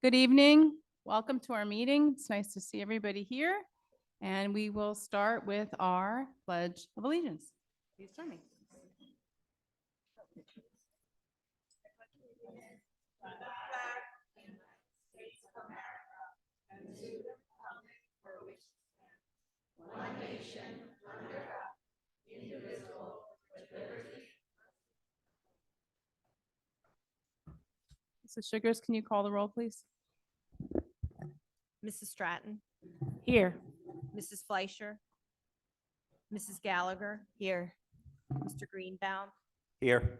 Good evening. Welcome to our meeting. It's nice to see everybody here. And we will start with our Pledge of Allegiance. Please join me. One nation under God, indivisible, with liberty. Mrs. Sugars, can you call the roll, please? Mrs. Stratton, Here. Mrs. Fleischer, Mrs. Gallagher, here. Mr. Greenbaum, Here.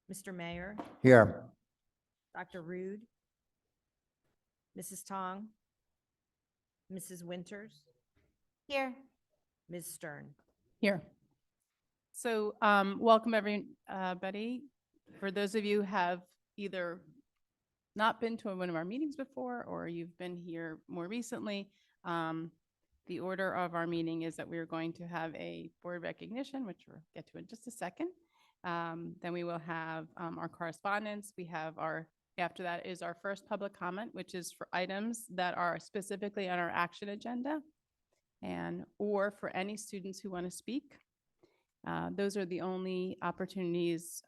Mr. Mayor, Here. Dr. Rude, Mrs. Tong, Mrs. Winters, Here. Ms. Stern. Here. So welcome everybody. For those of you who have either not been to one of our meetings before or you've been here more recently, the order of our meeting is that we are going to have a board recognition, which we'll get to in just a second. Then we will have our correspondence. After that is our first public comment, which is for items that are specifically on our action agenda or for any students who want to speak. Those are the only opportunities.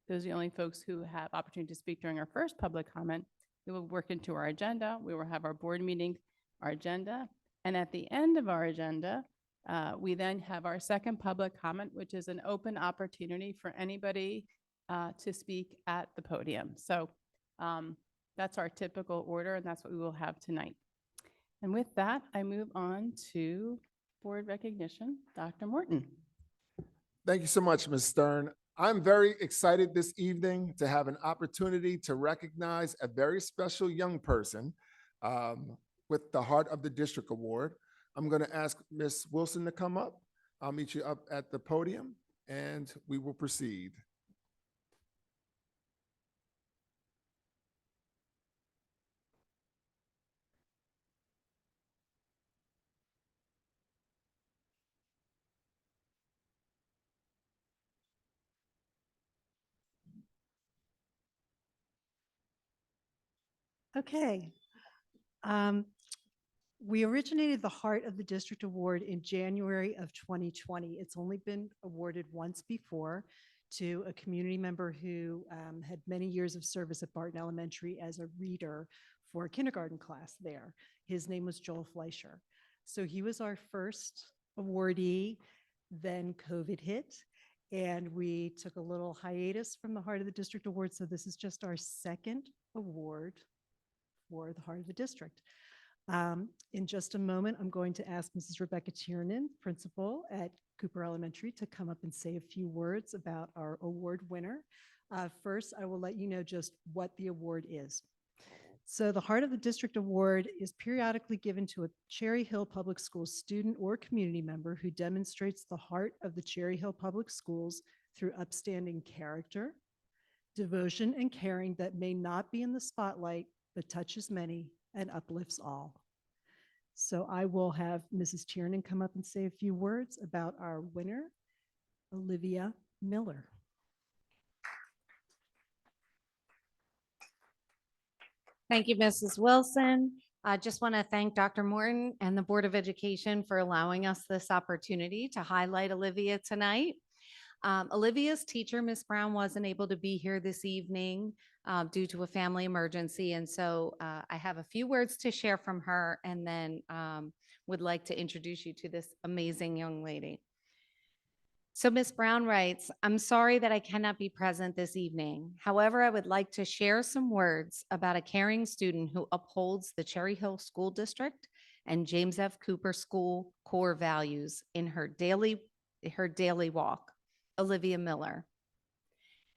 Those are the only folks who have opportunity to speak during our first public comment. We will work into our agenda. We will have our board meeting, our agenda. And at the end of our agenda, we then have our second public comment, which is an open opportunity for anybody to speak at the podium. So that's our typical order, and that's what we will have tonight. And with that, I move on to board recognition. Dr. Morton. Thank you so much, Ms. Stern. I'm very excited this evening to have an opportunity to recognize a very special young person with the Heart of the District Award. I'm going to ask Ms. Wilson to come up. I'll meet you up at the podium and we will proceed. Okay. We originated the Heart of the District Award in January of 2020. It's only been awarded once before to a community member who had many years of service at Barton Elementary as a reader for a kindergarten class there. His name was Joel Fleischer. So he was our first awardee. Then COVID hit, and we took a little hiatus from the Heart of the District Award. So this is just our second award for the Heart of the District. In just a moment, I'm going to ask Mrs. Rebecca Tiernan, principal at Cooper Elementary, to come up and say a few words about our award winner. First, I will let you know just what the award is. So the Heart of the District Award is periodically given to a Cherry Hill Public Schools student or community member who demonstrates the heart of the Cherry Hill Public Schools through upstanding character, devotion, and caring that may not be in the spotlight, but touches many and uplifts all. So I will have Mrs. Tiernan come up and say a few words about our winner, Olivia Miller. Thank you, Mrs. Wilson. I just want to thank Dr. Morton and the Board of Education for allowing us this opportunity to highlight Olivia tonight. Olivia's teacher, Ms. Brown, wasn't able to be here this evening due to a family emergency. And so I have a few words to share from her and then would like to introduce you to this amazing young lady. So Ms. Brown writes, "I'm sorry that I cannot be present this evening. However, I would like to share some words about a caring student who upholds the Cherry Hill School District and James F. Cooper School core values in her daily walk, Olivia Miller.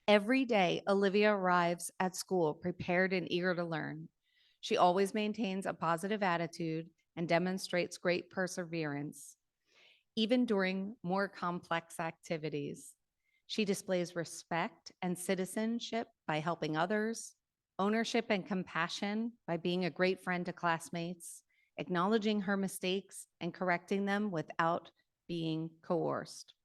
Every day, Olivia arrives at school prepared and eager to learn. She always maintains a positive attitude and demonstrates great perseverance. Even during more complex activities, she displays respect and citizenship by helping others, ownership and compassion by being a great friend to classmates, acknowledging her mistakes and correcting them without being coerced,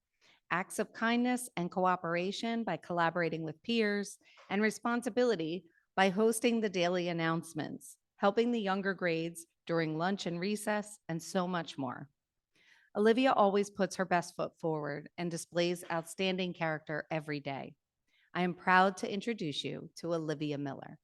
acts of kindness and cooperation by collaborating with peers, and responsibility by hosting the daily announcements, helping the younger grades during lunch and recess, and so much more. Olivia always puts her best foot forward and displays outstanding character every day. I am proud to introduce you to Olivia Miller.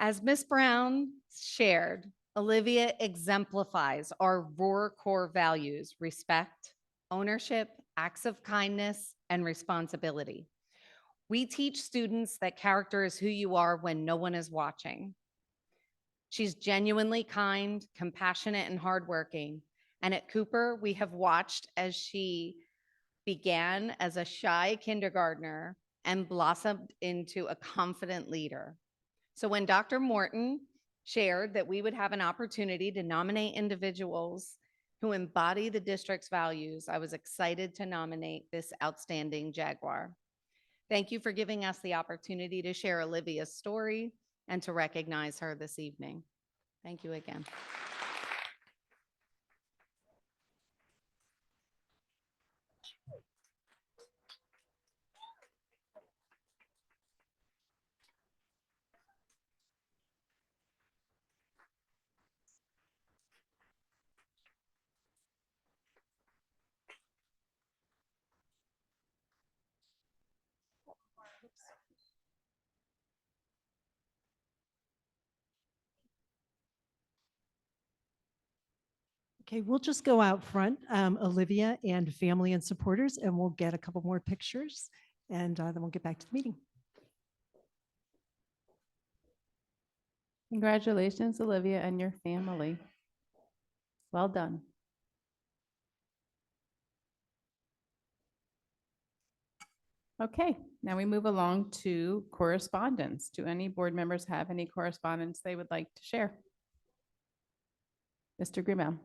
As Ms. Brown shared, Olivia exemplifies our ROAR core values: respect, ownership, acts of kindness, and responsibility. We teach students that character is who you are when no one is watching. She's genuinely kind, compassionate, and hardworking. And at Cooper, we have watched as she began as a shy kindergartner and blossomed into a confident leader. So when Dr. Morton shared that we would have an opportunity to nominate individuals who embody the district's values, I was excited to nominate this outstanding Jaguar. Thank you for giving us the opportunity to share Olivia's story and to recognize her this evening. Thank you again. Okay, we'll just go out front, Olivia and family and supporters, and we'll get a couple more pictures, and then we'll get back to the meeting. Congratulations, Olivia, and your family. Well done. Okay, now we move along to correspondence. Do any board members have any correspondence they would like to share? Mr. Greenbaum.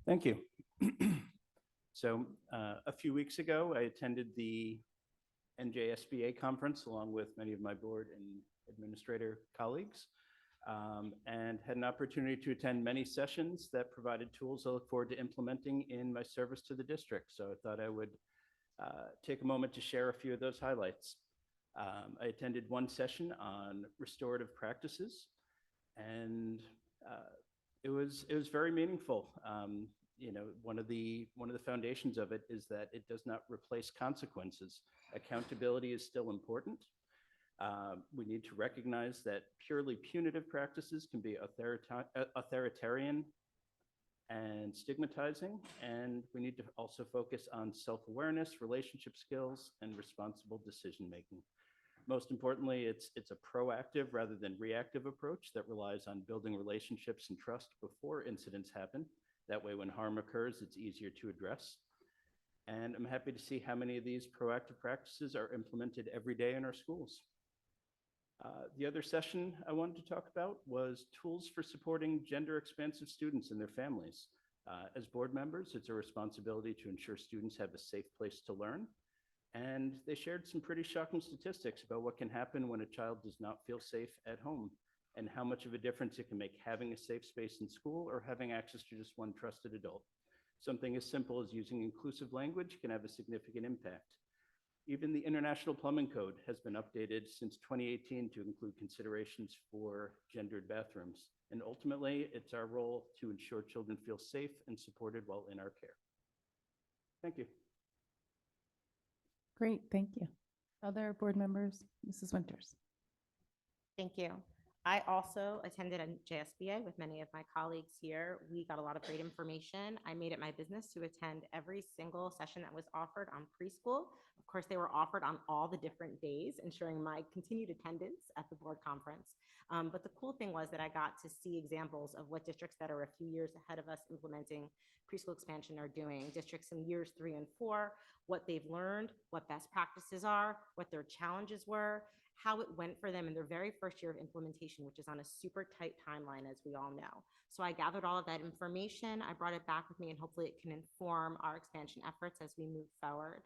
Thank you. So a few weeks ago, I attended the NJSBA conference along with many of my board and administrator colleagues, and had an opportunity to attend many sessions that provided tools I look forward to implementing in my service to the district. So I thought I would take a moment to share a few of those highlights. I attended one session on restorative practices, and it was very meaningful. You know, one of the foundations of it is that it does not replace consequences. Accountability is still important. We need to recognize that purely punitive practices can be authoritarian and stigmatizing, and we need to also focus on self-awareness, relationship skills, and responsible decision-making. Most importantly, it's a proactive rather than reactive approach that relies on building relationships and trust before incidents happen. That way, when harm occurs, it's easier to address. And I'm happy to see how many of these proactive practices are implemented every day in our schools. The other session I wanted to talk about was tools for supporting gender-expansive students and their families. As board members, it's a responsibility to ensure students have a safe place to learn. And they shared some pretty shocking statistics about what can happen when a child does not feel safe at home, and how much of a difference it can make having a safe space in school or having access to just one trusted adult. Something as simple as using inclusive language can have a significant impact. Even the International Plumbing Code has been updated since 2018 to include considerations for gendered bathrooms. And ultimately, it's our role to ensure children feel safe and supported while in our care. Thank you. Great, thank you. Other board members, Mrs. Winters. Thank you. I also attended a JSBA with many of my colleagues here. We got a lot of great information. I made it my business to attend every single session that was offered on preschool. Of course, they were offered on all the different days, ensuring my continued attendance at the board conference. But the cool thing was that I got to see examples of what districts that are a few years ahead of us implementing preschool expansion are doing. Districts in years 3 and 4, what they've learned, what best practices are, what their challenges were, how it went for them in their very first year of implementation, which is on a super tight timeline, as we all know. So I gathered all of that information. I brought it back with me, and hopefully it can inform our expansion efforts as we move forward.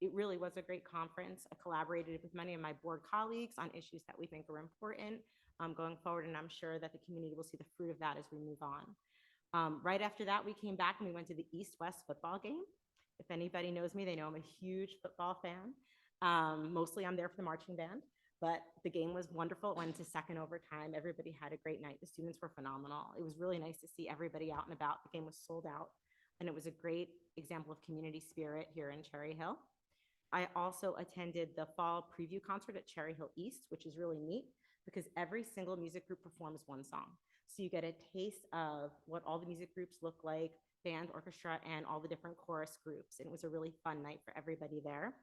it really was a great conference. I collaborated with many of my board colleagues on issues that we think are important going forward, and I'm sure that the community will see the fruit of that as we move on. Right after that, we came back and we went to the East-West football game. If anybody knows me, they know I'm a huge football fan. Mostly I'm there for the marching band, but the game was wonderful. It went to second overtime. Everybody had a great night. The students were phenomenal. It was really nice to see everybody out and about. The game was sold out, and it was a great example of community spirit here in Cherry Hill. I also attended the fall preview concert at Cherry Hill East, which is really neat because every single music group performs one song. So you get a taste of what all the music groups look like, band, orchestra, and all the different chorus groups. And it was a really fun night for everybody there.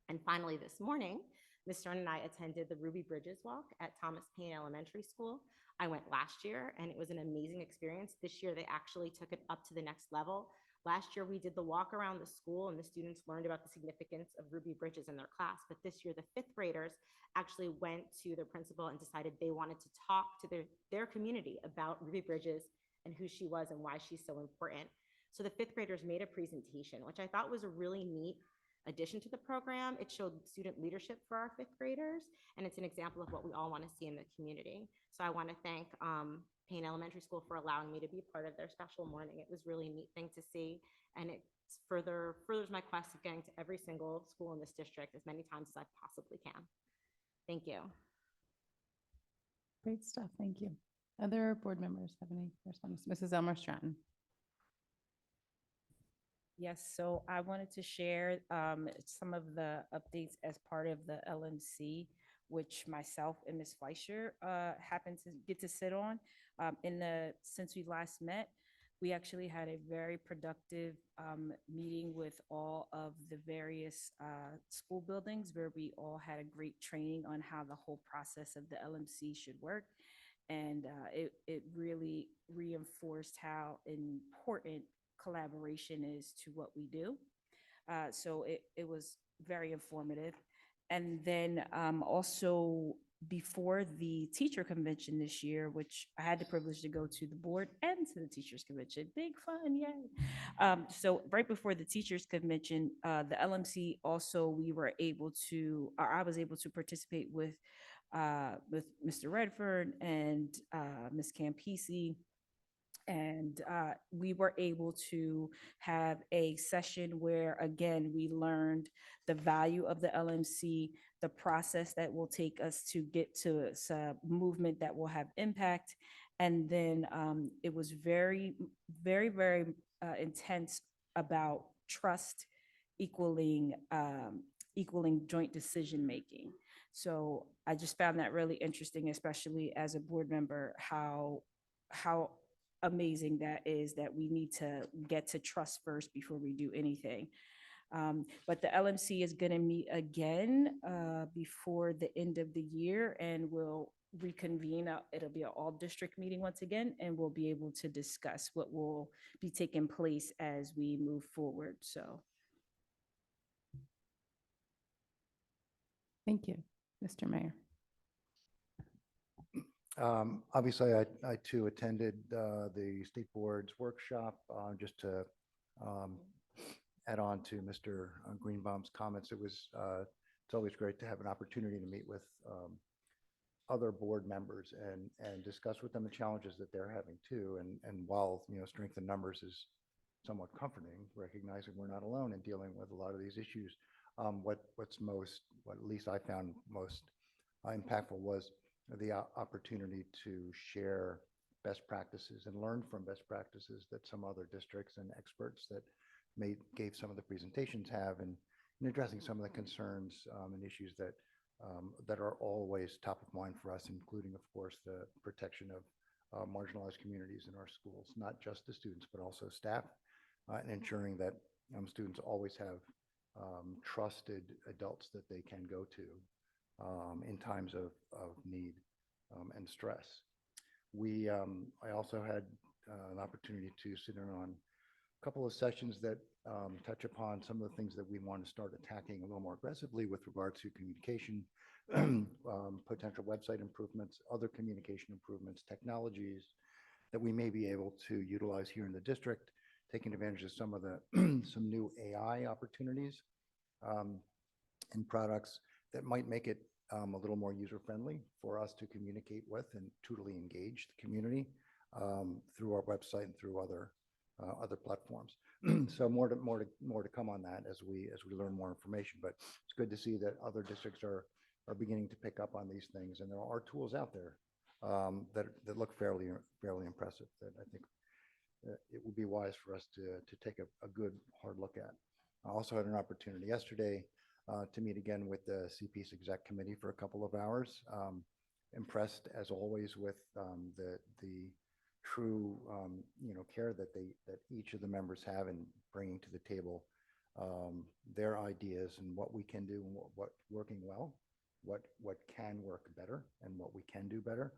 And finally, this morning, Ms. Stern and I attended the Ruby Bridges Walk at Thomas Paine Elementary School. I went last year and it was an amazing experience. This year, they actually took it up to the next level. Last year, we did the walk around the school and the students learned about the significance of Ruby Bridges in their class. But this year, the fifth graders actually went to their principal and decided they wanted to talk to their community about Ruby Bridges and who she was and why she's so important. So the fifth graders made a presentation, which I thought was a really neat addition to the program. It showed student leadership for our fifth graders, and it's an example of what we all want to see in the community. So I want to thank Payne Elementary School for allowing me to be part of their special morning. It was really a neat thing to see, and it furthers my quest of getting to every single school in this district as many times as I possibly can. Thank you. Great stuff. Thank you. Other board members have any correspondence? Mrs. Elmer Stratton. Yes, so I wanted to share some of the updates as part of the LMC, which myself and Ms. Fleischer happened to get to sit on. Since we last met, we actually had a very productive meeting with all of the various school buildings where we all had a great training on how the whole process of the LMC should work. And it really reinforced how important collaboration is to what we do. So it was very informative. And then also before the teacher convention this year, which I had the privilege to go to the board and to the teachers convention, big fun, yay. So right before the teachers convention, the LMC also, I was able to participate with Mr. Redford and Ms. Campisi. And we were able to have a session where, again, we learned the value of the LMC, the process that will take us to get to a movement that will have impact. And then it was very, very, very intense about trust equaling joint decision making. So I just found that really interesting, especially as a board member, how amazing that is, that we need to get to trust first before we do anything. But the LMC is going to meet again before the end of the year, and we'll reconvene. It'll be an all district meeting once again, and we'll be able to discuss what will be taking place as we move forward. So. Thank you. Mr. Mayor. Obviously, I too attended the state board's workshop. Just to add on to Mr. Greenbaum's comments, it's always great to have an opportunity to meet with other board members and discuss with them the challenges that they're having too. And while strength in numbers is somewhat comforting, recognizing we're not alone in dealing with a lot of these issues, what at least I found most impactful was the opportunity to share best practices and learn from best practices that some other districts and experts that gave some of the presentations have, and in addressing some of the concerns and issues that are always top of mind for us, including, of course, the protection of marginalized communities in our schools, not just the students, but also staff, and ensuring that students always have trusted adults that they can go to in times of need and stress. I also had an opportunity to sit in on a couple of sessions that touch upon some of the things that we want to start attacking a little more aggressively with regard to communication, potential website improvements, other communication improvements, technologies that we may be able to utilize here in the district, taking advantage of some of the some new AI opportunities um, and products that might make it a little more user-friendly for us to communicate with and totally engage the community through our website and through other platforms. So more to come on that as we learn more information. But it's good to see that other districts are beginning to pick up on these things, and there are tools out there that look fairly impressive. That I think it would be wise for us to take a good hard look at. I also had an opportunity yesterday to meet again with the CP's exec committee for a couple of hours. Impressed as always with the true care that each of the members have in bringing to the table their ideas and what we can do and what's working well, what can work better and what we can do better.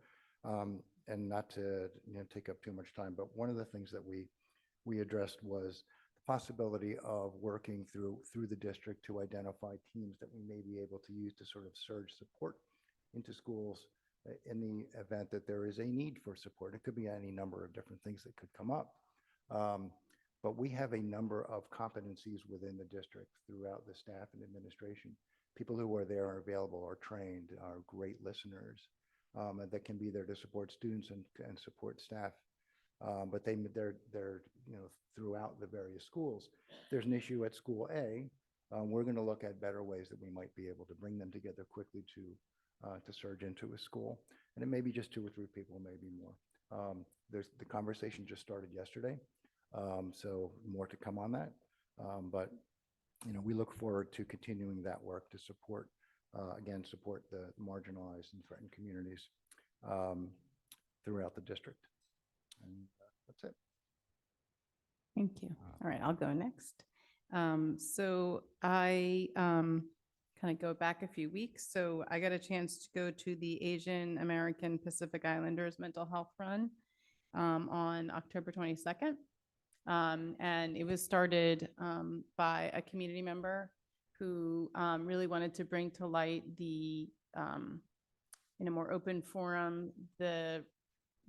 And not to take up too much time, but one of the things that we addressed was the possibility of working through the district to identify teams that we may be able to use to sort of surge support into schools in the event that there is a need for support. It could be any number of different things that could come up. But we have a number of competencies within the district throughout the staff and administration. People who are there are available, are trained, are great listeners, that can be there to support students and support staff. But they're throughout the various schools. If there's an issue at school A, we're going to look at better ways that we might be able to bring them together quickly to surge into a school. And it may be just 2 or 3 people, maybe more. The conversation just started yesterday, so more to come on that. But we look forward to continuing that work to support the marginalized and threatened communities throughout the district. And that's it. Thank you. All right, I'll go next. So I kind of go back a few weeks. So I got a chance to go to the Asian American Pacific Islanders Mental Health Run on October 22nd. And it was started by a community member who really wanted to bring to light in a more open forum, the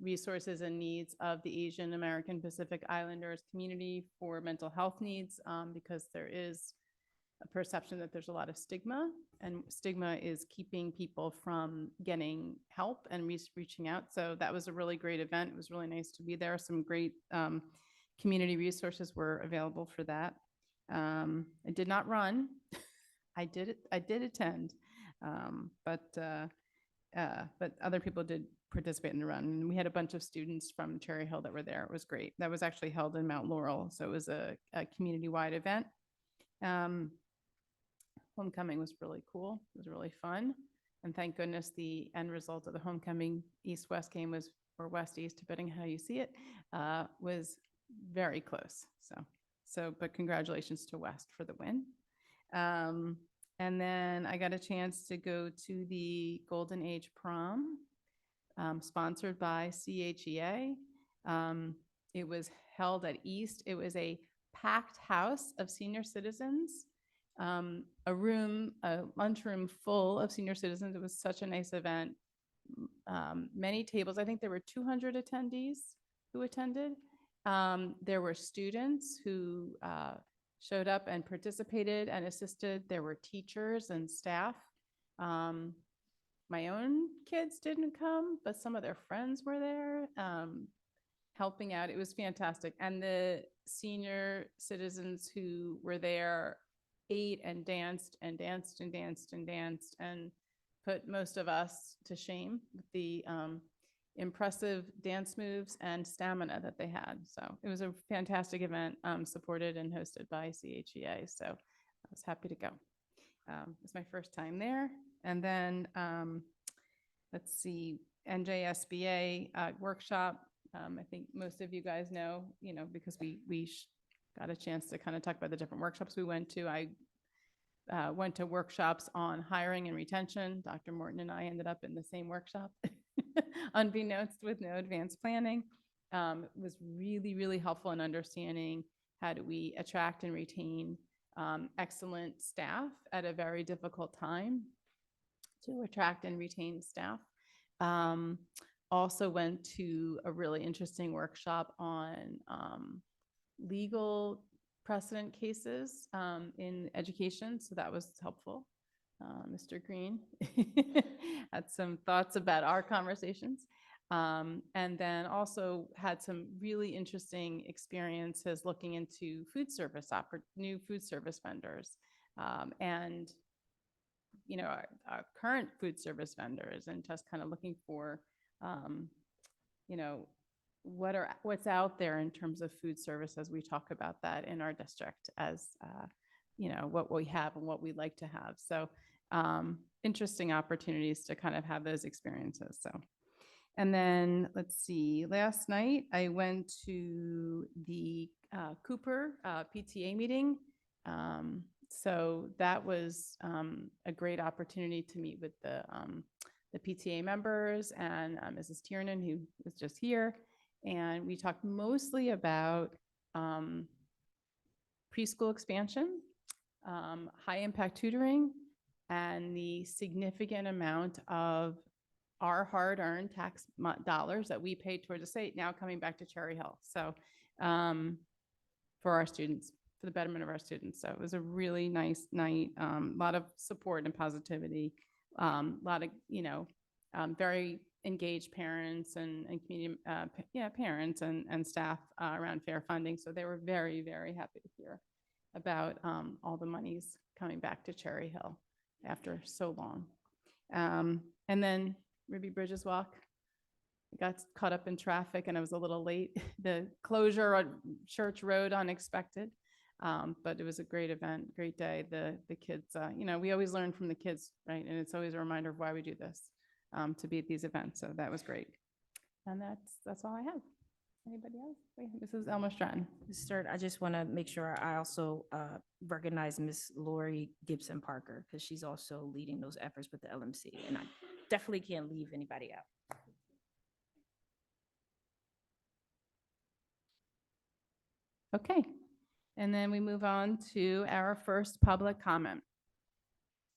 resources and needs of the Asian American Pacific Islanders community for mental health needs, because there is a perception that there's a lot of stigma, and stigma is keeping people from getting help and reaching out. So that was a really great event. It was really nice to be there. Some great community resources were available for that. I did not run. I did attend, but other people did participate in the run. And we had a bunch of students from Cherry Hill that were there. It was great. That was actually held in Mount Laurel, so it was a community-wide event. Homecoming was really cool. It was really fun. And thank goodness the end result of the homecoming East-West game was, or West-East, depending how you see it, was very close. But congratulations to West for the win. And then I got a chance to go to the Golden Age Prom, sponsored by CHEA. It was held at East. It was a packed house of senior citizens, a lunchroom full of senior citizens. It was such a nice event. Many tables. I think there were 200 attendees who attended. There were students who showed up and participated and assisted. There were teachers and staff. My own kids didn't come, but some of their friends were there helping out. It was fantastic. And the senior citizens who were there ate and danced and danced and danced and danced and put most of us to shame with the impressive dance moves and stamina that they had. So it was a fantastic event, supported and hosted by CHEA. So I was happy to go. It was my first time there. And then let's see, NJSBA workshop. I think most of you guys know, because we got a chance to kind of talk about the different workshops we went to. I went to workshops on hiring and retention. Dr. Morton and I ended up in the same workshop, unbeknownst, with no advanced planning. It was really, really helpful in understanding how do we attract and retain excellent staff at a very difficult time to attract and retain staff. Also went to a really interesting workshop on legal precedent cases in education, so that was helpful. Mr. Green had some thoughts about our conversations. And then also had some really interesting experiences looking into new food service vendors. And, our current food service vendors, and just kind of looking for, you know, what's out there in terms of food service as we talk about that in our district as, what we have and what we'd like to have. So interesting opportunities to kind of have those experiences. So, and then let's see, last night I went to the Cooper PTA meeting. So that was a great opportunity to meet with the PTA members and Mrs. Tiernan, who was just here. And we talked mostly about preschool expansion, high impact tutoring, and the significant amount of our hard-earned tax dollars that we pay towards the state now coming back to Cherry Hill. So for our students, for the betterment of our students. So it was a really nice night, a lot of support and positivity, a lot of, very engaged parents and community, parents and staff around fair funding. So they were very, very happy to hear about all the monies coming back to Cherry Hill after so long. And then Ruby Bridges Walk, I got caught up in traffic and I was a little late. The closure on Church Road, unexpected. But it was a great event, great day. The kids, we always learn from the kids, right? And it's always a reminder of why we do this, to be at these events. So that was great. And that's all I have. Anybody else? Wait, Mrs. Elmer Stratton. Start, I just want to make sure I also recognize Miss Lori Gibson Parker, because she's also leading those efforts with the LMC, and I definitely can't leave anybody out. Okay. And then we move on to our first public comment.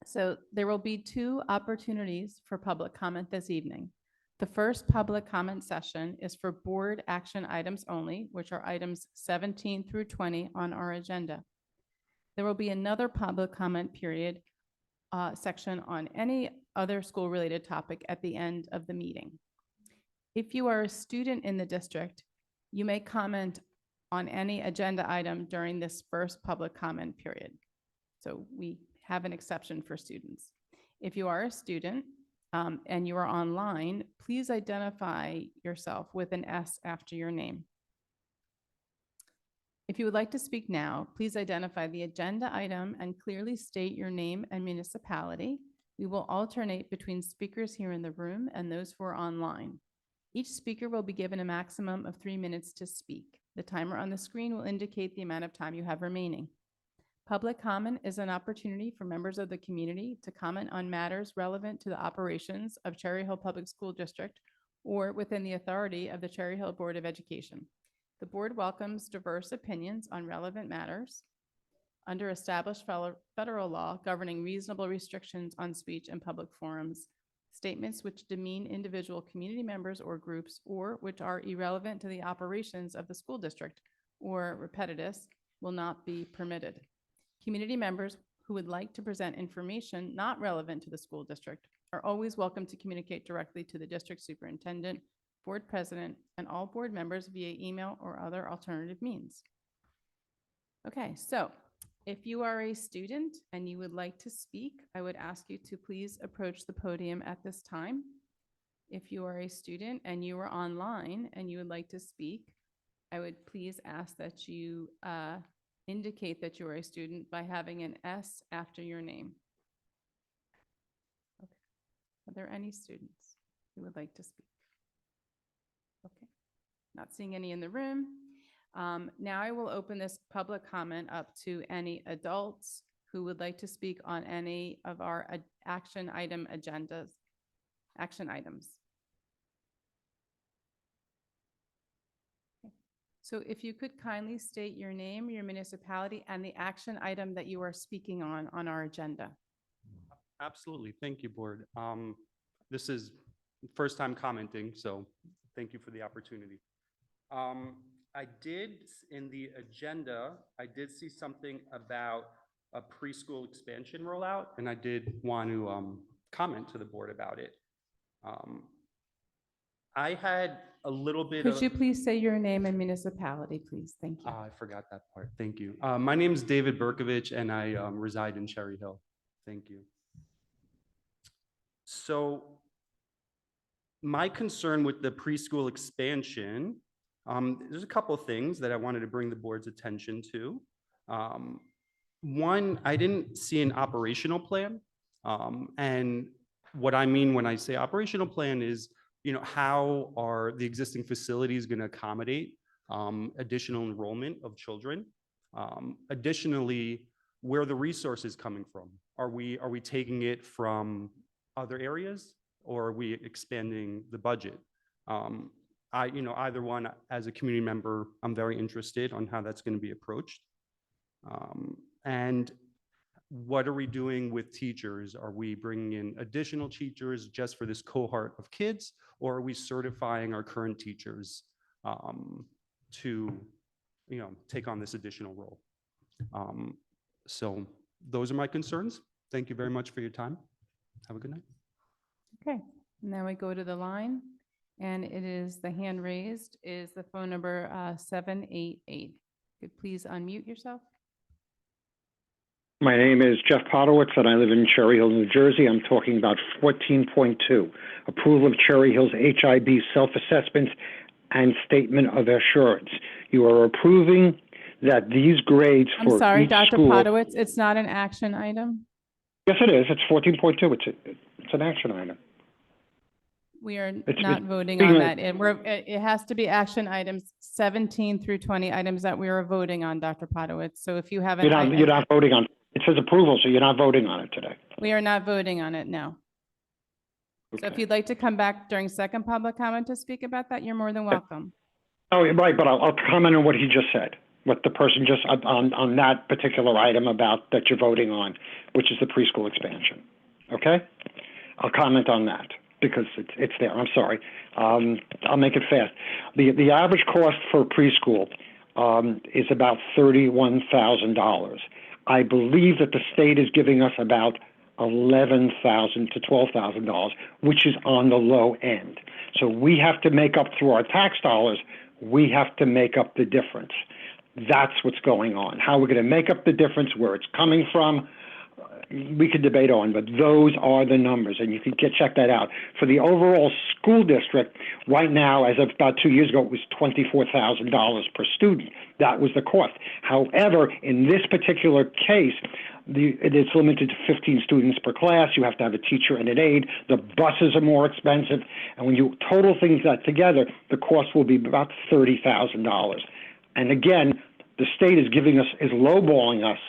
So there will be 2 opportunities for public comment this evening. The first public comment session is for board action items only, which are items 17 through 20 on our agenda. There will be another public comment period section on any other school-related topic at the end of the meeting. If you are a student in the district, you may comment on any agenda item during this first public comment period. So we have an exception for students. If you are a student and you are online, please identify yourself with an S after your name. If you would like to speak now, please identify the agenda item and clearly state your name and municipality. We will alternate between speakers here in the room and those who are online. Each speaker will be given a maximum of 3 minutes to speak. The timer on the screen will indicate the amount of time you have remaining. Public comment is an opportunity for members of the community to comment on matters relevant to the operations of Cherry Hill Public School District or within the authority of the Cherry Hill Board of Education. The board welcomes diverse opinions on relevant matters under established federal law governing reasonable restrictions on speech in public forums. Statements which demean individual community members or groups, or which are irrelevant to the operations of the school district or repetitious, will not be permitted. Community members who would like to present information not relevant to the school district are always welcome to communicate directly to the district superintendent, board president, and all board members via email or other alternative means. Okay, so if you are a student and you would like to speak, I would ask you to please approach the podium at this time. If you are a student and you are online and you would like to speak, I would please ask that you indicate that you are a student by having an S after your name. Okay. Are there any students who would like to speak? Okay, not seeing any in the room. Now I will open this public comment up to any adults who would like to speak on any of our action items. Okay. So if you could kindly state your name, your municipality, and the action item that you are speaking on our agenda. Absolutely. Thank you, board. This is first time commenting, so thank you for the opportunity. I did, in the agenda, I did see something about a preschool expansion rollout, and I did want to comment to the board about it. I had a little bit of. Could you please say your name and municipality, please? Thank you. I forgot that part. Thank you. My name is David Berkovich, and I reside in Cherry Hill. Thank you. So my concern with the preschool expansion, there's a couple of things that I wanted to bring the board's attention to. One, I didn't see an operational plan. And what I mean when I say operational plan is, how are the existing facilities going to accommodate additional enrollment of children? Additionally, where are the resources coming from? Are we taking it from other areas, or are we expanding the budget? Either one, as a community member, I'm very interested on how that's going to be approached. And what are we doing with teachers? Are we bringing in additional teachers just for this cohort of kids, or are we certifying our current teachers to, take on this additional role? So those are my concerns. Thank you very much for your time. Have a good night. Okay, now we go to the line, and it is the hand raised is the phone number 788. Could please unmute yourself? My name is Jeff Podowitz, and I live in Cherry Hill, New Jersey. I'm talking about 14.2, approval of Cherry Hill's HIB self-assessment and statement of assurance. You are approving that these grades I'm for sorry, each Dr. school. Podowitz, it's not an action item. Yes, it is. It's 14.2. It's an action item. We are It's not voting being on a- that. It has to be action items 17 through 20 items that we are voting on, Dr. Podowitz. So if you have an You're not voting on. It says approval, so you're not voting on it today. we are not voting on it, no. So if Okay. you'd like to come back during second public comment to speak about that, you're more than welcome. Oh, right, but I'll comment on what he just said, what the person just, on that particular item about that you're voting on, which is the preschool expansion. Okay? I'll comment on that because it's there. I'm sorry. I'll make it fast. The average cost for preschool is about $31,000. I believe that the state is giving us about $11,000 to $12,000, which is on the low end. So we have to make up through our tax dollars. We have to make up the difference. That's what's going on. How we're going to make up the difference, where it's coming from, we could debate on, but those are the numbers, and you can check that out. For the overall school district, right now, as of about 2 years ago, it was $24,000 per student. That was the cost. However, in this particular case, it's limited to 15 students per class. You have to have a teacher and an aide. The buses are more expensive, and when you total things that together, the cost will be about $30,000. And again, the state is lowballing us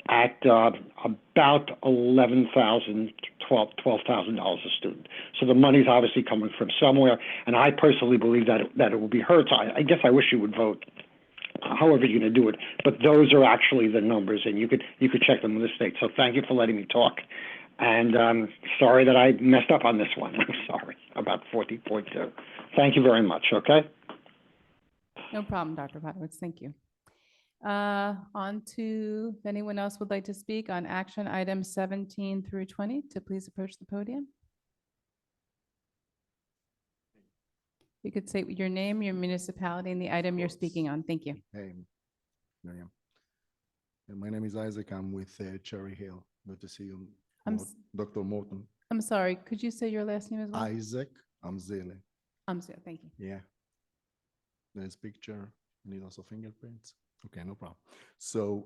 at about $11,000, $12,000 a student. So the money's obviously coming from somewhere, and I personally believe that it will be heard. So I guess I wish you would vote however you're going to do it. But those are actually the numbers, and you could check them with the state. So thank you for letting me talk. And sorry that I messed up on this one. I'm sorry about 14.2. Thank you very much, okay? No problem, Dr. Podowitz. Thank you. On to, if anyone else would like to speak on action items 17 through 20, to please approach the podium. You could say your name, your municipality, and the item you're speaking on. Thank you. Hey, Miriam. My name is Isaac. I'm with Cherry Hill. Good to see you, Dr. Morton. I'm sorry, could you say your last name as well? Isaac Amzele. Thank you. Yeah. There's picture. Need also fingerprints. Okay, no problem. So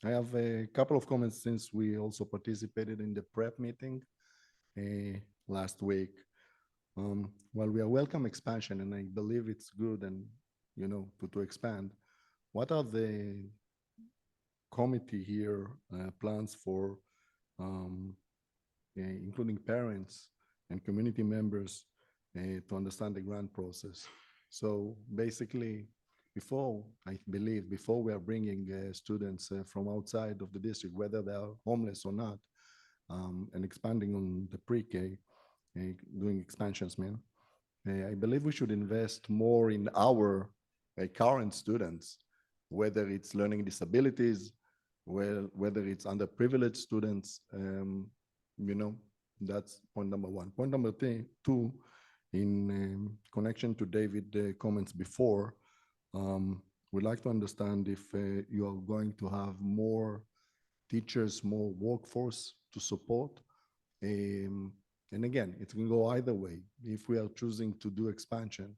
I have a couple of comments since we also participated in the prep meeting last week. While we are welcome expansion, and I believe it's good and, to expand, what are the committee here plans for including parents and community members to understand the grant process? So basically, before we are bringing students from outside of the district, whether they are homeless or not, and expanding on the pre-K, doing expansions, I believe we should invest more in our current students, whether it's learning disabilities, whether it's underprivileged students, that's point number one. Point number two, in connection to David's comments before, we'd like to understand if you are going to have more teachers, more workforce to support. And again, it can go either way. If we are choosing to do expansion,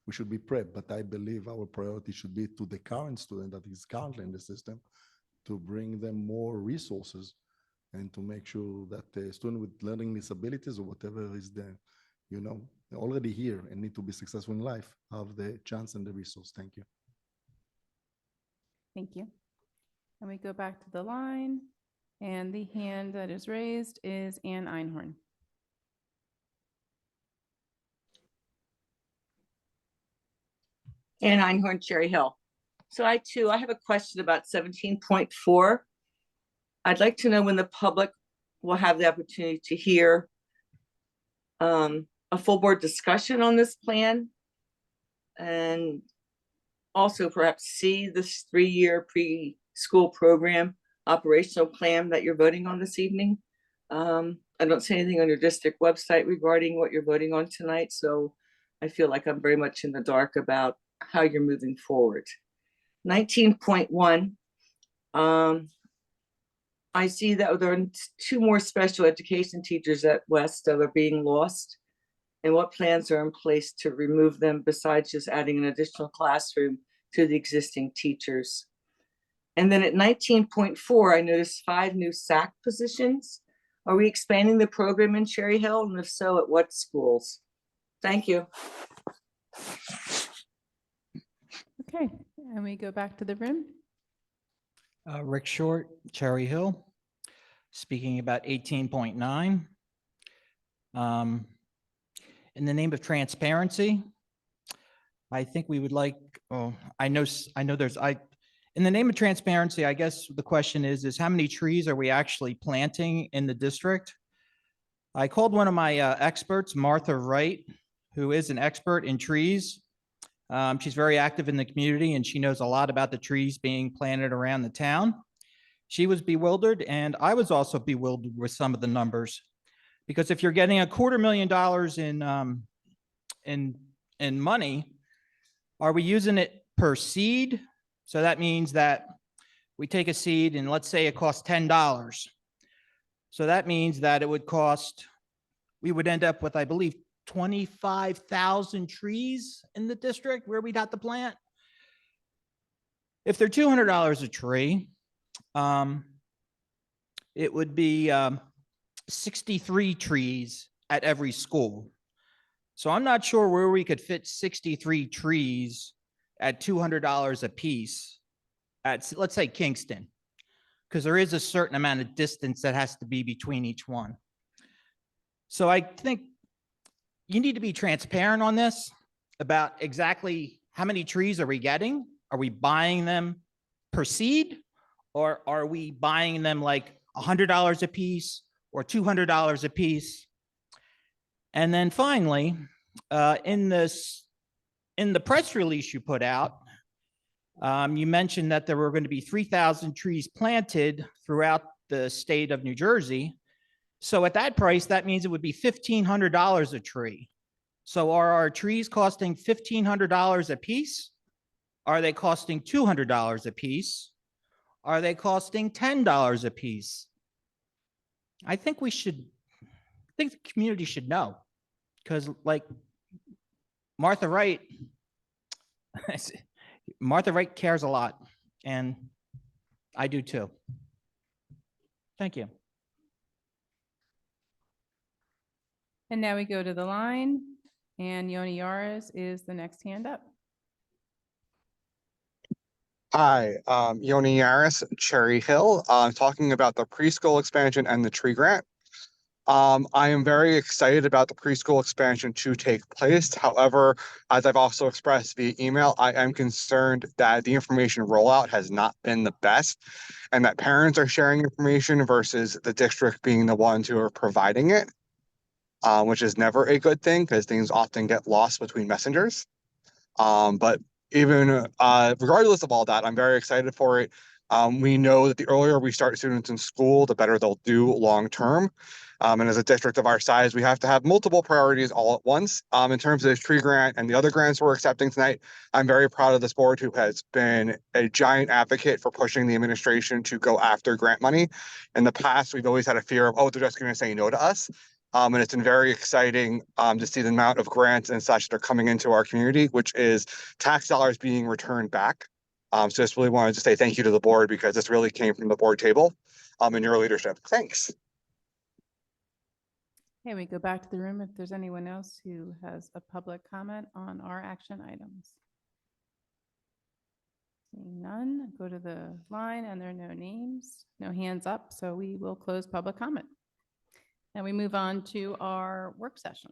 we should be prepped, but I believe our priority should be to the current student that is currently in the system, to bring them more resources and to make sure that the student with learning disabilities or whatever is there, already here and need to be successful in life, have the chance and the resource. Thank you. Thank you. And we go back to the line, and the hand that is raised is Ann Einhorn. Ann Einhorn, Cherry Hill. So I have a question about 17.4. I'd like to know when the public will have the opportunity to hear a full board discussion on this plan, and also perhaps see this 3-year preschool program operational plan that you're voting on this evening. I don't see anything on your district website regarding what you're voting on tonight, so I feel like I'm very much in the dark about how you're moving forward. 19.1, I see that there are 2 more special education teachers at West that are being lost, and what plans are in place to remove them besides just adding an additional classroom to the existing teachers. And then at 19.4, I noticed 5 new SAC positions. Are we expanding the program in Cherry Hill? And if so, at what schools? Thank you. Okay, and we go back to the room. Rick Short, Cherry Hill, speaking about 18.9. In the name of transparency, I think we would like, in the name of transparency, I guess the question is how many trees are we actually planting in the district? I called one of my experts, Martha Wright, who is an expert in trees. She's very active in the community and she knows a lot about the trees being planted around the town. She was bewildered, and I was also bewildered with some of the numbers, because if you're getting $250,000 in money, are we using it per seed? So that means that we take a seed and let's say it costs $10. So that means that we would end up with, I believe, 25,000 trees in the district where we'd have to plant. If they're $200 a tree, it would be 63 trees at every school. So I'm not sure where we could fit 63 trees at $200 a piece at, let's say, Kingston, because there is a certain amount of distance that has to be between each one. So I think you need to be transparent on this about exactly how many trees are we getting? Are we buying them per seed, or are we buying them like $100 a piece or $200 a piece? And then finally, in the press release you put out, you mentioned that there were going to be 3,000 trees planted throughout the state of New Jersey. So at that price, that means it would be $1,500 a tree. So are our trees costing $1,500 a piece? Are they costing $200 a piece? Are they costing $10 a piece? I think the community should know, because like Martha Wright cares a lot, and I do too. Thank you. And now we go to the line, and Yoni Yaris is the next hand up. Hi, Yoni Yaris, Cherry Hill, talking about the preschool expansion and the tree grant. I am very excited about the preschool expansion to take place. However, as I've also expressed via email, I am concerned that the information rollout has not been the best, and that parents are sharing information versus the district being the ones who are providing it, which is never a good thing because things often get lost between messengers. But even regardless of all that, I'm very excited for it. We know that the earlier we start students in school, the better they'll do long term. And as a district of our size, we have to have multiple priorities all at once. In terms of this tree grant and the other grants we're accepting tonight, I'm very proud of this board who has been a giant advocate for pushing the administration to go after grant money. In the past, we've always had a fear of, oh, they're just going to say no to us. And it's been very exciting to see the amount of grants and such that are coming into our community, which is tax dollars being returned back. So just really wanted to say thank you to the board because this really came from the board table and your leadership. Thanks. Okay, we go back to the room if there's anyone else who has a public comment on our action items. Seeing none, go to the line and there are no names, no hands up, so we will close public comment. And we move on to our work session.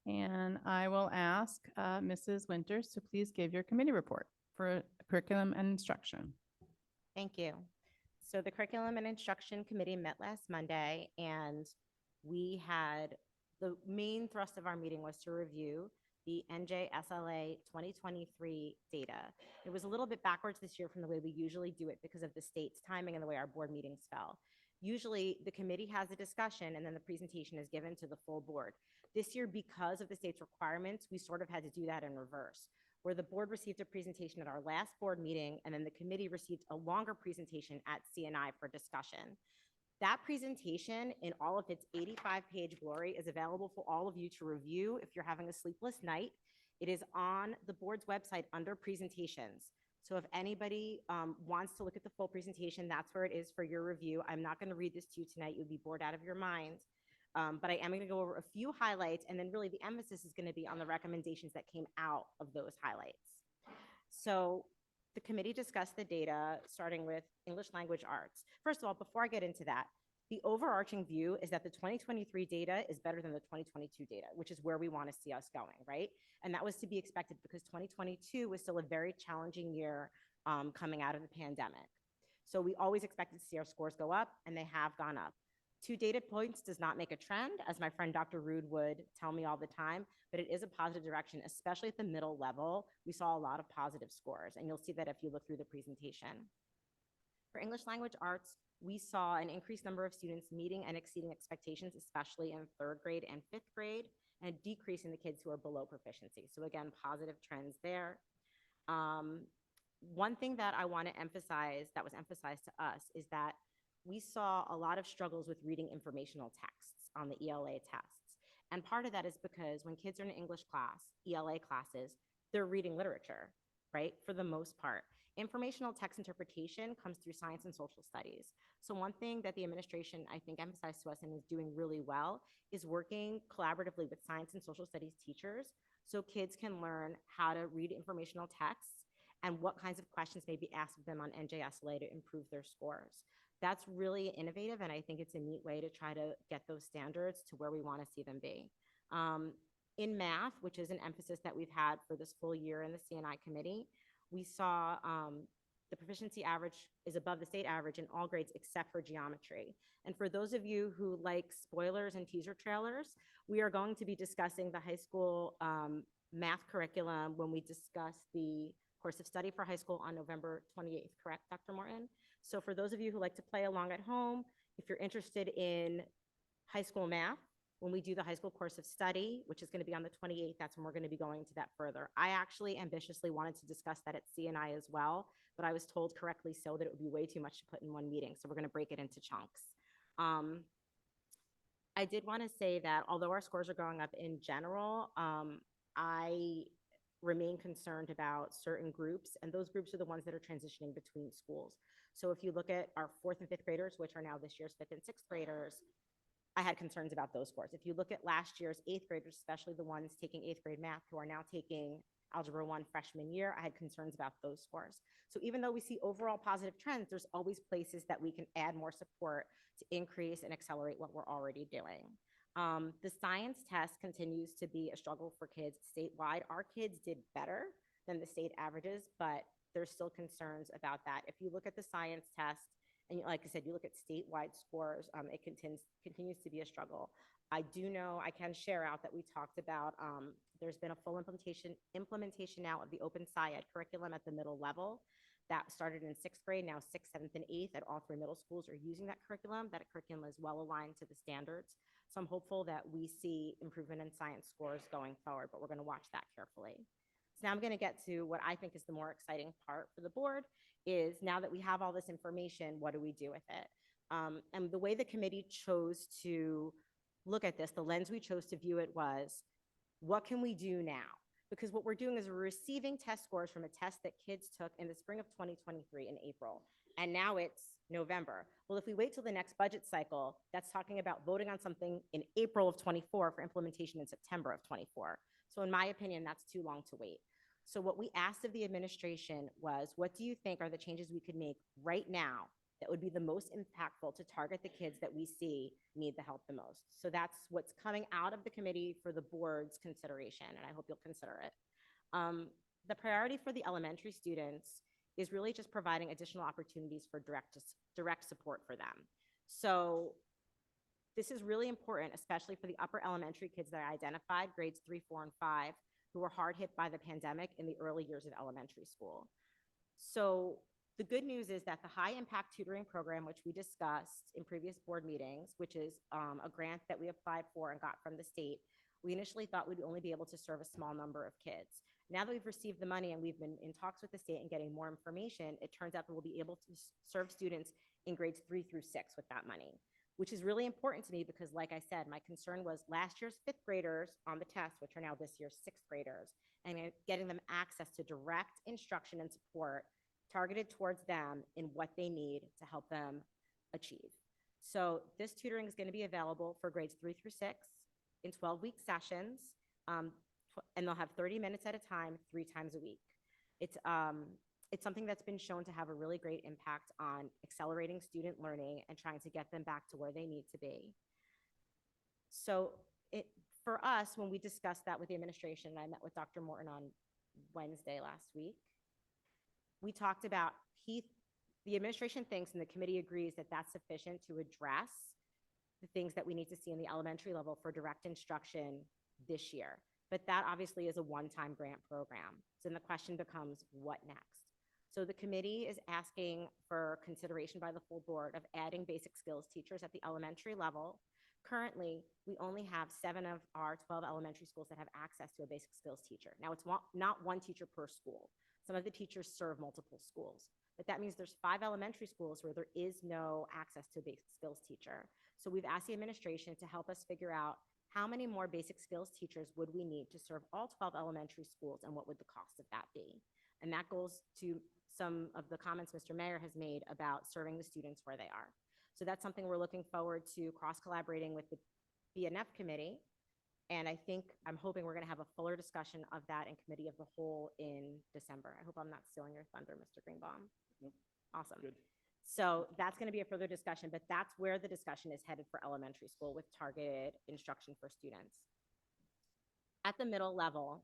And I will ask Mrs. Winters to please give your committee report for curriculum and instruction. Thank you. So the Curriculum and Instruction Committee met last Monday, and we had, the main thrust of our meeting was to review the NJSLA 2023 data. It was a little bit backwards this year from the way we usually do it because of the state's timing and the way our board meetings fell. Usually the committee has a discussion and then the presentation is given to the full board. This year, because of the state's requirements, we sort of had to do that in reverse, where the board received a presentation at our last board meeting and then the committee received a longer presentation at CNI for discussion. That presentation in all of its 85-page glory is available for all of you to review if you're having a sleepless night. It is on the board's website under presentations. So if anybody wants to look at the full presentation, that's where it is for your review. I'm not going to read this to you tonight. You'll be bored out of your mind. But I am going to go over a few highlights, and then really the emphasis is going to be on the recommendations that came out of those highlights. So the committee discussed the data, starting with English language arts. First of all, before I get into that, the overarching view is that the 2023 data is better than the 2022 data, which is where we want to see us going, right? And that was to be expected because 2022 was still a very challenging year coming out of the pandemic. So we always expected to see our scores go up, and they have gone up. 2 data points does not make a trend, as my friend Dr. Rood would tell me all the time, but it is a positive direction, especially at the middle level. We saw a lot of positive scores, and you'll see that if you look through the presentation. For English language arts, we saw an increased number of students meeting and exceeding expectations, especially in 3rd grade and 5th grade, and a decrease in the kids who are below proficiency. So again, positive trends there. One thing that I want to emphasize that was emphasized to us is that we saw a lot of struggles with reading informational texts on the ELA tests. And part of that is because when kids are in an English class, ELA classes, they're reading literature, right? For the most part. Informational text interpretation comes through science and social studies. So one thing that the administration, I think, emphasized to us and is doing really well is working collaboratively with science and social studies teachers so kids can learn how to read informational texts and what kinds of questions may be asked of them on NJSLA to improve their scores. That's really innovative, and I think it's a neat way to try to get those standards to where we want to see them be. In math, which is an emphasis that we've had for this full year in the CNI committee, we saw the proficiency average is above the state average in all grades except for geometry. And for those of you who like spoilers and teaser trailers, we are going to be discussing the high school math curriculum when we discuss the course of study for high school on November 28th, correct, Dr. Morton? So for those of you who like to play along at home, if you're interested in high school math, when we do the high school course of study, which is going to be on the 28th, that's when we're going to be going into that further. I actually ambitiously wanted to discuss that at CNI as well, but I was told correctly so that it would be way too much to put in one meeting. So we're going to break it into chunks. I did want to say that although our scores are going up in general, I remain concerned about certain groups, and those groups are the ones that are transitioning between schools. So if you look at our 4th and 5th graders, which are now this year's 5th and 6th graders, I had concerns about those scores. If you look at last year's 8th graders, especially the ones taking 8th grade math who are now taking Algebra 1 freshman year, I had concerns about those scores. So even though we see overall positive trends, there's always places that we can add more support to increase and accelerate what we're already doing. The science test continues to be a struggle for kids statewide. Our kids did better than the state averages, but there's still concerns about that. If you look at the science test And like I said, you look at statewide scores, it continues to be a struggle. I do know, I can share out that we talked about, there's been a full implementation now of the Open SciEd curriculum at the middle level. That started in sixth grade, now sixth, seventh, and eighth at all three middle schools are using that curriculum. That curriculum is well aligned to the standards. So I'm hopeful that we see improvement in science scores going forward, but we're going to watch that carefully. So now I'm going to get to what I think is the more exciting part for the board is now that we have all this information, what do we do with it? And the way the committee chose to look at this, the lens we chose to view it was, what can we do now? Because what we're doing is we're receiving test scores from a test that kids took in the spring of 2023 in April, and now it's November. Well, if we wait till the next budget cycle, that's talking about voting on something in April of 24 for implementation in September of 24. So in my opinion, that's too long to wait. So what we asked of the administration was, what do you think are the changes we could make right now that would be the most impactful to target the kids that we see need the help the most? So that's what's coming out of the committee for the board's consideration, and I hope you'll consider it. The priority for the elementary students is really just providing additional opportunities for direct support for them. So this is really important, especially for the upper elementary kids that I identified, grades 3, 4, and 5, who were hard hit by the pandemic in the early years of elementary school. So the good news is that the high impact tutoring program, which we discussed in previous board meetings, which is a grant that we applied for and got from the state, we initially thought we'd only be able to serve a small number of kids. Now that we've received the money and we've been in talks with the state and getting more information, it turns out that we'll be able to serve students in grades 3 through 6 with that money, which is really important to me because, like I said, my concern was last year's 5th graders on the test, which are now this year's 6th graders, and getting them access to direct instruction and support targeted towards them in what they need to help them achieve. So this tutoring is going to be available for grades 3 through 6 in 12-week sessions, and they'll have 30 minutes at a time, 3 times a week. It's something that's been shown to have a really great impact on accelerating student learning and trying to get them back to where they need to be. So for us, when we discussed that with the administration, and I met with Dr. Morton on Wednesday last week, we talked about the administration thinks and the committee agrees that that's sufficient to address the things that we need to see in the elementary level for direct instruction this year. But that obviously is a one-time grant program. So then the question becomes, what next? So the committee is asking for consideration by the full board of adding basic skills teachers at the elementary level. Currently, we only have 7 of our 12 elementary schools that have access to a basic skills teacher. Now, it's not one teacher per school. Some of the teachers serve multiple schools, but that means there's 5 elementary schools where there is no access to a basic skills teacher. So we've asked the administration to help us figure out how many more basic skills teachers would we need to serve all 12 elementary schools, and what would the cost of that be? And that goes to some of the comments Mr. Mayor has made about serving the students where they are. So that's something we're looking forward to cross-collaborating with the BNF committee. And I'm hoping we're going to have a fuller discussion of that in committee of the whole in December. I hope I'm not stealing your thunder, Mr. Greenbaum. Nope. Awesome. Good. So that's going to be a further discussion, but that's where the discussion is headed for elementary school with targeted instruction for students. At the middle level,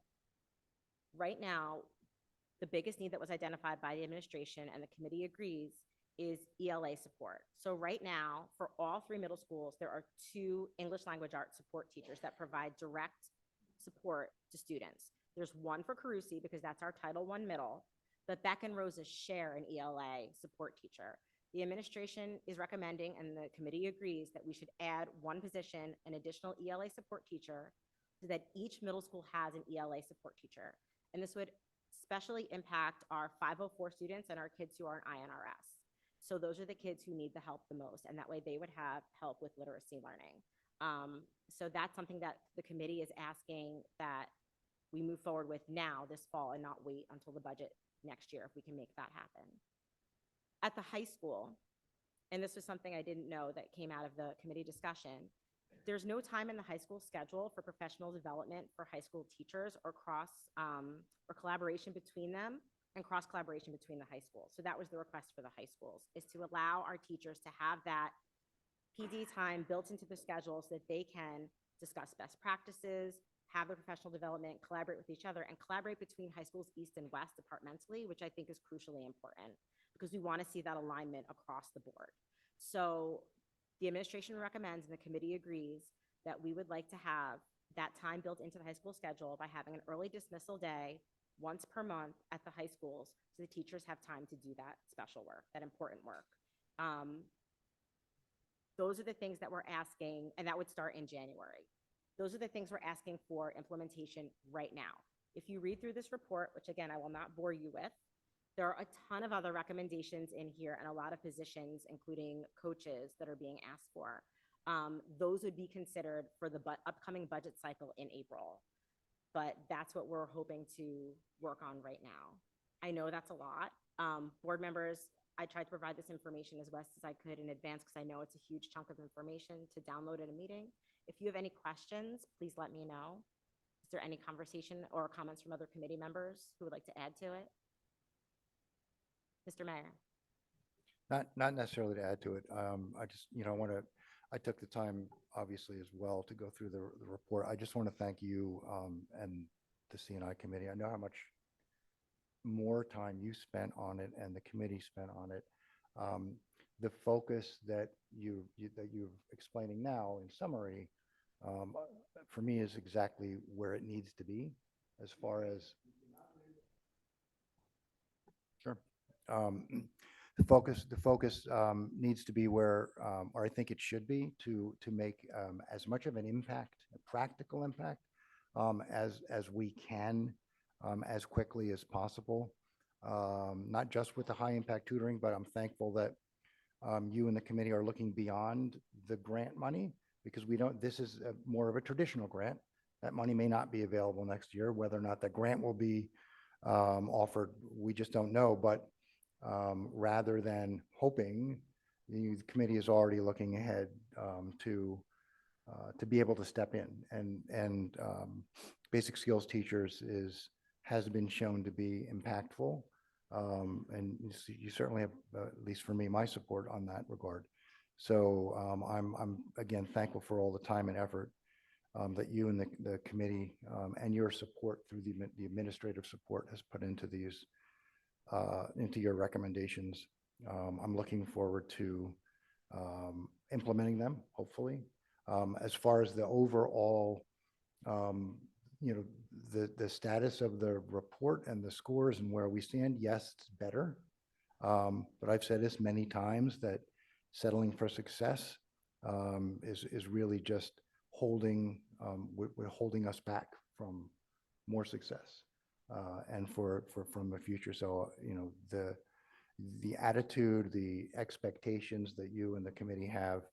right now, the biggest need that was identified by the administration, and the committee agrees, is ELA support. So right now, for all 3 middle schools, there are 2 English language arts support teachers that provide direct support to students. There's one for Carusi because that's our Title I middle, but Beck and Rosa share an ELA support teacher. The administration is recommending, and the committee agrees, that we should add 1 position, an additional ELA support teacher, so that each middle school has an ELA support teacher. And this would especially impact our 504 students and our kids who are in INRS. So those are the kids who need the help the most, and that way they would have help with literacy learning. So that's something that the committee is asking that we move forward with now this fall and not wait until the budget next year if we can make that happen. At the high school, and this was something I didn't know that came out of the committee discussion, there's no time in the high school schedule for professional development for high school teachers or collaboration between them and cross collaboration between the high schools. So that was the request for the high schools, is to allow our teachers to have that PD time built into the schedule so that they can discuss best practices, have their professional development, collaborate with each other, and collaborate between high schools east and west departmentally, which I think is crucially important. because we want to see that alignment across the board. So the administration recommends and the committee agrees that we would like to have that time built into the high school schedule by having an early dismissal day once per month at the high schools, so the teachers have time to do that special work, that important work. Those are the things that we're asking, and that would start in January. Those are the things we're asking for implementation right now. If you read through this report, which again, I will not bore you with, there are a ton of other recommendations in here and a lot of positions, including coaches, that are being asked for. Those would be considered for the upcoming budget cycle in April. But that's what we're hoping to work on right now. I know that's a lot. Board members, I tried to provide this information as best as I could in advance because I know it's a huge chunk of information to download at a meeting. If you have any questions, please let me know. Is there any conversation or comments from other committee members who would like to add to it? Mr. Mayor. Not necessarily to add to it. I just, I took the time, obviously, as well to go through the report. I just want to thank you and the CNI committee. I know how much more time you spent on it and the committee spent on it. The focus that you're explaining now in summary, for me, is exactly where it needs to be as far as sure. The focus needs to be where, or I think it should be, to make as much of an impact, a practical impact, as we can, as quickly as possible. Not just with the high impact tutoring, but I'm thankful that you and the committee are looking beyond the grant money, because this is more of a traditional grant. That money may not be available next year. Whether or not the grant will be offered, we just don't know. But rather than hoping, the committee is already looking ahead to be able to step in. And basic skills teachers has been shown to be impactful. And you certainly have, at least for me, my support on that regard. So I'm again thankful for all the time and effort that you and the committee and your support through the administrative support has put into these into your recommendations. I'm looking forward to implementing them, hopefully. As far as the overall, the status of the report and the scores and where we stand, yes, it's better. But I've said this many times, that settling for success is really just holding us back from more success and from the future. So the attitude, the expectations that you and the committee have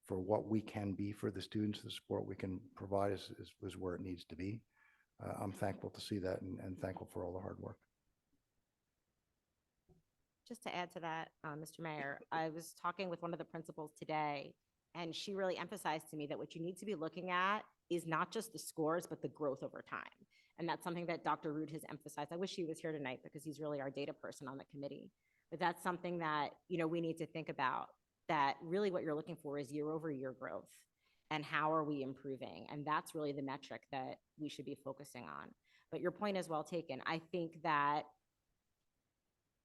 for what we can be for the students, the support we can provide is where it needs to be. I'm thankful to see that and thankful for all the hard work. Just to add to that, Mr. Mayor, I was talking with one of the principals today, and she really emphasized to me that what you need to be looking at is not just the scores, but the growth over time. And that's something that Dr. Rood has emphasized. I wish he was here tonight because he's really our data person on the committee. But that's something that, we need to think about, that really what you're looking for is year-over-year growth. And how are we improving? And that's really the metric that we should be focusing on. But your point is well taken. I think that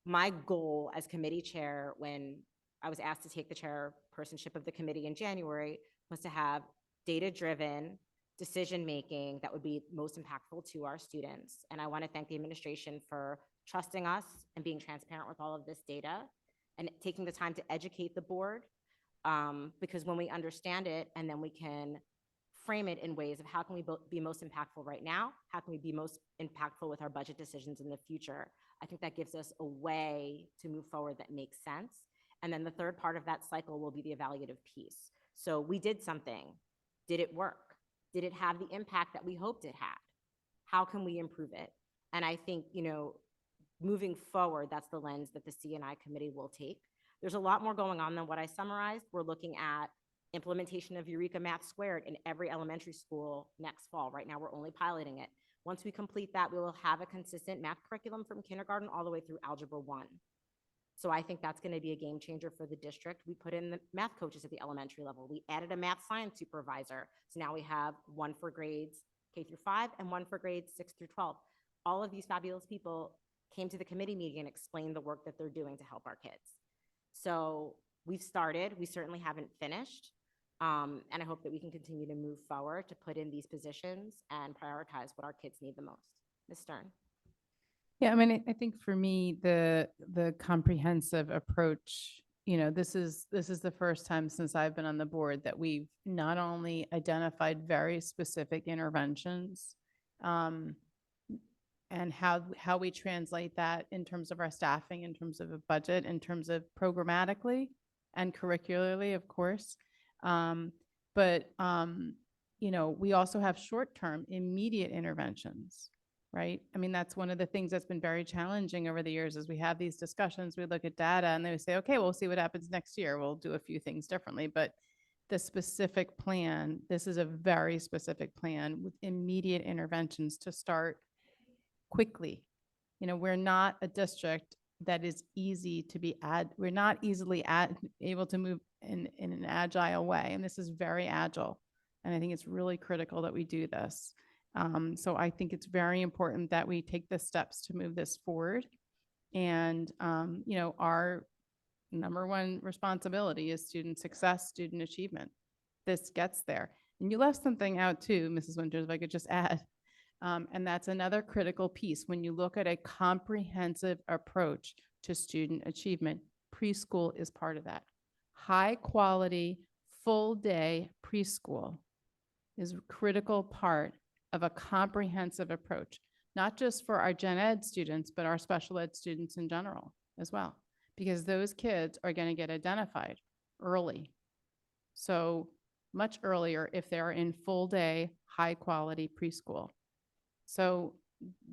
my goal as committee chair, when I was asked to take the chairpersonship of the committee in January, was to have data-driven decision-making that would be most impactful to our students. And I want to thank the administration for trusting us and being transparent with all of this data and taking the time to educate the board. Because when we understand it, and then we can frame it in ways of how can we be most impactful right now, how can we be most impactful with our budget decisions in the future, I think that gives us a way to move forward that makes sense. And then the third part of that cycle will be the evaluative piece. So we did something. Did it work? Did it have the impact that we hoped it had? How can we improve it? And I think, moving forward, that's the lens that the CNI committee will take. There's a lot more going on than what I summarized. We're looking at implementation of Eureka Math Squared in every elementary school next fall. Right now, we're only piloting it. Once we complete that, we will have a consistent math curriculum from kindergarten all the way through Algebra 1. So I think that's going to be a game changer for the district. We put in the math coaches at the elementary level. We added a math science supervisor. So now we have one for grades K through 5 and one for grades 6 through 12. All of these fabulous people came to the committee meeting and explained the work that they're doing to help our kids. So we've started, we certainly haven't finished. And I hope that we can continue to move forward to put in these positions and prioritize what our kids need the most. Ms. Stern. Yeah, I mean, I think for me, the comprehensive approach, this is the first time since I've been on the board that we've not only identified very specific interventions, and how we translate that in terms of our staffing, in terms of a budget, in terms of programmatically and curricularly, of course. But we also have short-term immediate interventions, right? I mean, that's one of the things that's been very challenging over the years. As we have these discussions, we look at data and they say, okay, we'll see what happens next year. We'll do a few things differently, but the specific plan, this is a very specific plan with immediate interventions to start quickly. We're not a district that is easy to be we're not easily able to move in an agile way. And this is very agile. And I think it's really critical that we do this. So I think it's very important that we take the steps to move this forward. And, our number one responsibility is student success, student achievement. This gets there. And you left something out too, Mrs. Winters, if I could just add. And that's another critical piece. When you look at a comprehensive approach to student achievement, preschool is part of that. High quality, full day preschool is a critical part of a comprehensive approach, not just for our gen ed students, but our special ed students in general as well, because those kids are going to get identified early. So much earlier if they are in full day, high quality preschool. So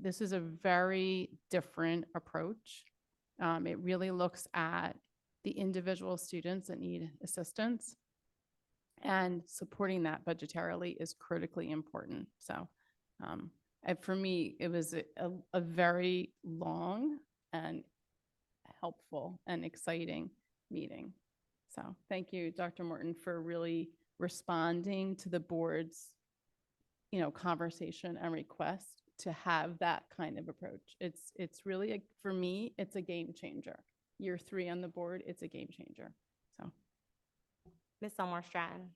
this is a very different approach. It really looks at the individual students that need assistance, and supporting that budgetarily is critically important. So for me, it was a very long and helpful and exciting meeting. So thank you, Dr. Morton, for really responding to the board's conversation and request to have that kind of approach. It's really, for me, it's a game changer. Year 3 on the board, it's a game changer. So. Ms. Elmore Stratton.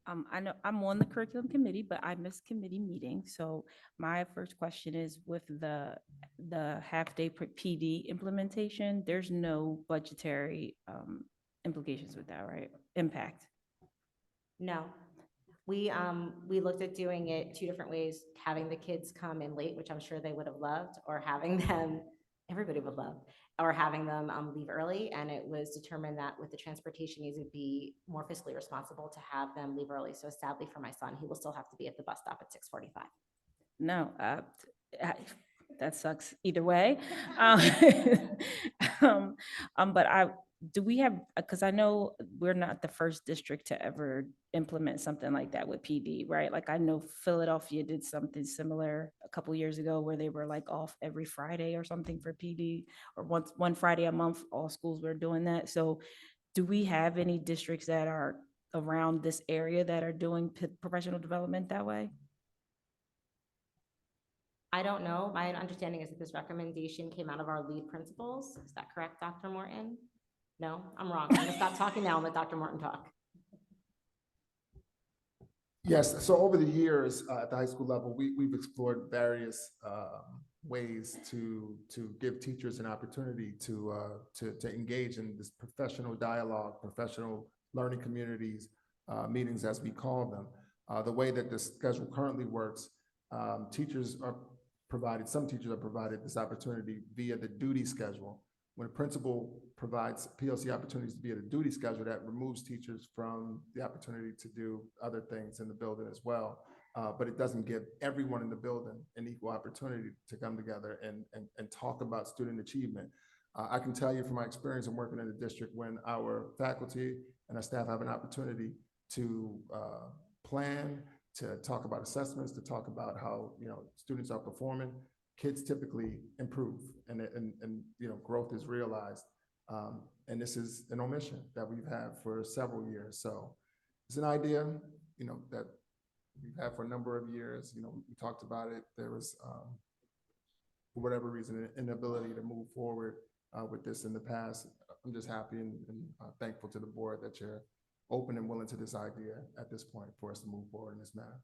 I know I'm on the curriculum committee, but I missed committee meetings. So my first question is with the half-day PD implementation, there's no budgetary implications with that, right? Impact. No. We looked at doing it 2 different ways, having the kids come in late, which I'm sure they would have loved, or having them, everybody would love, or having them leave early. And it was determined that with the transportation needs, it would be more fiscally responsible to have them leave early. So sadly for my son, he will still have to be at the bus stop at 6:45. No, that sucks either way. But do we have, because I know we're not the first district to ever implement something like that with PD, right? Like I know Philadelphia did something similar a couple years ago where they were like off every Friday or something for PD, or one Friday a month, all schools were doing that. So do we have any districts that are around this area that are doing professional development that way? I don't know. My understanding is that this recommendation came out of our lead principals. Is that correct, Dr. Morton? No, I'm wrong. I'm gonna stop talking now and let Dr. Morton talk. Yes, so over the years at the high school level, we've explored various ways to give teachers an opportunity to engage in this professional dialogue, professional learning communities, meetings as we call them. The way that the schedule currently works, some teachers are provided this opportunity via the duty schedule. When a principal provides PLC opportunities via the duty schedule, that removes teachers from the opportunity to do other things in the building as well. But it doesn't give everyone in the building an equal opportunity to come together and talk about student achievement. I can tell you from my experience in working in the district, when our faculty and our staff have an opportunity to plan, to talk about assessments, to talk about how students are performing, kids typically improve and growth is realized. And this is an omission that we've had for several years. So it's an idea, that we've had for a number of years. We talked about it. There was for whatever reason, inability to move forward with this in the past. I'm just happy and thankful to the board that you're open and willing to this idea at this point for us to move forward in this matter.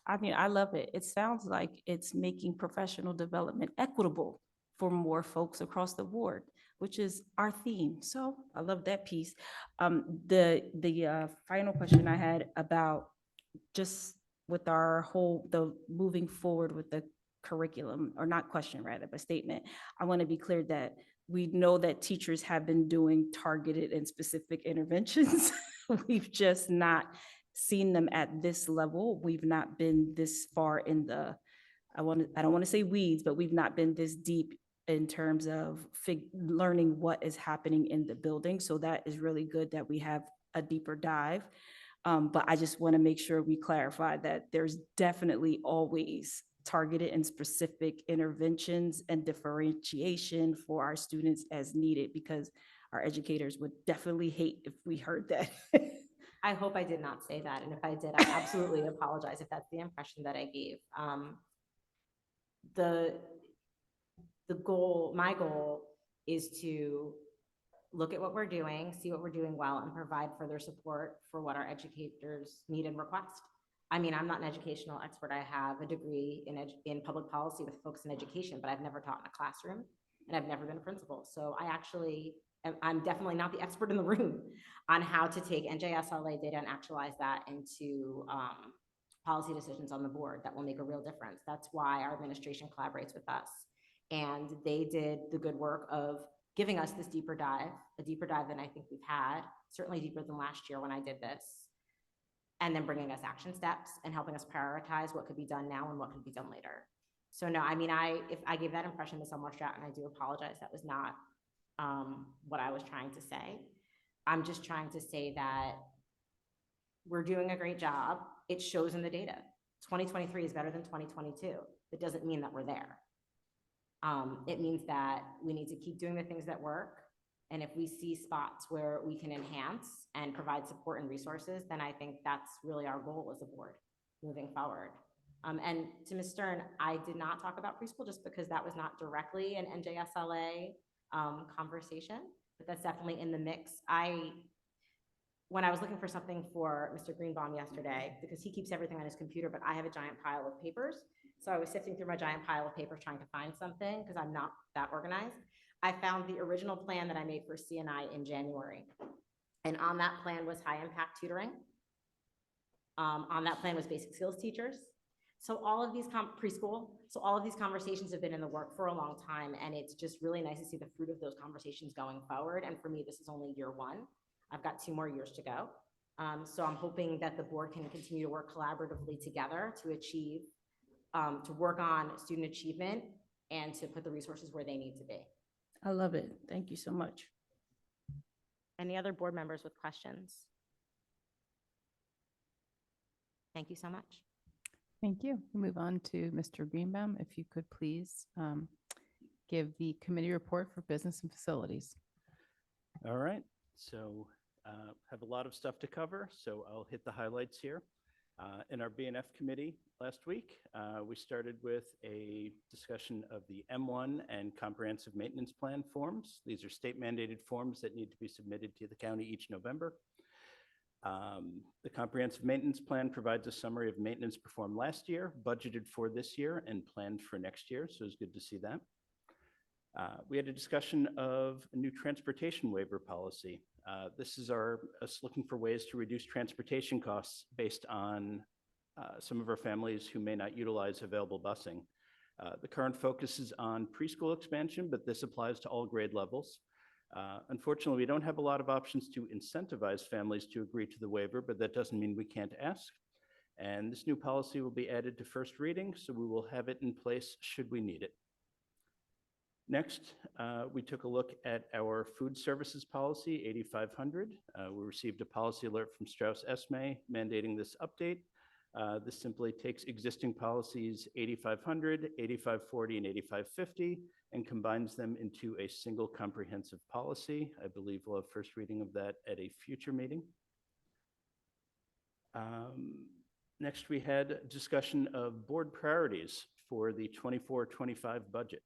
I mean, I love it. It sounds like it's making professional development equitable for more folks across the board, which is our theme. So I love that piece. The final question I had about just with our whole, the moving forward with the curriculum, or not question rather, but statement. I want to be clear that we know that teachers have been doing targeted and specific interventions. We've just not seen them at this level. We've not been this far in the, I don't want to say weeds, but we've not been this deep in terms of learning what is happening in the building. So that is really good that we have a deeper dive. But I just want to make sure we clarify that there's definitely always targeted and specific interventions and differentiation for our students as needed, because our educators would definitely hate if we heard that. I hope I did not say that, and if I did, I absolutely apologize if that's the impression that I gave. My goal is to look at what we're doing, see what we're doing well, and provide further support for what our educators need and request. I mean, I'm not an educational expert. I have a degree in public policy with focus in education, but I've never taught in a classroom, and I've never been a principal. So I'm definitely not the expert in the room on how to take NJSLA data and actualize that into policy decisions on the board that will make a real difference. That's why our administration collaborates with us. And they did the good work of giving us this deeper dive, a deeper dive than I think we've had, certainly deeper than last year when I did this, and then bringing us action steps and helping us prioritize what could be done now and what could be done later. So no, I mean, if I gave that impression to someone, Stratton, I do apologize. That was not what I was trying to say. I'm just trying to say that we're doing a great job. It shows in the data. 2023 is better than 2022. It doesn't mean that we're there. It means that we need to keep doing the things that work. And if we see spots where we can enhance and provide support and resources, then I think that's really our goal as a board moving forward. And to Ms. Stern, I did not talk about preschool just because that was not directly an NJSLA conversation, but that's definitely in the mix. When I was looking for something for Mr. Greenbaum yesterday, because he keeps everything on his computer, but I have a giant pile of papers. So I was sifting through my giant pile of papers trying to find something because I'm not that organized. I found the original plan that I made for CNI in January. And on that plan was high impact tutoring. On that plan was basic skills teachers. So all of these preschool, so all of these conversations have been in the work for a long time. And it's just really nice to see the fruit of those conversations going forward. And for me, this is only year one. I've got 2 more years to go. So I'm hoping that the board can continue to work collaboratively together to achieve, to work on student achievement and to put the resources where they need to be. I love it. Thank you so much. Any other board members with questions? Thank you so much. Thank you. We'll move on to Mr. Greenbaum. If you could please give the committee report for business and facilities. All right, so have a lot of stuff to cover, so I'll hit the highlights here. In our B&F committee last week, we started with a discussion of the M1 and comprehensive maintenance plan forms. These are state mandated forms that need to be submitted to the county each November. The comprehensive maintenance plan provides a summary of maintenance performed last year, budgeted for this year, and planned for next year, so it's good to see that. We had a discussion of a new transportation waiver policy. This is us looking for ways to reduce transportation costs based on some of our families who may not utilize available busing. The current focus is on preschool expansion, but this applies to all grade levels. Unfortunately, we don't have a lot of options to incentivize families to agree to the waiver, but that doesn't mean we can't ask. And this new policy will be added to first reading, so we will have it in place should we need it. Next, we took a look at our food services policy, 8500. We received a policy alert from Strauss Esme mandating this update. This simply takes existing policies 8500, 8540, and 8550 and combines them into a single comprehensive policy. I believe we'll have first reading of that at a future meeting. Next, we had a discussion of board priorities for the 24-25 budget.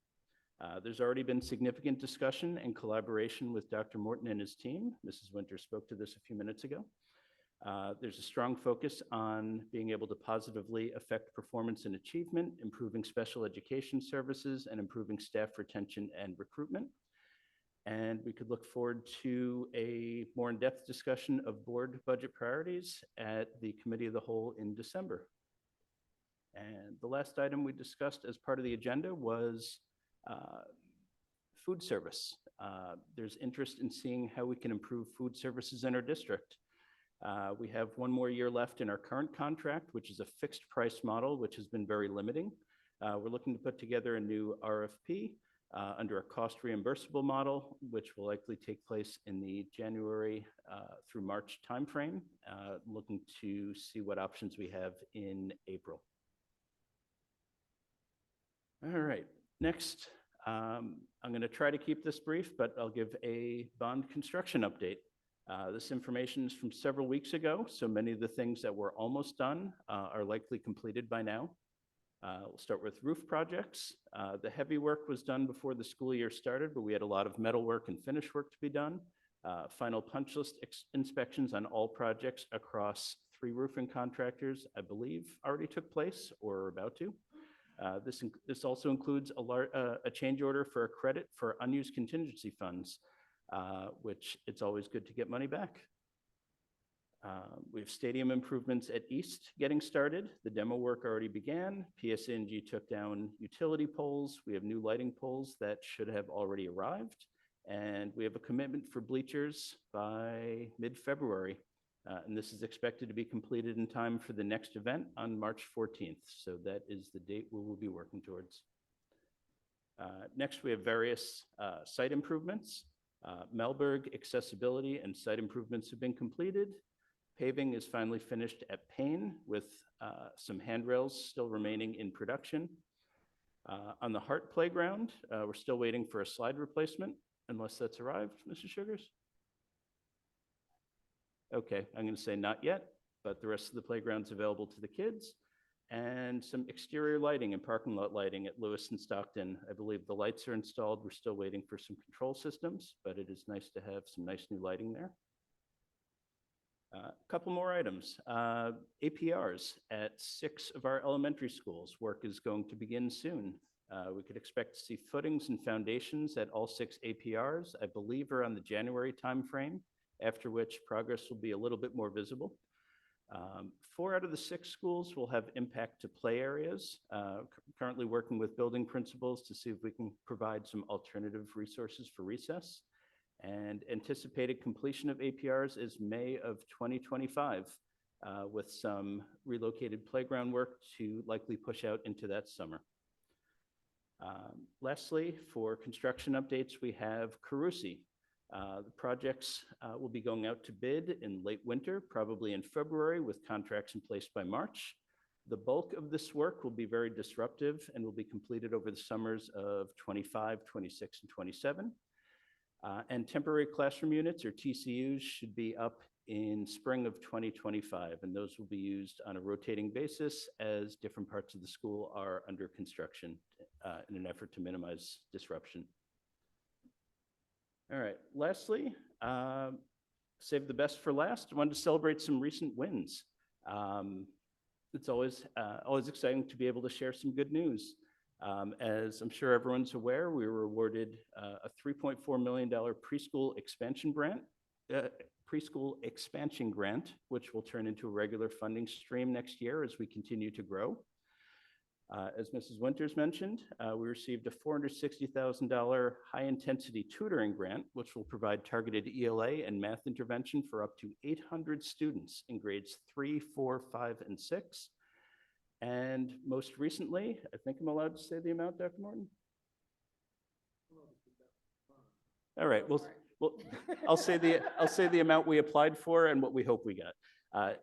There's already been significant discussion and collaboration with Dr. Morton and his team. Mrs. Winter spoke to this a few minutes ago. There's a strong focus on being able to positively affect performance and achievement, improving special education services, and improving staff retention and recruitment. And we could look forward to a more in-depth discussion of board budget priorities at the Committee of the Whole in December. And the last item we discussed as part of the agenda was food service. There's interest in seeing how we can improve food services in our district. We have one more year left in our current contract, which is a fixed price model, which has been very limiting. We're looking to put together a new RFP under a cost reimbursable model, which will likely take place in the January through March timeframe, looking to see what options we have in April. All right, next, I'm going to try to keep this brief, but I'll give a bond construction update. This information is from several weeks ago, so many of the things that were almost done are likely completed by now. We'll start with roof projects. The heavy work was done before the school year started, but we had a lot of metal work and finish work to be done. Final punch list inspections on all projects across 3 roofing contractors, I believe, already took place or are about to. This also includes a change order for a credit for unused contingency funds, which it's always good to get money back. We have stadium improvements at East getting started. The demo work already began. PSNG took down utility poles. We have new lighting poles that should have already arrived. And we have a commitment for bleachers by mid-February. And this is expected to be completed in time for the next event on March 14th. So that is the date we will be working towards. Next, we have various site improvements. Melberg accessibility and site improvements have been completed. Paving is finally finished at Payne with some handrails still remaining in production. On the Hart Playground, we're still waiting for a slide replacement, unless that's arrived, Mr. Sugars? Okay, I'm going to say not yet, but the rest of the playground's available to the kids. And some exterior lighting and parking lot lighting at Lewis and Stockton. I believe the lights are installed. We're still waiting for some control systems, but it is nice to have some nice new lighting there. A couple more items. APRs at 6 of our elementary schools. Work is going to begin soon. We could expect to see footings and foundations at all 6 APRs, I believe around the January timeframe, after which progress will be a little bit more visible. 4 out of the 6 schools will have impact to play areas. Currently working with building principals to see if we can provide some alternative resources for recess. And anticipated completion of APRs is May of 2025, with some relocated playground work to likely push out into that summer. Lastly, for construction updates, we have Carusi. The projects will be going out to bid in late winter, probably in February, with contracts in place by March. The bulk of this work will be very disruptive and will be completed over the summers of 25, 26, and 27. And temporary classroom units, or TCUs, should be up in spring of 2025, and those will be used on a rotating basis as different parts of the school are under construction in an effort to minimize disruption. All right, lastly, save the best for last. I wanted to celebrate some recent wins. It's always exciting to be able to share some good news. As I'm sure everyone's aware, we were awarded a $3.4 million preschool expansion grant, which will turn into a regular funding stream next year as we continue to grow. As Mrs. Winters mentioned, we received a $460,000 high-intensity tutoring grant, which will provide targeted ELA and math intervention for up to 800 students in grades 3, 4, 5, and 6. And most recently, I think I'm allowed to say the amount, Dr. Morton? All right, well, I'll say the amount we applied for and what we hope we got.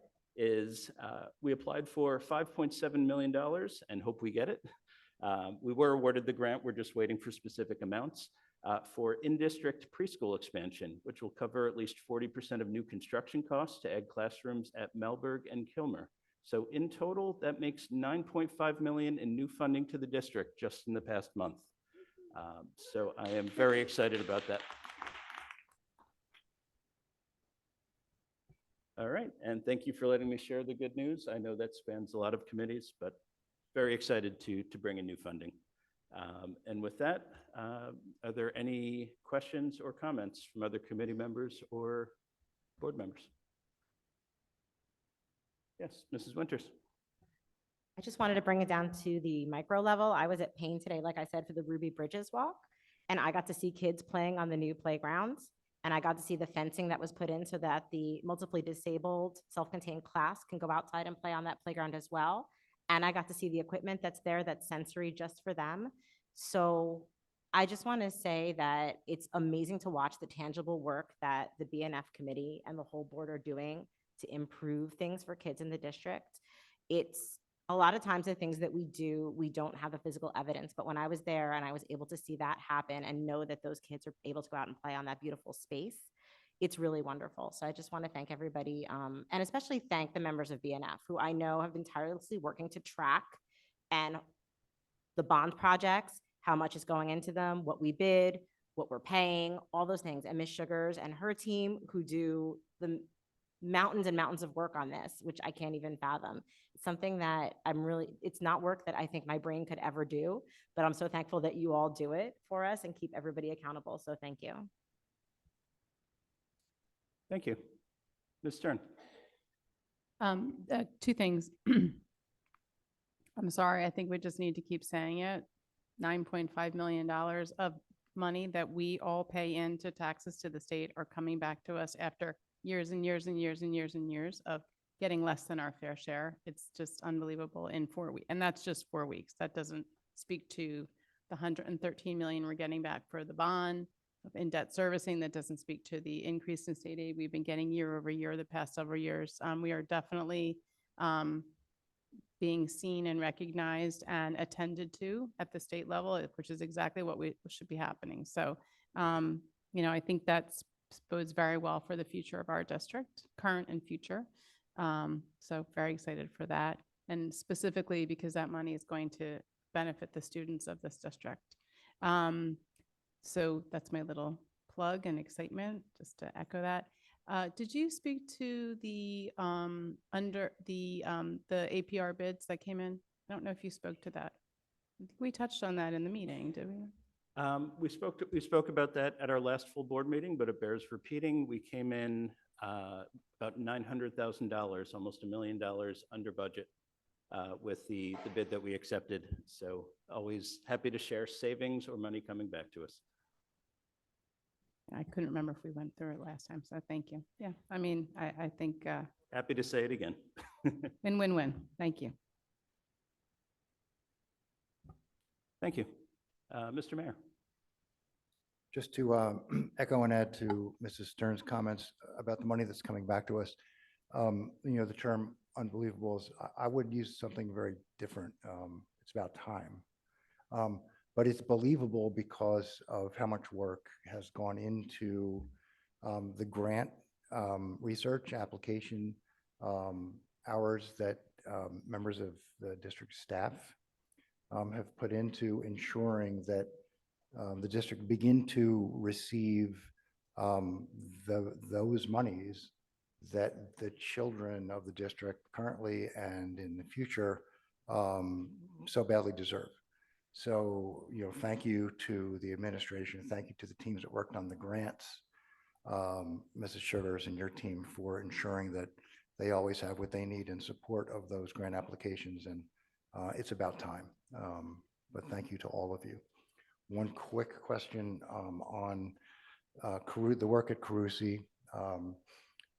We applied for $5.7 million and hope we get it. We were awarded the grant, we're just waiting for specific amounts for in-district preschool expansion, which will cover at least 40% of new construction costs to add classrooms at Melberg and Kilmer. So in total, that makes $9.5 million in new funding to the district just in the past month. So I am very excited about that. All right, and thank you for letting me share the good news. I know that spans a lot of committees, but very excited to bring in new funding. And with that, are there any questions or comments from other committee members or board members? Yes, Mrs. Winters. I just wanted to bring it down to the micro level. I was at Payne today, like I said, for the Ruby Bridges Walk, and I got to see kids playing on the new playgrounds. And I got to see the fencing that was put in so that the multiply disabled self-contained class can go outside and play on that playground as well. And I got to see the equipment that's there that's sensory just for them. So I just want to say that it's amazing to watch the tangible work that the BNF committee and the whole board are doing to improve things for kids in the district. It's a lot of times the things that we do, we don't have the physical evidence, but when I was there and I was able to see that happen and know that those kids are able to go out and play on that beautiful space, it's really wonderful. So I just want to thank everybody, and especially thank the members of BNF, who I know have been tirelessly working to track and the bond projects, how much is going into them, what we bid, what we're paying, all those things. And Ms. Sugars and her team, who do the mountains and mountains of work on this, which I can't even fathom. It's something that it's not work that I think my brain could ever do, but I'm so thankful that you all do it for us and keep everybody accountable. So thank you. Thank you. Ms. Stern. Two things. I'm sorry, I think we just need to keep saying it. $9.5 million of money that we all pay into taxes to the state are coming back to us after years and years and years and years and years of getting less than our fair share. It's just unbelievable in 4 weeks. And that's just 4 weeks. That doesn't speak to the 113 million we're getting back for the bond in debt servicing. That doesn't speak to the increase in state aid we've been getting year over year the past several years. We are definitely being seen and recognized and attended to at the state level, which is exactly what should be happening. So, I think that bodes very well for the future of our district, current and future. So very excited for that. And specifically because that money is going to benefit the students of this district. So that's my little plug and excitement, just to echo that. Did you speak to the APR bids that came in? I don't know if you spoke to that. I think we touched on that in the meeting, did we? We spoke about that at our last full board meeting, but it bears repeating. We came in about $900,000, almost $1 million under budget with the bid that we accepted. So always happy to share savings or money coming back to us. I couldn't remember if we went through it last time, so thank you. Yeah, I mean, I think Happy to say it again. win-win-win. Thank you. Thank you. Mr. Mayor. Just to echo and add to Mrs. Stern's comments about the money that's coming back to us, the term unbelievable is, I would use something very different. It's about time. But it's believable because of how much work has gone into the grant research application hours that members of the district staff have put into ensuring that the district begin to receive those monies that the children of the district currently and in the future so badly deserve. So, thank you to the administration. Thank you to the teams that worked on the grants, Mrs. Sugars and your team, for ensuring that they always have what they need in support of those grant applications. And it's about time. But thank you to all of you. One quick question on the work at Carusi.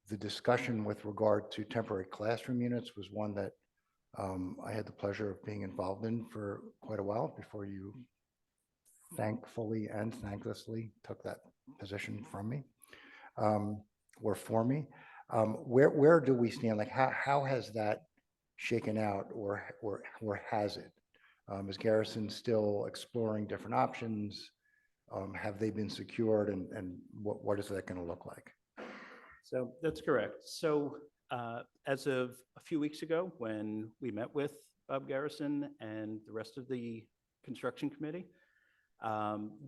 The discussion with regard to temporary classroom units was one that I had the pleasure of being involved in for quite a while before you thankfully and thanklessly took that position from me or for me. Where do we stand? Like how has that shaken out, or has it? Is Garrison still exploring different options? Have they been secured, and what is that going to look like? So that's correct. So as of a few weeks ago, when we met with Bob Garrison and the rest of the construction committee,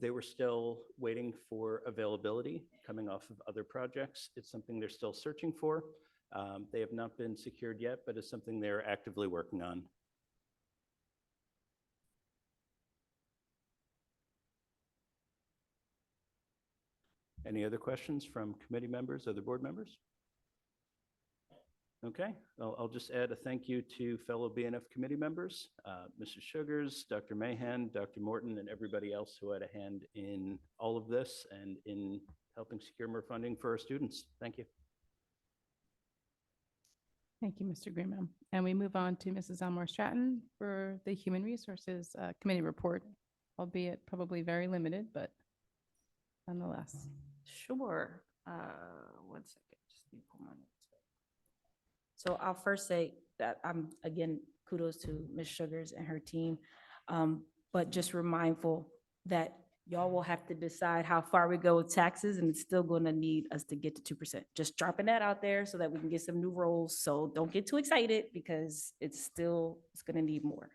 They were still waiting for availability coming off of other projects. It's something they're still searching for. They have not been secured yet, but it's something they're actively working on. Any other questions from committee members, other board members? Okay, I'll just add a thank you to fellow BNF committee members, Mrs. Sugars, Dr. Mahan, Dr. Morton, and everybody else who had a hand in all of this and in helping secure more funding for our students. Thank you. Thank you, Mr. Greenbaum. And we move on to Mrs. Elmore Stratton for the Human Resources Committee report, albeit probably very limited, but nonetheless. Sure. One second, just need to pull my notes. So I'll first say that again, kudos to Ms. Sugars and her team. But just mindful that y'all will have to decide how far we go with taxes, and it's still going to need us to get to 2%. Just dropping that out there so that we can get some new roles. So don't get too excited because it's going to need more.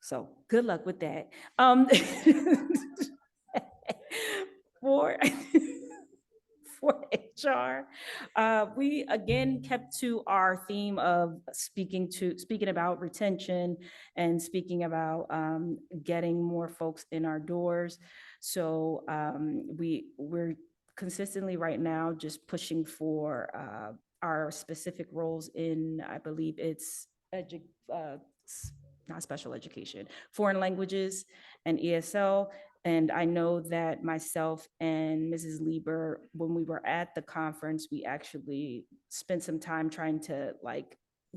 So good luck with that. For HR, we again kept to our theme of speaking about retention and speaking about getting more folks in our doors. So we're consistently right now just pushing for our specific roles in, I believe it's not special education, foreign languages and ESL. And I know that myself and Mrs. Lieber, when we were at the conference, we actually spent some time trying to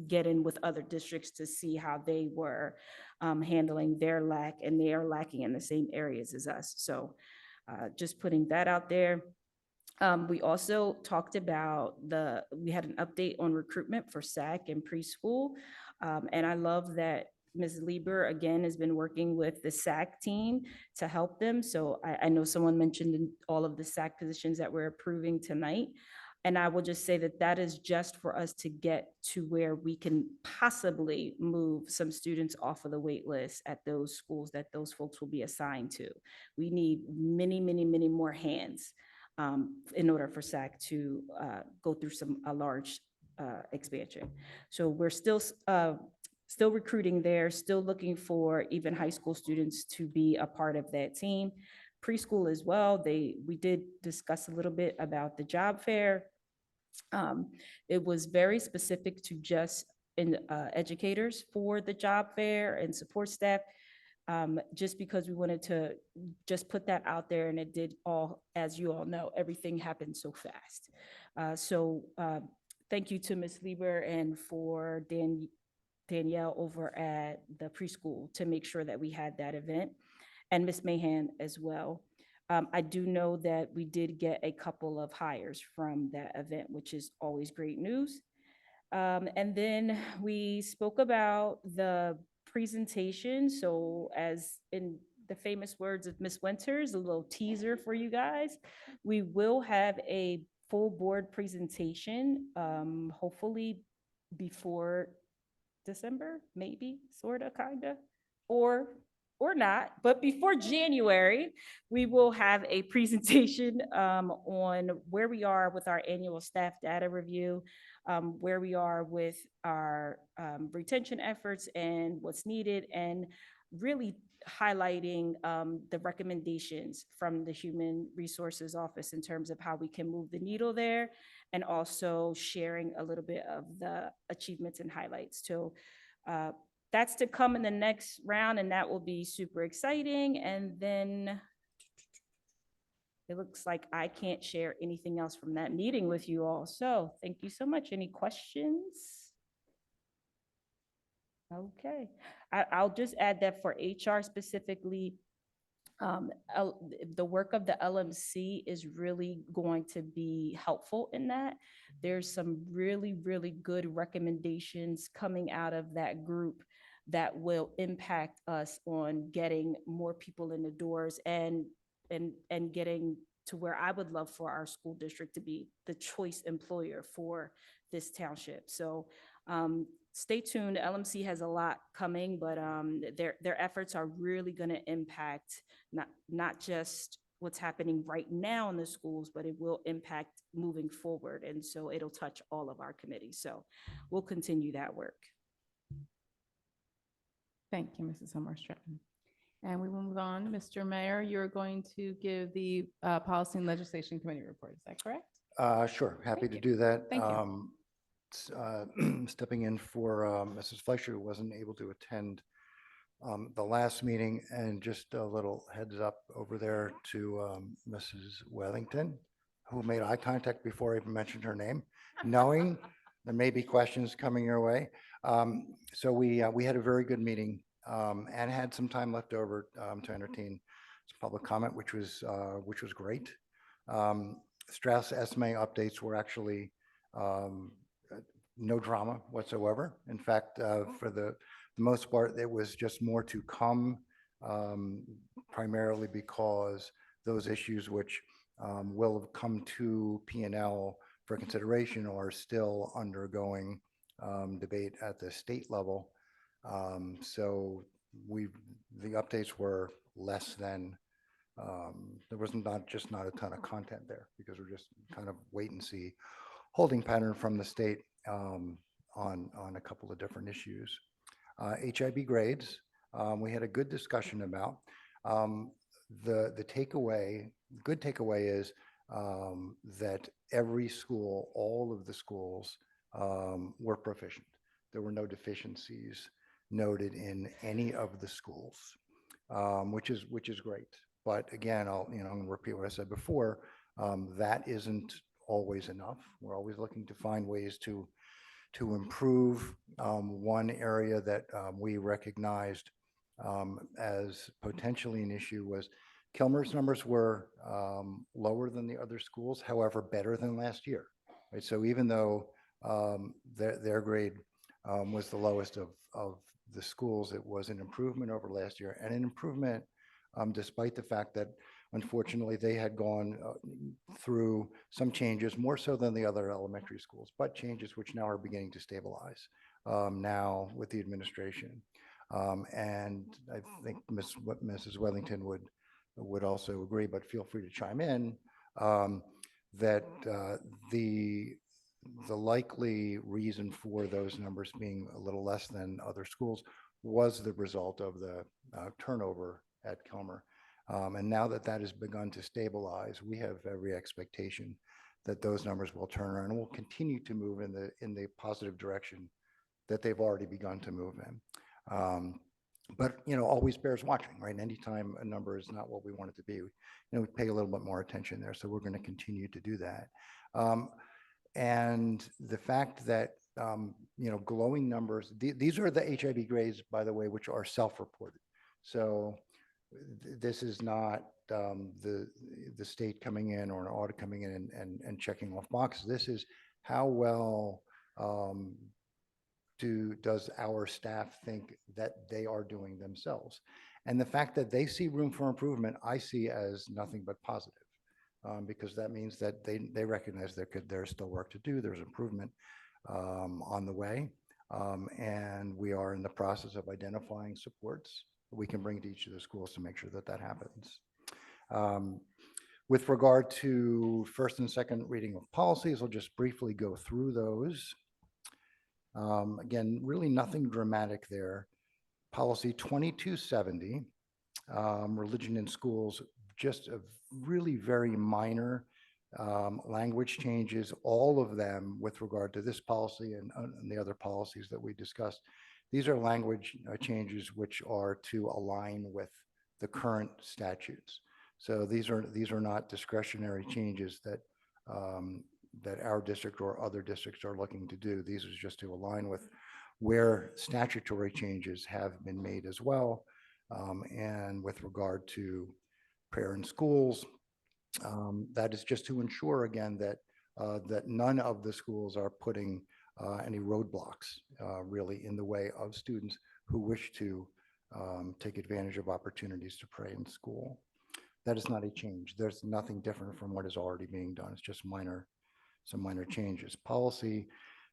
get in with other districts to see how they were handling their lack, and they are lacking in the same areas as us. So just putting that out there. We also talked about we had an update on recruitment for SAC and preschool. And I love that Ms. Lieber, again, has been working with the SAC team to help them. So I know someone mentioned in all of the SAC positions that we're approving tonight. And I will just say that that is just for us to get to where we can possibly move some students off of the wait list at those schools that those folks will be assigned to. We need many, many, many more hands in order for SAC to go through a large expansion. So we're still recruiting there, still looking for even high school students to be a part of that team. Preschool as well, we did discuss a little bit about the job fair. It was very specific to just educators for the job fair and support staff, just because we wanted to just put that out there, and it did all, as you all know, everything happened so fast. Thank you to Ms. Lieber and for Danielle over at the preschool to make sure that we had that event, and Ms. Mahan as well. I do know that we did get a couple of hires from that event, which is always great news. And then we spoke about the presentation. So as in the famous words of Ms. Winters, a little teaser for you guys, we will have a full board presentation, hopefully before December, maybe, sorta, kinda, or not, but before January, we will have a presentation on where we are with our annual staff data review, where we are with our retention efforts and what's needed, and really highlighting the recommendations from the Human Resources Office in terms of how we can move the needle there, and also sharing a little bit of the achievements and highlights. So that's to come in the next round, and that will be super exciting. And then it looks like I can't share anything else from that meeting with you all. So thank you so much. Any questions? Okay, I'll just add that for HR specifically, the work of the LMC is really going to be helpful in that. There's some really, really good recommendations coming out of that group that will impact us on getting more people in the doors and getting to where I would love for our school district to be the choice employer for this township. So stay tuned. LMC has a lot coming, but their efforts are really going to impact not just what's happening right now in the schools, but it will impact moving forward. And so it'll touch all of our committees. So we'll continue that work. Thank you, Mrs. Homer Stratton. And we will move on. Mr. Mayor, you're going to give the Policy and Legislation Committee report. Is that correct? Sure, happy Thank to you. do that. Thank you. Stepping in for Mrs. Fleischer, who wasn't able to attend the last meeting, and just a little heads up over there to Mrs. Wellington, who made eye contact before I even mentioned her name, knowing there may be questions coming your way. So we had a very good meeting and had some time left over to entertain some public comment, which was great. Strauss Esme updates were actually no drama whatsoever. In fact, for the most part, it was just more to come, primarily because those issues which will have come to P&L for consideration are still undergoing debate at the state level. So the updates were less than, there was not a ton of content there, because we're just kind of wait and see holding pattern from the state on a couple of different issues. HIB grades, we had a good discussion about. The takeaway, good takeaway is that every school, all of the schools were proficient. There were no deficiencies noted in any of the schools, which is great. But again, I'm going to repeat what I said before. That isn't always enough. We're always looking to find ways to improve. One area that we recognized as potentially an issue was Kilmer's numbers were lower than the other schools, however, better than last year. Right? So even though their grade was the lowest of the schools, it was an improvement over last year, and an improvement despite the fact that unfortunately they had gone through some changes, more so than the other elementary schools, but changes which now are beginning to stabilize now with the administration. And I think Mrs. Wellington would also agree, but feel free to chime in, that the likely reason for those numbers being a little less than other schools was the result of the turnover at Kilmer. And now that that has begun to stabilize, we have every expectation that those numbers will turn around and will continue to move in the positive direction that they've already begun to move in. But always bears watching, right? And anytime a number is not what we want it to be, we pay a little bit more attention there. So we're going to continue to do that. And the fact that glowing numbers, these are the HIB grades, by the way, which are self-reported. So this is not the state coming in or an audit coming in and checking off boxes. This is how well does our staff think that they are doing themselves. And the fact that they see room for improvement, I see as nothing but positive, because that means that they recognize there's still work to do. There's improvement on the way. And we are in the process of identifying supports we can bring to each of the schools to make sure that that happens. With regard to first and second reading of policies, I'll just briefly go through those. Again, really nothing dramatic there. Policy 2270, religion in schools, just a really very minor language changes, all of them with regard to this policy and the other policies that we discussed. These are language changes which are to align with the current statutes. So these are not discretionary changes that our district or other districts are looking to do. These are just to align with where statutory changes have been made as well. And with regard to prayer in schools, that is just to ensure again that none of the schools are putting any roadblocks really in the way of students who wish to take advantage of opportunities to pray in school. That is not a change. There's nothing different from what is already being done. It's just some minor changes. Policy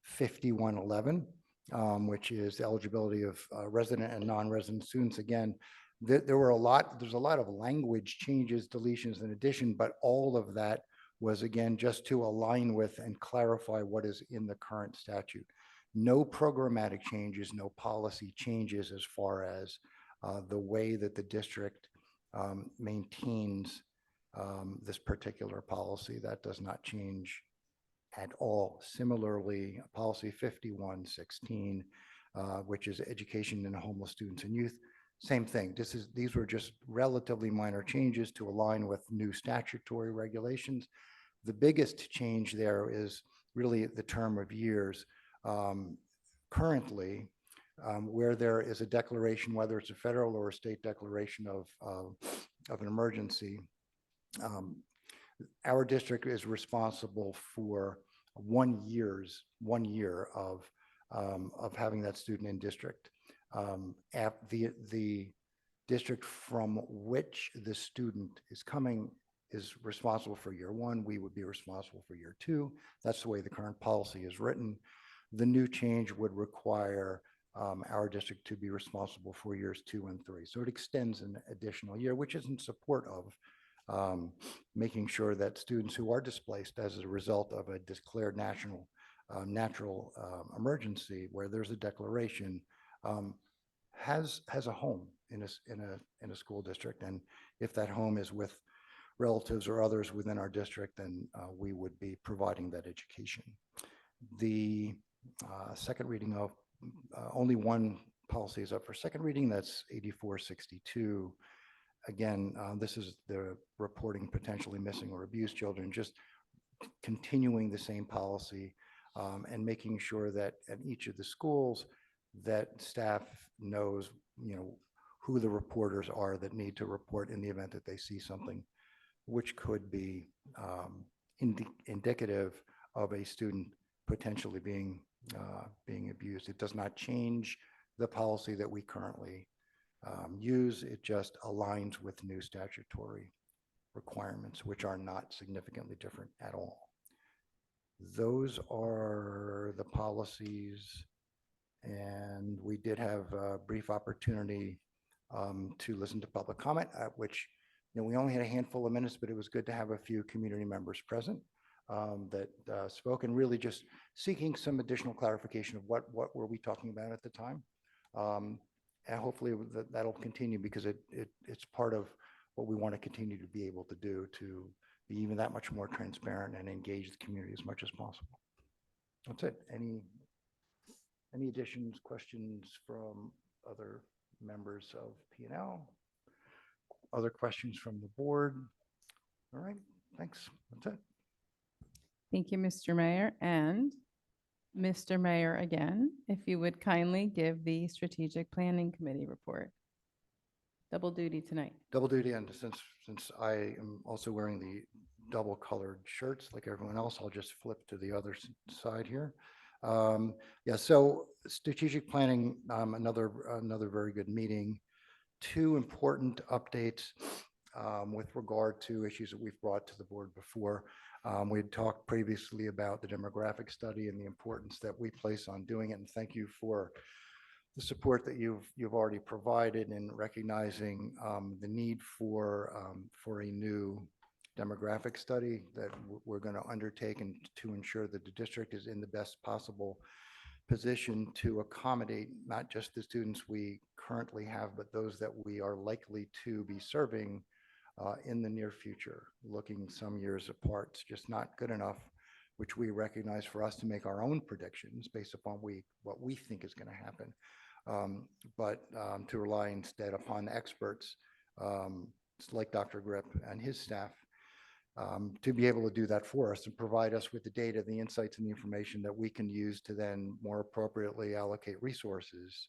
5111 which is the eligibility of resident and non-resident students. Again, there's a lot of language changes, deletions, and addition, but all of that was, again, just to align with and clarify what is in the current statute. No programmatic changes, no policy changes as far as the way that the district maintains this particular policy. That does not change at all. Similarly, policy 5116, which is education in homeless students and youth, same thing. These were just relatively minor changes to align with new statutory regulations. The biggest change there is really the term of years. Currently, where there is a declaration, whether it's a federal or a state declaration of an emergency, our district is responsible for 1 year of having that student in district. The district from which the student is coming is responsible for year 1. We would be responsible for year 2. That's the way the current policy is written. The new change would require our district to be responsible for years 2 and 3. So it extends an additional year, which is in support of making sure that students who are displaced as a result of a declared natural emergency, where there's a declaration, has a home in a school district. And if that home is with relatives or others within our district, then we would be providing that education. The second reading of only one policy is up for second reading. That's 8462. Again, this is the reporting potentially missing or abused children, just continuing the same policy and making sure that at each of the schools that staff knows, who the reporters are that need to report in the event that they see something which could be indicative of a student potentially being abused. It does not change the policy that we currently use. It just aligns with new statutory requirements, which are not significantly different at all. Those are the policies, and we did have a brief opportunity to listen to public comment, at which we only had a handful of minutes, but it was good to have a few community members present that spoke, and really just seeking some additional clarification of what were we talking about at the time. And hopefully that'll continue, because it's part of what we want to continue to be able to do, to be even that much more transparent and engage the community as much as possible. That's it. Any additions, questions from other members of P&L? Other questions from the board? All right, thanks. That's it. Thank you, Mr. Mayor. And Mr. Mayor, again, if you would kindly give the Strategic Planning Committee report. Double duty tonight. Double duty, and since I am also wearing the double colored shirts like everyone else, I'll just flip to the other side here. Yeah, so strategic planning, another very good meeting. 2 important updates with regard to issues that we've brought to the board before. We had talked previously about the demographic study and the importance that we place on doing it, and thank you for the support that you've already provided in recognizing the need for a new demographic study that we're going to undertake, and to ensure that the district is in the best possible position to accommodate not just the students we currently have, but those that we are likely to be serving in the near future. Looking some years apart, it's just not good enough, which we recognize, for us to make our own predictions based upon what we think is going to happen, but to rely instead upon experts like Dr. Grip and his staff to be able to do that for us and provide us with the data, the insights, and the information that we can use to then more appropriately allocate resources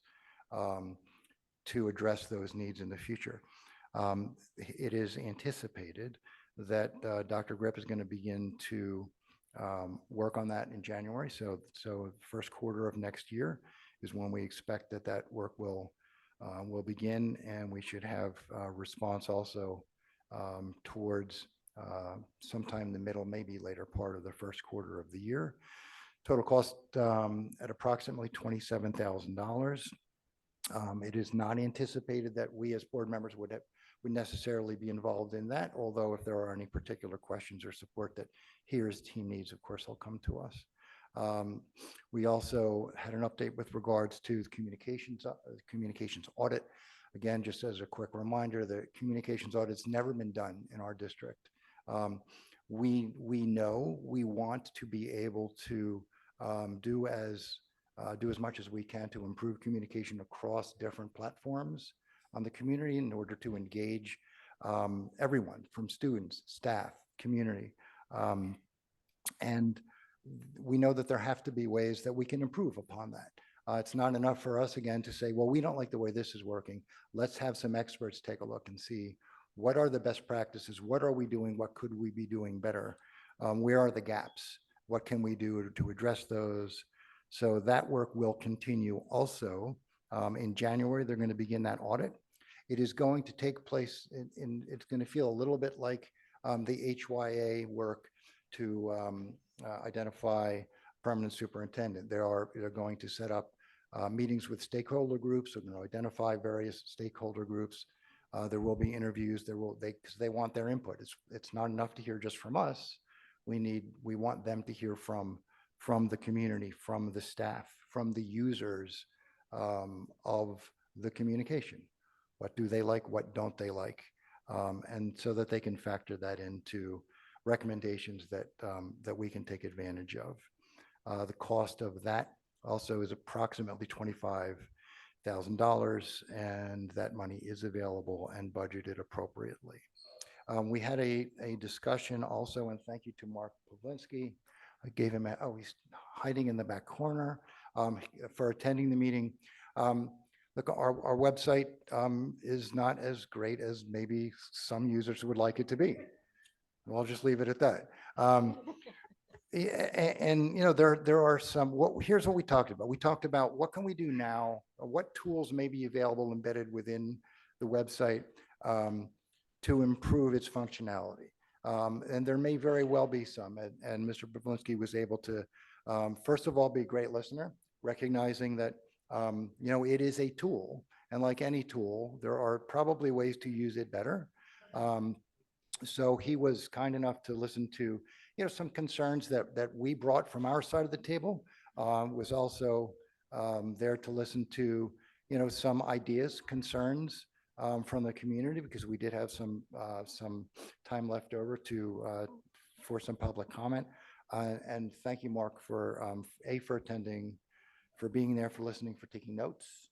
to address those needs in the future. It is anticipated that Dr. Grip is going to begin to work on that in January. So first quarter of next year is when we expect that work will begin, and we should have a response also towards sometime in the middle, maybe later part of the first quarter of the year. Total cost at approximately $27,000. It is not anticipated that we as board members would necessarily be involved in that, although if there are any particular questions or support that he or his team needs, of course, they'll come to us. We also had an update with regards to the communications audit. Again, just as a quick reminder, the communications audit's never been done in our district. We know we want to be able to do as much as we can to improve communication across different platforms on the community in order to engage everyone from students, staff, community. And we know that there have to be ways that we can improve upon that. It's not enough for us, again, to say, well, we don't like the way this is working. Let's have some experts take a look and see what are the best practices? What are we doing? What could we be doing better? Where are the gaps? What can we do to address those? So that work will continue also. In January, they're going to begin that audit. It is going to take place it's going to feel a little bit like the HYA work to identify permanent superintendent. They're going to set up meetings with stakeholder groups. They're going to identify various stakeholder groups. There will be interviews. Because they want their input. It's not enough to hear just from us. We want them to hear from the community, from the staff, from the users of the communication. What do they like? What don't they like? And so that they can factor that into recommendations that we can take advantage of. The cost of that also is approximately $25,000, and that money is available and budgeted appropriately. We had a discussion also, and thank you to Mark Pawlinski. I gave him he's hiding in the back corner for attending the meeting. Look, our website is not as great as maybe some users would like it to be. I'll just leave it at that. And there are some. Here's what we talked about. We talked about what can we do now, or what tools may be available embedded within the website to improve its functionality. And there may very well be some. And Mr. Pawlinski was able to, first of all, be a great listener, recognizing that it is a tool, and like any tool, there are probably ways to use it better. So he was kind enough to listen to, some concerns that we brought from our side of the table. Was also there to listen to, some ideas, concerns from the community, because we did have some time left over for some public comment. And thank you, Mark, for attending, for being there, for listening, for taking notes.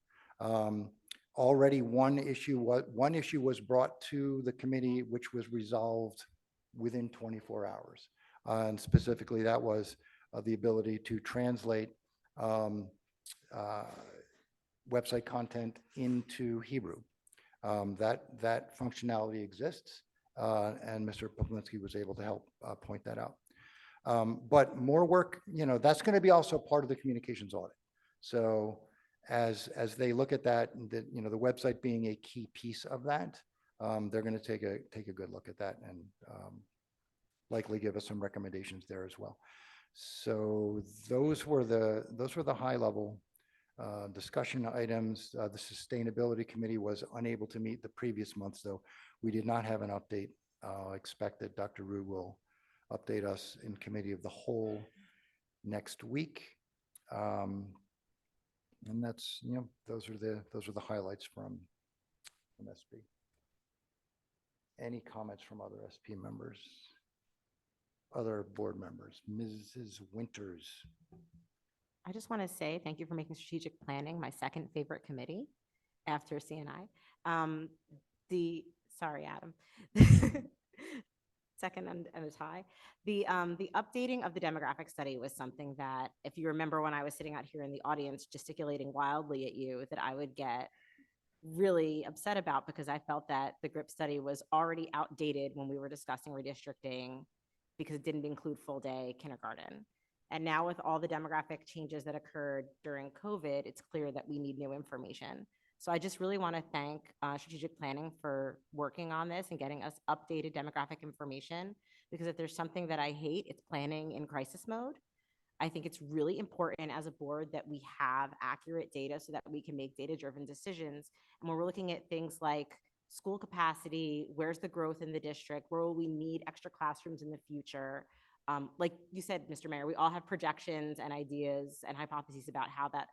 Already one issue was brought to the committee, which was resolved within 24 hours. And specifically, that was the ability to translate website content into Hebrew. That functionality exists, and Mr. Pawlinski was able to help point that out. But more work, that's going to be also part of the communications audit. So as they look at that, the website being a key piece of that, they're going to take a good look at that and likely give us some recommendations there as well. So those were the high level discussion items. The Sustainability Committee was unable to meet the previous month, so we did not have an update. Expect that Dr. Rood will update us in Committee of the Whole next week. And that's, those are the highlights from SP. Any comments from other SP members, other board members? Mrs. Winters. I just want to say thank you for making strategic planning my second favorite committee after CNI. Sorry, Adam. Second and a tie. The updating of the demographic study was something that, if you remember when I was sitting out here in the audience gesticulating wildly at you, that I would get really upset about, because I felt that the GRIP study was already outdated when we were discussing redistricting, because it didn't include full day kindergarten. And now with all the demographic changes that occurred during COVID, it's clear that we need new information. So I just really want to thank strategic planning for working on this and getting us updated demographic information, because if there's something that I hate, it's planning in crisis mode. I think it's really important as a board that we have accurate data so that we can make data-driven decisions. And when we're looking at things like school capacity, where's the growth in the district, where will we need extra classrooms in the future? Like you said, Mr. Mayor, we all have projections and ideas and hypotheses about how that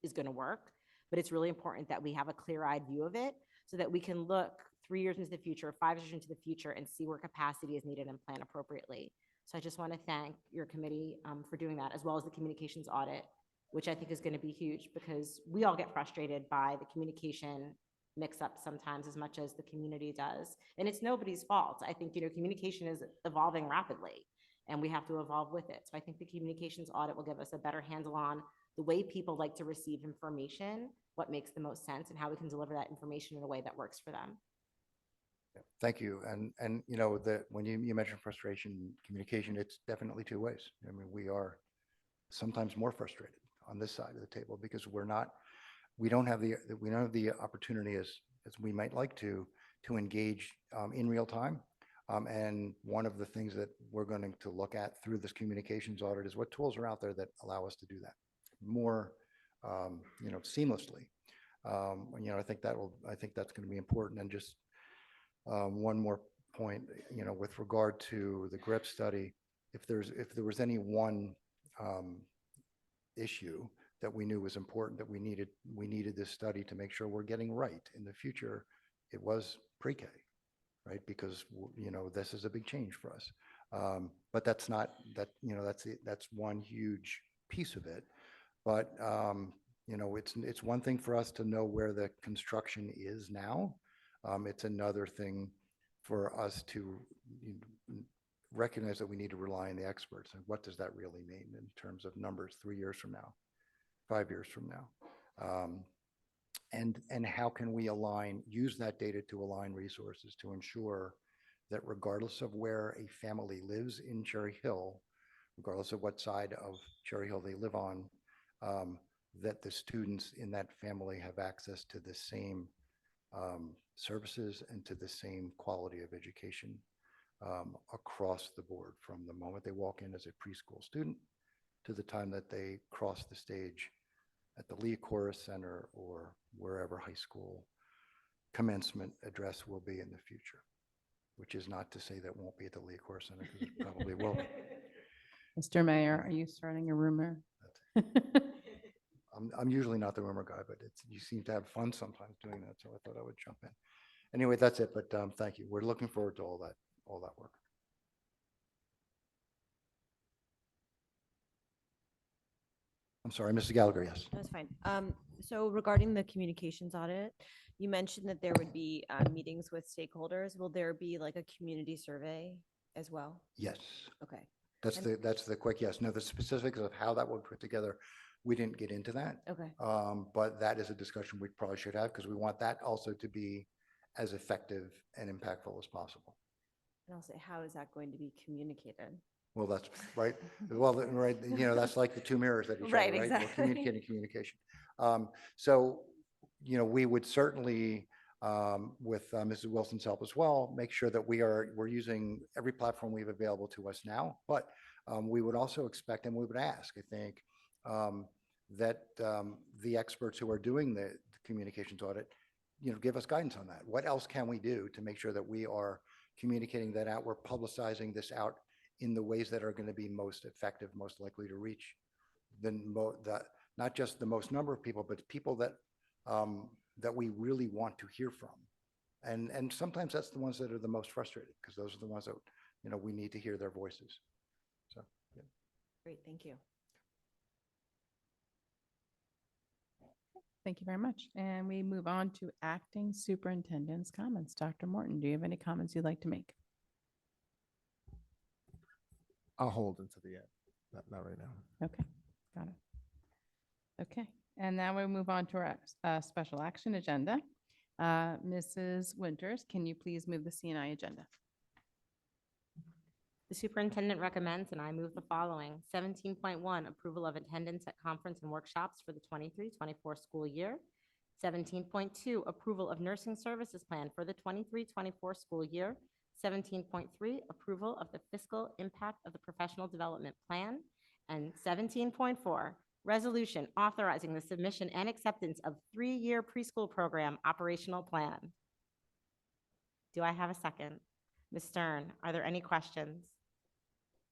is going to work, but it's really important that we have a clear-eyed view of it so that we can look 3 years into the future, 5 years into the future, and see where capacity is needed and plan appropriately. So I just want to thank your committee for doing that, as well as the communications audit, which I think is going to be huge because we all get frustrated by the communication mix-up sometimes as much as the community does. And it's nobody's fault. I think, communication is evolving rapidly and we have to evolve with it. So I think the communications audit will give us a better handle on the way people like to receive information, what makes the most sense, and how we can deliver that information in a way that works for them. Thank you. And that when you mentioned frustration, communication, it's definitely two ways. I mean, we are sometimes more frustrated on this side of the table because we don't have the opportunity as we might like to engage in real time. And one of the things that we're going to look at through this communications audit is what tools are out there that allow us to do that more, seamlessly. I think that's going to be important. And just one more point, with regard to the GRIP study, if there was any one issue that we knew was important that we needed this study to make sure we're getting right in the future, it was pre-K, right? Because this is a big change for us. But that's not that, that's one huge piece of it. But it's one thing for us to know where the construction is now. It's another thing for us to recognize that we need to rely on the experts. And what does that really mean in terms of numbers 3 years from now, 5 years from now? And how can we use that data to align resources to ensure that regardless of where a family lives in Cherry Hill, regardless of what side of Cherry Hill they live on, that the students in that family have access to the same services and to the same quality of education across the board, from the moment they walk in as a preschool student to the time that they cross the stage at the Lee Chorus Center or wherever high school commencement address will be in the future, which is not to say that won't be at the Lee Chorus Center, because it probably will be. Mr. Mayor, are you starting a rumor? I'm usually not the rumor guy, but you seem to have fun sometimes doing that, so I thought I would jump in. Anyway, that's it, but thank you. We're looking forward to all that work. I'm sorry, Mrs. Gallagher, yes. That's fine. So regarding the communications audit, you mentioned that there would be meetings with stakeholders. Will there be like a community survey as well? Yes. Okay. That's the quick yes. No, the specifics of how that would put together, we didn't get into that. Okay. But that is a discussion we probably should have, because we want that also to be as effective and impactful as possible. And also, how is that going to be communicated? Well, that's right. Well, right. That's like the two mirrors at each Right, other, right? exactly. We're communicating communication. So, we would certainly, with Mrs. Wilson's help as well, make sure that we're using every platform we have available to us now. But we would also expect, and we would ask, I think, that the experts who are doing the communications audit, give us guidance on that. What else can we do to make sure that we are communicating that out? We're publicizing this out in the ways that are going to be most effective, most likely to reach not just the most number of people, but people that that we really want to hear from. And sometimes that's the ones that are the most frustrated, because those are the ones that we need to hear their voices. So yeah. Great, thank you. Thank you very much. And we move on to acting superintendent's comments. Dr. Morton, do you have any comments you'd like to make? I'll hold until the end, not right now. Okay, got it. Okay, and now we move on to our special action agenda. Mrs. Winters, can you please move the C&I agenda? The superintendent recommends, and I move the following. 17.1, approval of attendance at conference and workshops for the 23-24 school year. 17.2, approval of nursing services plan for the 23-24 school year. 17.3, approval of the fiscal impact of the professional development plan. And 17.4, resolution authorizing the submission and acceptance of 3-year preschool program operational plan. Do I have a second? Ms. Stern, are there any questions?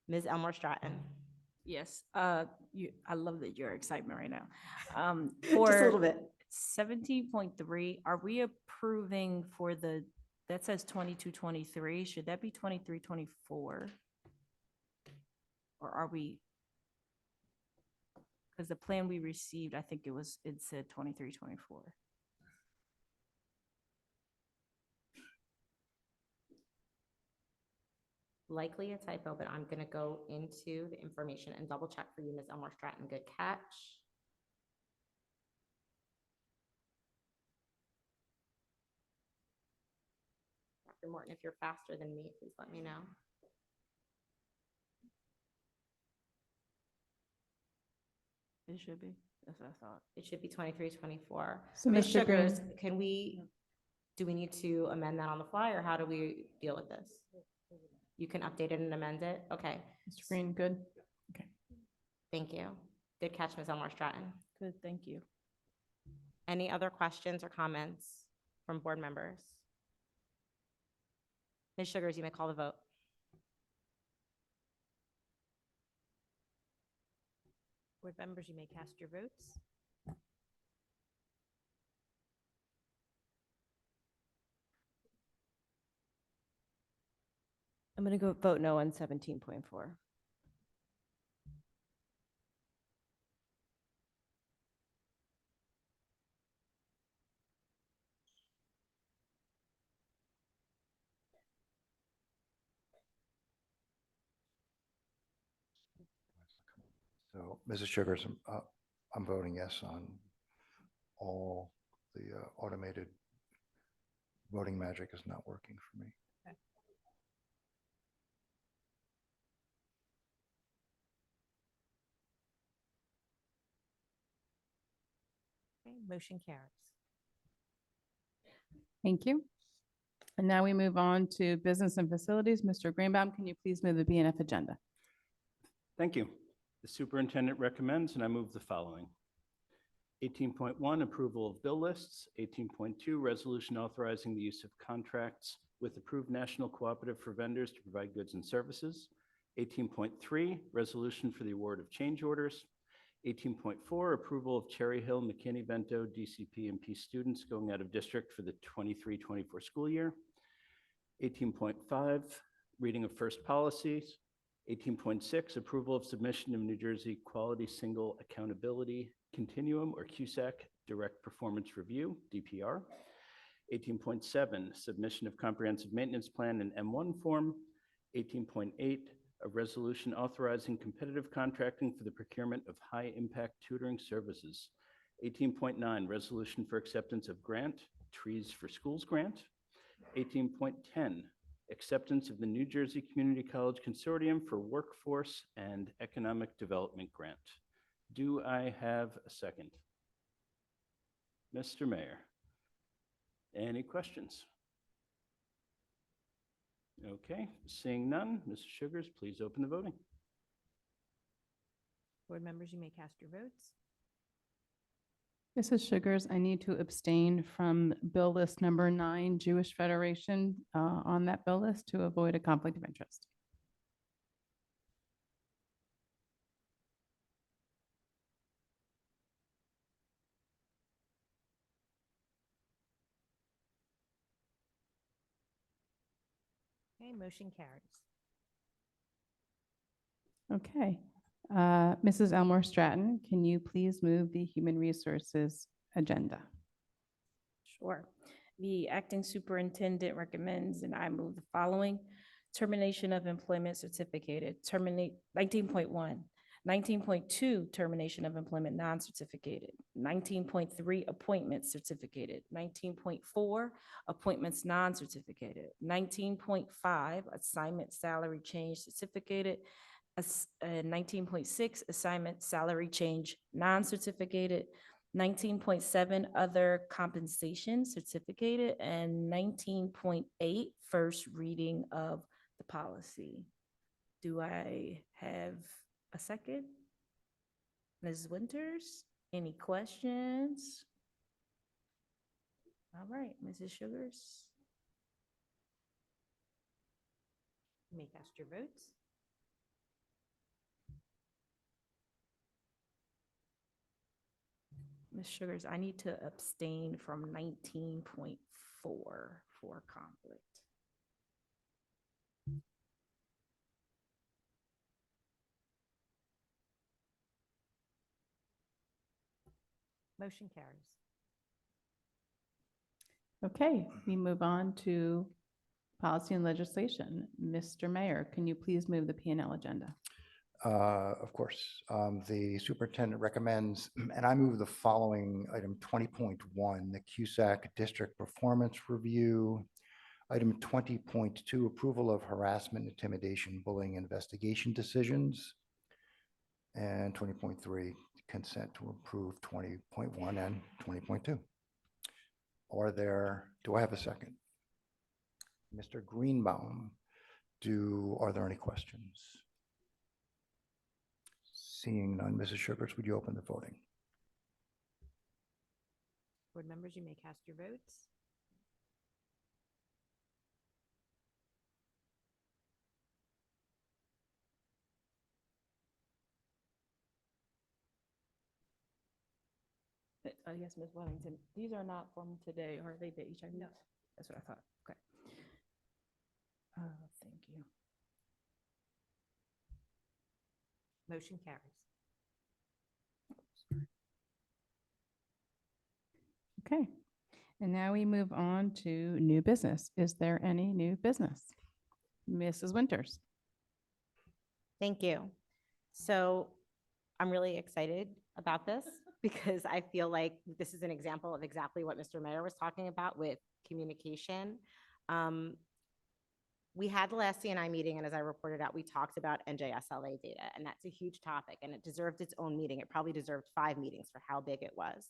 Ms. Elmore Stratton? Yes, I love that your excitement right now. Just a little For bit. 17.3, are we approving for that says 22-23? Should that be 23-24? Or are we? Because the plan we received, I think it said 23-24. Likely a typo, but I'm gonna go into the information and double check for you, Ms. Elmore Stratton. Good catch. Dr. Morton, if you're faster than me, please let me know. It should be. That's what I thought. It should be 23-24. So, Ms. Mr. Sugars, Green, do we need to amend that on the fly, or how do we deal with this? You can update it and amend it? Okay, Mr. Green, good? thank you. Good catch, Ms. Elmore Stratton. Good, thank you. Any other questions or comments from board members? Ms. Sugars, you may call the vote. Board members, you may cast your votes. I'm going to go vote no on 17.4. So, Mrs. Sugars, I'm voting yes on all the automated voting magic is not working for me. Okay, motion carries. Thank you. And now we move on to business and facilities. Mr. Greenbaum, can you please move the BNF agenda? Thank you. The superintendent recommends, and I move the following. 18.1, approval of bill lists. 18.2, resolution authorizing the use of contracts with approved national cooperative for vendors to provide goods and services. 18.3, resolution for the award of change orders. 18.4, approval of Cherry Hill, McKinney-Vento, DCP, and P students going out of district for the 23-24 school year. 18.5, reading of first policies. 18.6, approval of submission of New Jersey Quality Single Accountability Continuum, or QSAC, Direct Performance Review, DPR. 18.7, submission of comprehensive maintenance plan in M1 form. 18.8, a resolution authorizing competitive contracting for the procurement of high-impact tutoring services. 18.9, resolution for acceptance of grant, Trees for Schools grant. 18.10, acceptance of the New Jersey Community College Consortium for Workforce and Economic Development Grant. Do I have a second? Mr. Mayor, any questions? Okay, seeing none, Mr. Sugars, please open the voting. Board members, you may cast your votes. Mrs. Sugars, I need to abstain from bill list number 9, Jewish Federation, on that bill list to avoid a conflict of interest. Okay, motion carries. Okay. Mrs. Elmore Stratton, can you please move the human resources agenda? Sure. The acting superintendent recommends, and I move the following: termination of employment certificated, terminate 19.1, 19.2, termination of employment non-certificated, 19.3, appointments certificated, 19.4, appointments non-certificated, 19.5, assignment salary change certificated, 19.6, assignment salary change non-certificated, 19.7, other compensation certificated, and 19.8, first reading of the policy. Do I have a second? Ms. Winters, any questions? All right, Mrs. Sugars. You may cast your votes. Ms. Sugars, I need to abstain from 19.4 for conflict. Motion carries. Okay, we move on to policy and legislation. Mr. Mayor, can you please move the P&L agenda? Of course, the superintendent recommends, and I move the following item 20.1, the CUSAC District Performance Review. Item 20.2, approval of harassment, intimidation, bullying, investigation decisions. And 20.3, consent to approve 20.1 and 20.2. Do I have a second? Mr. Greenbaum, are there any questions? Seeing none, Mrs. Sugars, would you open the voting? Board members, you may cast your votes. Yes, Ms. Wellington, these are not from today, are they, the HIV? No. That's what I thought, okay. Thank you. Motion carries. Okay, and now we move on to new business. Is there any new business? Mrs. Winters? Thank you. So I'm really excited about this because I feel like this is an example of exactly what Mr. Mayor was talking about with communication. We had the last CNI meeting, and as I reported out, we talked about NJSLA data, and that's a huge topic, and it deserved its own meeting. It probably deserved 5 meetings for how big it was.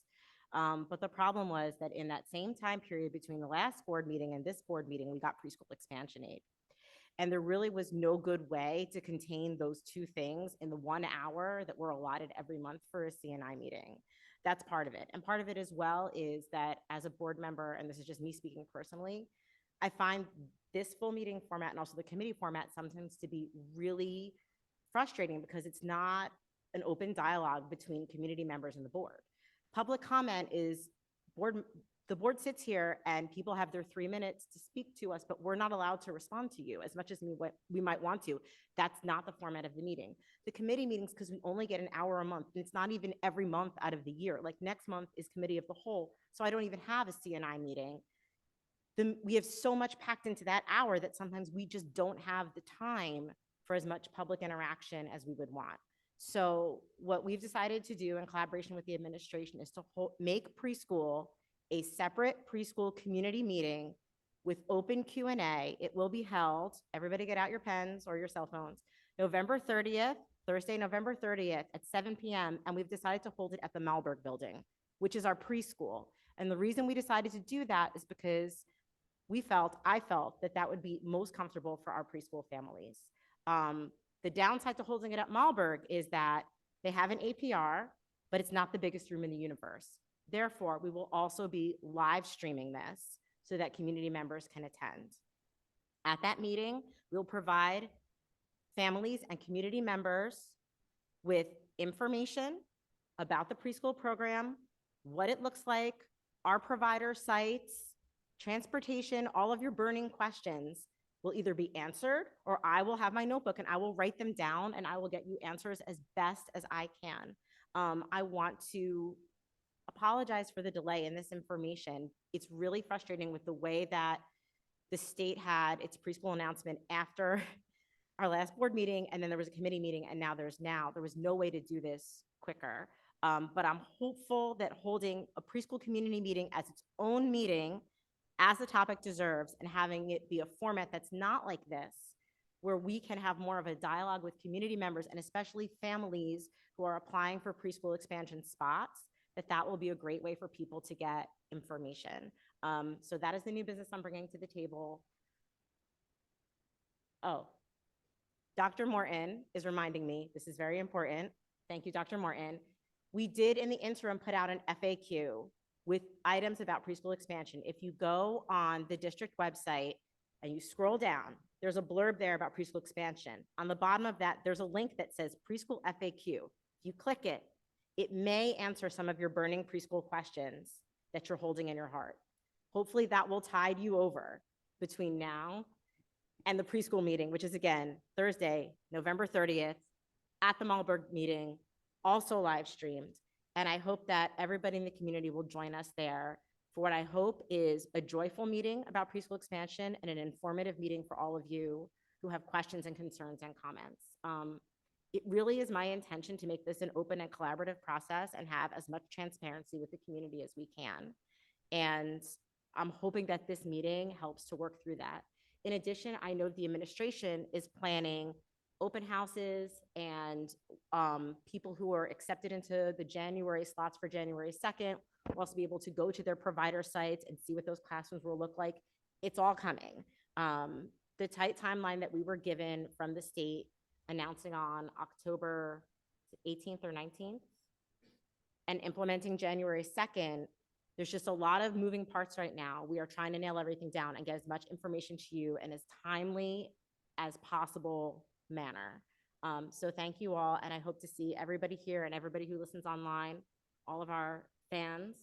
But the problem was that in that same time period between the last board meeting and this board meeting, we got preschool expansion aid. And there really was no good way to contain those two things in the 1 hour that were allotted every month for a CNI meeting. That's part of it. And part of it as well is that as a board member, and this is just me speaking personally, I find this full meeting format and also the committee format sometimes to be really frustrating because it's not an open dialogue between community members and the board. Public comment is the board sits here and people have their 3 minutes to speak to us, but we're not allowed to respond to you as much as we might want to. That's not the format of the meeting. The committee meetings, because we only get an hour a month, and it's not even every month out of the year. Like next month is committee of the whole, so I don't even have a CNI meeting. We have so much packed into that hour that sometimes we just don't have the time for as much public interaction as we would want. So what we've decided to do in collaboration with the administration is to make preschool a separate preschool community meeting with open Q&A. It will be held, everybody get out your pens or your cell phones, November 30th, Thursday, November 30th at 7 p.m. And we've decided to hold it at the Malberg building, which is our preschool. And the reason we decided to do that is because I felt that that would be most comfortable for our preschool families. The downside to holding it at Malberg is that they have an APR, but it's not the biggest room in the universe. Therefore, we will also be live streaming this so that community members can attend. At that meeting, we'll provide families and community members with information about the preschool program, what it looks like, our provider sites, transportation, all of your burning questions will either be answered or I will have my notebook and I will write them down and I will get you answers as best as I can. I want to apologize for the delay in this information. It's really frustrating with the way that the state had its preschool announcement after our last board meeting, and then there was a committee meeting, and there was no way to do this quicker. But I'm hopeful that holding a preschool community meeting as its own meeting, as the topic deserves, and having it be a format that's not like this, where we can have more of a dialogue with community members and especially families who are applying for preschool expansion spots, that will be a great way for people to get information. So that is the new business I'm bringing to the table. Oh, Dr. Morton is reminding me, this is very important. Thank you, Dr. Morton. We did in the interim put out an FAQ with items about preschool expansion. If you go on the district website and you scroll down, there's a blurb there about preschool expansion. On the bottom of that, there's a link that says preschool FAQ. If you click it, it may answer some of your burning preschool questions that you're holding in your heart. Hopefully that will tide you over between now and the preschool meeting, which is again, Thursday, November 30th at the Malberg meeting, also live streamed. And I hope that everybody in the community will join us there for what I hope is a joyful meeting about preschool expansion and an informative meeting for all of you who have questions and concerns and comments. It really is my intention to make this an open and collaborative process and have as much transparency with the community as we can. And I'm hoping that this meeting helps to work through that. In addition, I know the administration is planning open houses and people who are accepted into the January slots for January 2nd will also be able to go to their provider sites and see what those classrooms will look like. It's all coming. The tight timeline that we were given from the state announcing on October 18th or 19th and implementing January 2nd, there's just a lot of moving parts right now. We are trying to nail everything down and get as much information to you in as timely as possible manner. So thank you all, and I hope to see everybody here and everybody who listens online. All of our fans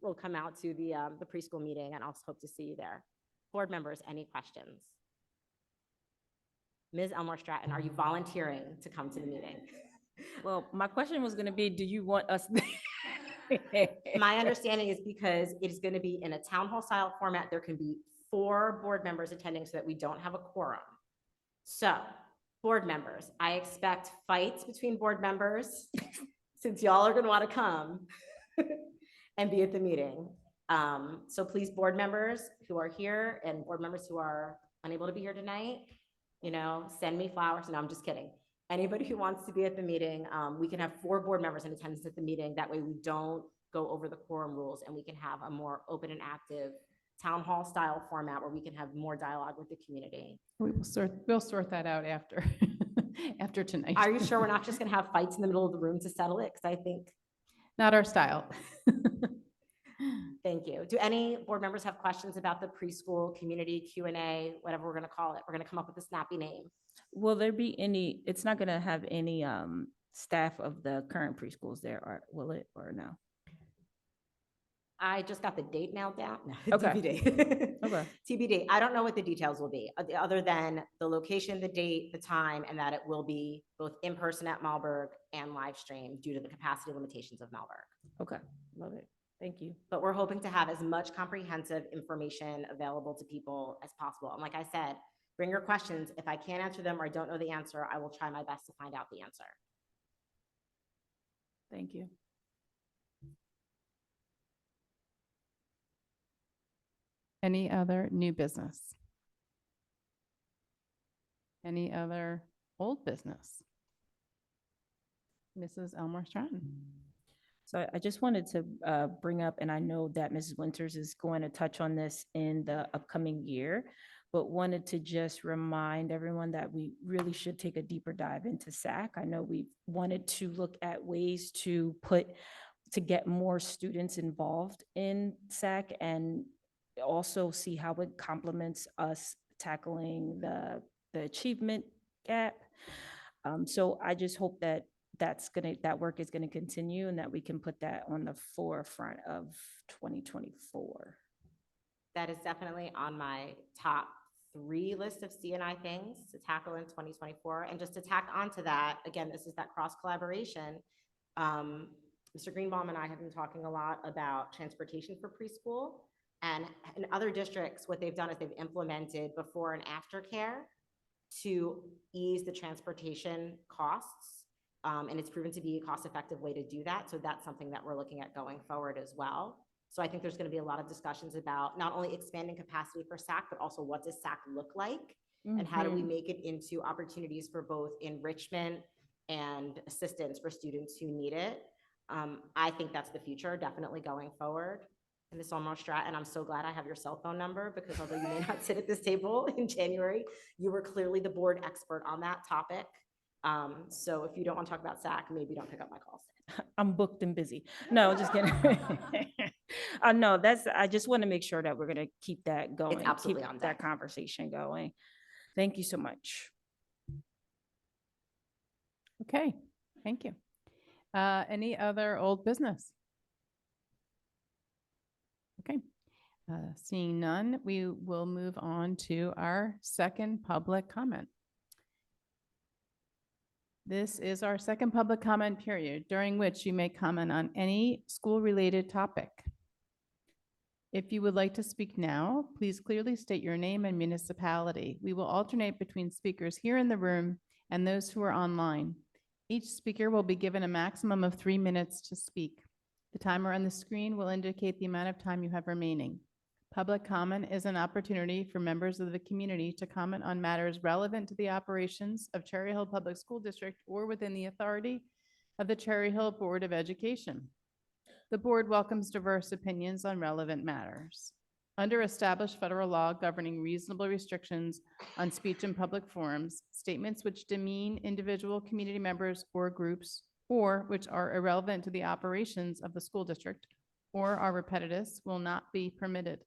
will come out to the preschool meeting, and I'll hope to see you there. Board members, any questions? Ms. Elmore Stratton, are you volunteering to come to the meeting? Well, my question was gonna be, do you want us? My understanding is because it is going to be in a town hall style format, there can be 4 board members attending so that we don't have a quorum. So, board members, I expect fights between board members since y'all are going to want to come and be at the meeting. So please, board members who are here and board members who are unable to be here tonight, send me flowers. No, I'm just kidding. Anybody who wants to be at the meeting, we can have 4 board members in attendance at the meeting. That way we don't go over the quorum rules and we can have a more open and active town hall style format where we can have more dialogue with the community. We'll sort that out after, after tonight. Are you sure we're not just gonna have fights in the middle of the room to settle it? Because I think. Not our style. Thank you. Do any board members have questions about the preschool community Q&A, whatever we're gonna call it? We're gonna come up with a snappy name. Will there be any, it's not gonna have any staff of the current preschools there, or will it, or no? I just got the date nailed down. No, Okay. TBD. Okay. TBD. I don't know what the details will be, other than the location, the date, the time, and that it will be both in person at Malberg and live stream due to the capacity limitations of Malberg. Okay, love it. Thank you. But we're hoping to have as much comprehensive information available to people as possible. And like I said, bring your questions. If I can't answer them or I don't know the answer, I will try my best to find out the answer. Thank you. Any other new business? Any other old business? Mrs. Elmore Stratton. So I just wanted to bring up, and I know that Mrs. Winters is going to touch on this in the upcoming year, but wanted to just remind everyone that we really should take a deeper dive into SAC. I know we wanted to look at ways to get more students involved in SAC and also see how it complements us tackling the achievement gap. So I just hope that that work is gonna continue and that we can put that on the forefront of 2024. That is definitely on my top 3 list of C&I things to tackle in 2024. And just to tack onto that, again, this is that cross collaboration. Mr. Greenbaum and I have been talking a lot about transportation for preschool, and in other districts, what they've done is they've implemented before and after care to ease the transportation costs. And it's proven to be a cost-effective way to do that. So that's something that we're looking at going forward as well. So I think there's going to be a lot of discussions about not only expanding capacity for SAC, but also what does SAC look like? And how do we make it into opportunities for both enrichment and assistance for students who need it? I think that's the future, definitely going forward. And Ms. Elmore Stratton, I'm so glad I have your cell phone number, because although you may not sit at this table in January, you were clearly the board expert on that topic. So if you don't want to talk about SAC, maybe don't pick up my calls. I'm booked and busy. No, just kidding. No, I just want to make sure that we're going to keep that going. absolutely keep on that deck. conversation going. Thank you so much. Okay, thank you. Any other old business? Okay, seeing none, we will move on to our second public comment. This is our second public comment period, during which you may comment on any school-related topic. If you would like to speak now, please clearly state your name and municipality. We will alternate between speakers here in the room and those who are online. Each speaker will be given a maximum of 3 minutes to speak. The timer on the screen will indicate the amount of time you have remaining. Public comment is an opportunity for members of the community to comment on matters relevant to the operations of Cherry Hill Public School District or within the authority of the Cherry Hill Board of Education. The board welcomes diverse opinions on relevant matters. Under established federal law governing reasonable restrictions on speech in public forums, statements which demean individual community members or groups, or which are irrelevant to the operations of the school district or are repetitive, will not be permitted.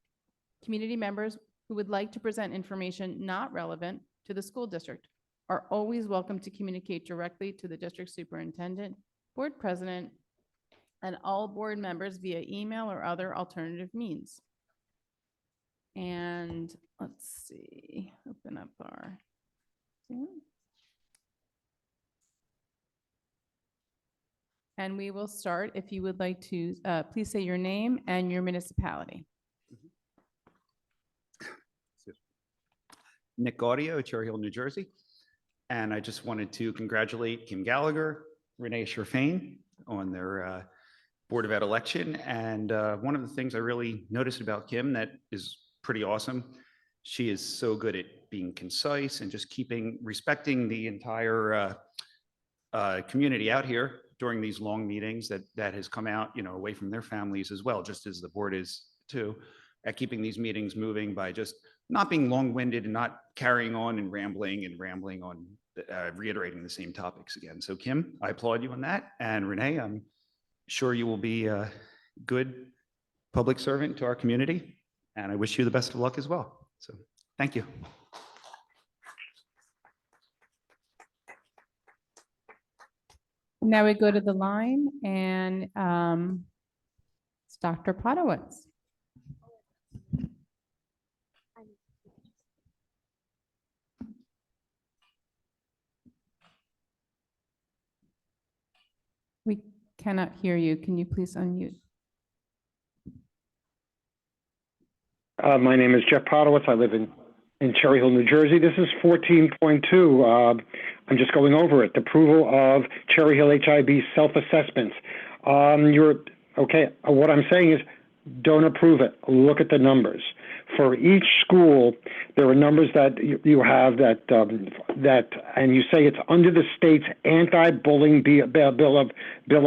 Community members who would like to present information not relevant to the school district are always welcome to communicate directly to the district superintendent, board president, and all board members via email or other alternative means. And let's see, open up our Zoom. And we will start, if you would like to, please say your name and your municipality. Nick Gaudio, Cherry Hill, New Jersey. And I just wanted to congratulate Kim Gallagher, Renee Sherfain on their Board of Ed election. And one of the things I really noticed about Kim that is pretty awesome, she is so good at being concise and just respecting the entire community out here during these long meetings that has come out, away from their families as well, just as the board is too, at keeping these meetings moving by just not being long-winded and not carrying on and rambling on reiterating the same topics again. So Kim, I applaud you on that. And Renee, I'm sure you will be a good public servant to our community. And I wish you the best of luck as well. So thank you. Now we go to the line and it's Dr. Potowitz. We cannot hear you. Can you please unmute? My name is Jeff Potowitz. I live in Cherry Hill, New Jersey. This is 14.2. I'm just going over it. The approval of Cherry Hill HIB self-assessments. Okay. What I'm saying is don't approve it. Look at the numbers. For each school, there are numbers that you have that, and you say it's under the state's anti-bullying bill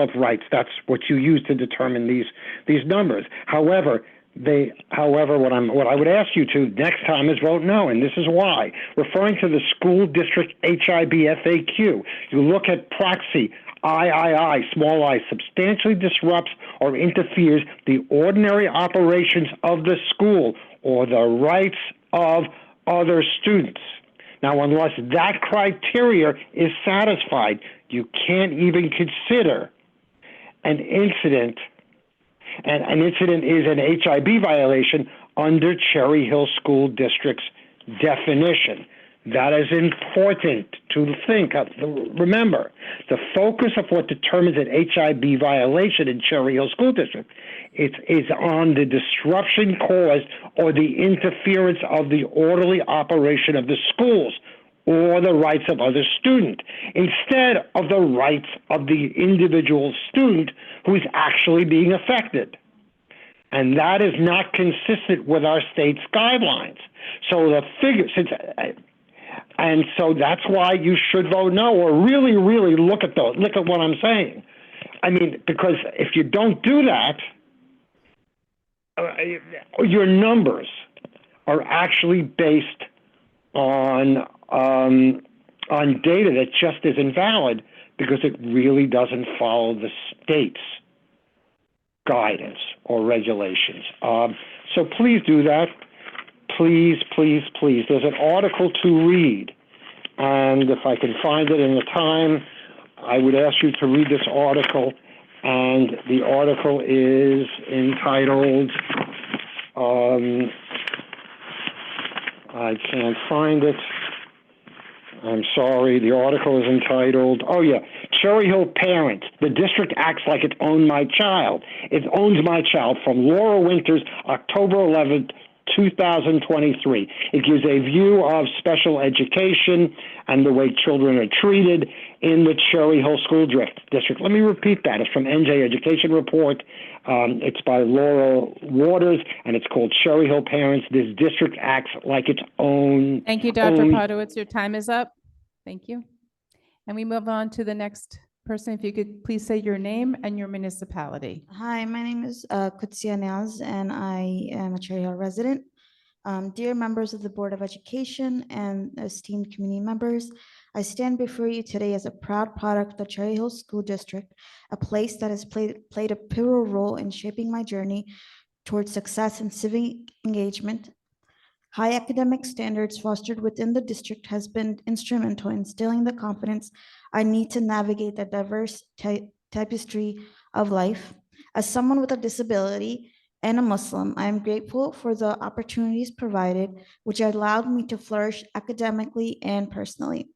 of rights. That's what you use to determine these numbers. However, what I would ask you to next time is vote no, and this is why. Referring to the school district HIB FAQ, you look at proxy, III, small I, substantially disrupts or interferes the ordinary operations of the school or the rights of other students. Now, unless that criteria is satisfied, you can't even consider an incident. And an incident is an HIB violation under Cherry Hill School District's definition. That is important to think of. Remember, the focus of what determines an HIB violation in Cherry Hill School District is on the disruption caused or the interference of the orderly operation of the schools or the rights of other student, instead of the rights of the individual student who is actually being affected. And that is not consistent with our state's guidelines. So the figure, and so that's why you should vote no, or really, really look at what I'm saying. I mean, because if you don't do that, your numbers are actually based on data that just isn't valid because it really doesn't follow the state's guidance or regulations. So please do that. Please, please, please. There's an article to read, and if I can find it in the time, I would ask you to read this article, and the article is entitled, I can't find it. I'm sorry. The article is entitled, oh yeah, Cherry Hill Parents. The district acts like it owned my child. It owns my child, from Laura Winters, October 11th, 2023. It gives a view of special education and the way children are treated in the Cherry Hill School District. Let me repeat that. It's from NJ Education Report. It's by Laura Waters, and it's called Cherry Hill Parents. This district acts like its own. Thank you, Dr. Podowitz. Your time is up. Thank you. And we move on to the next person. If you could please say your name and your municipality. Hi, my name is Kutsia Niaz, and I am a Cherry Hill resident. Dear members of the Board of Education and esteemed community members, I stand before you today as a proud product of the Cherry Hill School District, a place that has played a pivotal role in shaping my journey towards success and civic engagement. High academic standards fostered within the district has been instrumental in instilling the confidence I need to navigate the diverse tapestry of life. As someone with a disability and a Muslim, I am grateful for the opportunities provided, which allowed me to flourish academically and personally.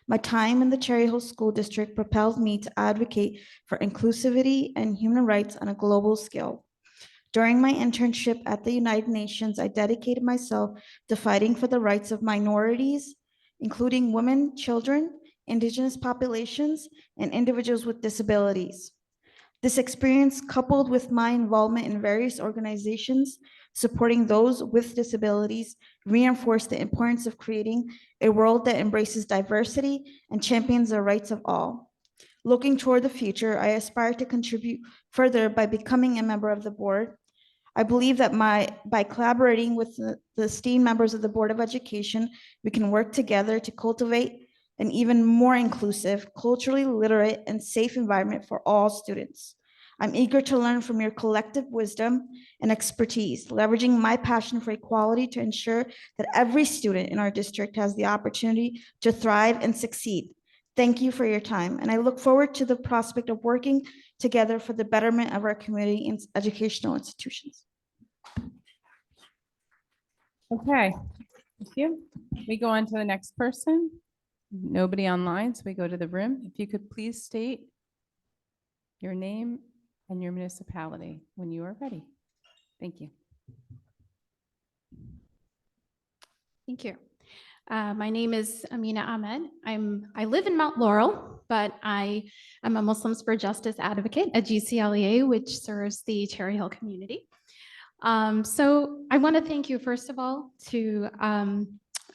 My time in the Cherry Hill School District propelled me to advocate for inclusivity and human rights on a global scale. During my internship at the United Nations, I dedicated myself to fighting for the rights of minorities, including women, children, indigenous populations, and individuals with disabilities. This experience, coupled with my involvement in various organizations supporting those with disabilities, reinforced the importance of creating a world that embraces diversity and champions the rights of all. Looking toward the future, I aspire to contribute further by becoming a member of the board. I believe that by collaborating with the esteemed members of the Board of Education, we can work together to cultivate an even more inclusive, culturally literate, and safe environment for all students. I'm eager to learn from your collective wisdom and expertise, leveraging my passion for equality to ensure that every student in our district has the opportunity to thrive and succeed. Thank you for your time, and I look forward to the prospect of working together for the betterment of our community and educational institutions. Okay, thank you. We go on to the next person. Nobody online, so we go to the room. If you could please state your name and your municipality when you are ready. Thank you. Thank you. My name is Amina Ahmed. I live in Mount Laurel, but I am a Muslims for Justice advocate at GCLEA, which serves the Cherry Hill community. So I want to thank you, first of all, to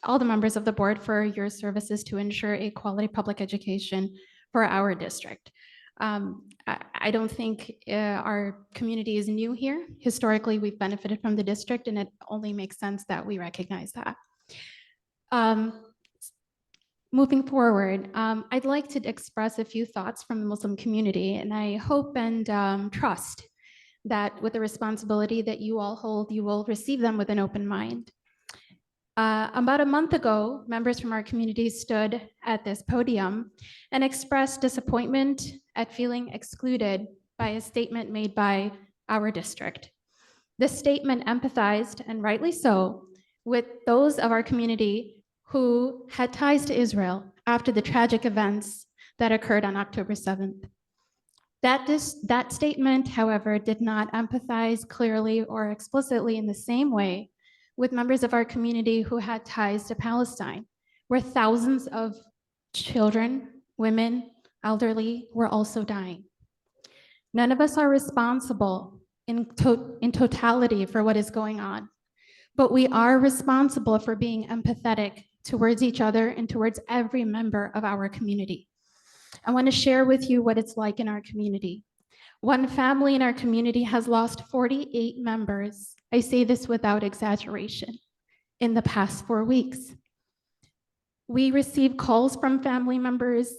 all the members of the board for your services to ensure a quality public education for our district. I don't think our community is new here. Historically, we've benefited from the district, and it only makes sense that we recognize that. Moving forward, I'd like to express a few thoughts from the Muslim community, and I hope and trust that with the responsibility that you all hold, you will receive them with an open mind. About a month ago, members from our community stood at this podium and expressed disappointment at feeling excluded by a statement made by our district. This statement empathized, and rightly so, with those of our community who had ties to Israel after the tragic events that occurred on October 7th. That statement, however, did not empathize clearly or explicitly in the same way with members of our community who had ties to Palestine, where thousands of children, women, elderly were also dying. None of us are responsible in totality for what is going on, but we are responsible for being empathetic towards each other and towards every member of our community. I want to share with you what it's like in our community. One family in our community has lost 48 members. I say this without exaggeration, in the past 4 weeks. We receive calls from family members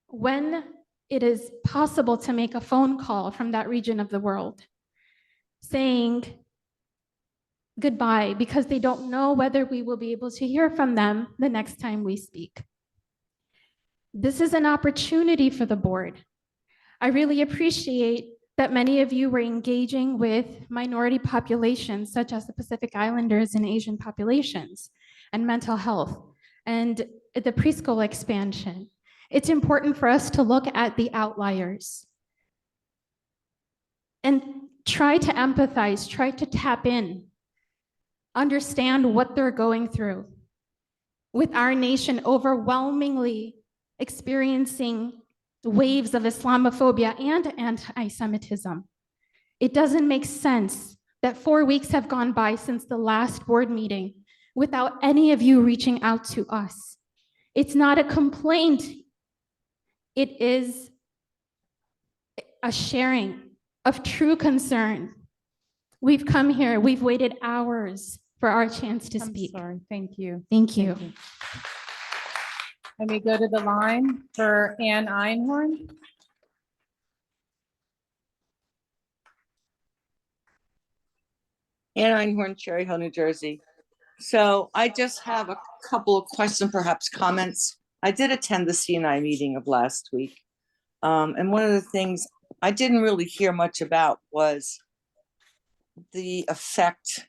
when it is possible to make a phone call from that region of the world saying goodbye because they don't know whether we will be able to hear from them the next time we speak. This is an opportunity for the board. I really appreciate that many of you were engaging with minority populations such as the Pacific Islanders and Asian populations and mental health and the preschool expansion. It's important for us to look at the outliers and try to empathize, try to tap in, understand what they're going through. With our nation overwhelmingly experiencing waves of Islamophobia and anti-Semitism, it doesn't make sense that 4 weeks have gone by since the last board meeting without any of you reaching out to us. It's not a complaint. It is a sharing of true concern. We've come here, we've waited hours for our chance to speak. I'm sorry. Thank you. Thank you. Let me go to the line for Ann Einhorn. Ann Einhorn, Cherry Hill, New Jersey. So I just have a couple of questions, perhaps comments. I did attend the CNI meeting of last week. And one of the things I didn't really hear much about was the effect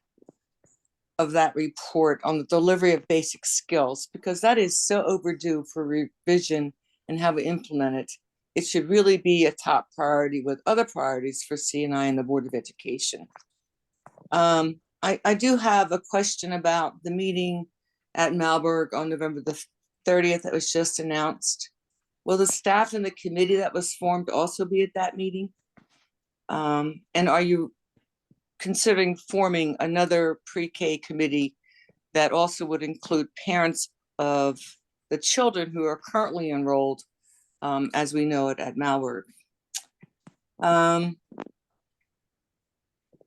of that report on the delivery of basic skills, because that is so overdue for revision and how we implement it. It should really be a top priority with other priorities for CNI and the Board of Education. I do have a question about the meeting at Malberg on November the 30th that was just announced. Will the staff and the committee that was formed also be at that meeting? And are you considering forming another pre-K committee that also would include parents of the children who are currently enrolled, as we know it, at Malberg?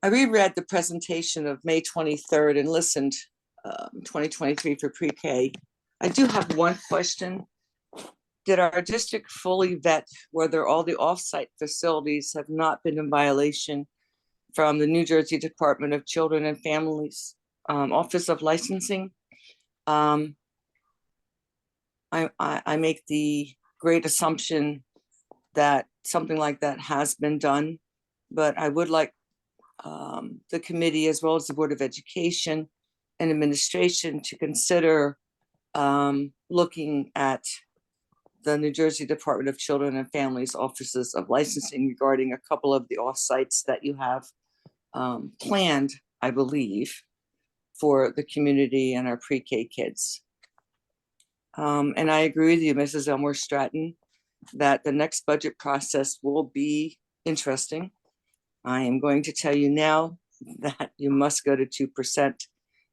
I reread the presentation of May 23rd and listened 2023 for pre-K. I do have one question. Did our district fully vet whether all the off-site facilities have not been in violation from the New Jersey Department of Children and Families Office of Licensing? I make the great assumption that something like that has been done, but I would like the committee as well as the Board of Education and administration to consider looking at the New Jersey Department of Children and Families Offices of Licensing regarding a couple of the off-sites that you have planned, I believe, for the community and our pre-K kids. And I agree with you, Mrs. Elmore Stratton, that the next budget process will be interesting. I am going to tell you now that you must go to 2%,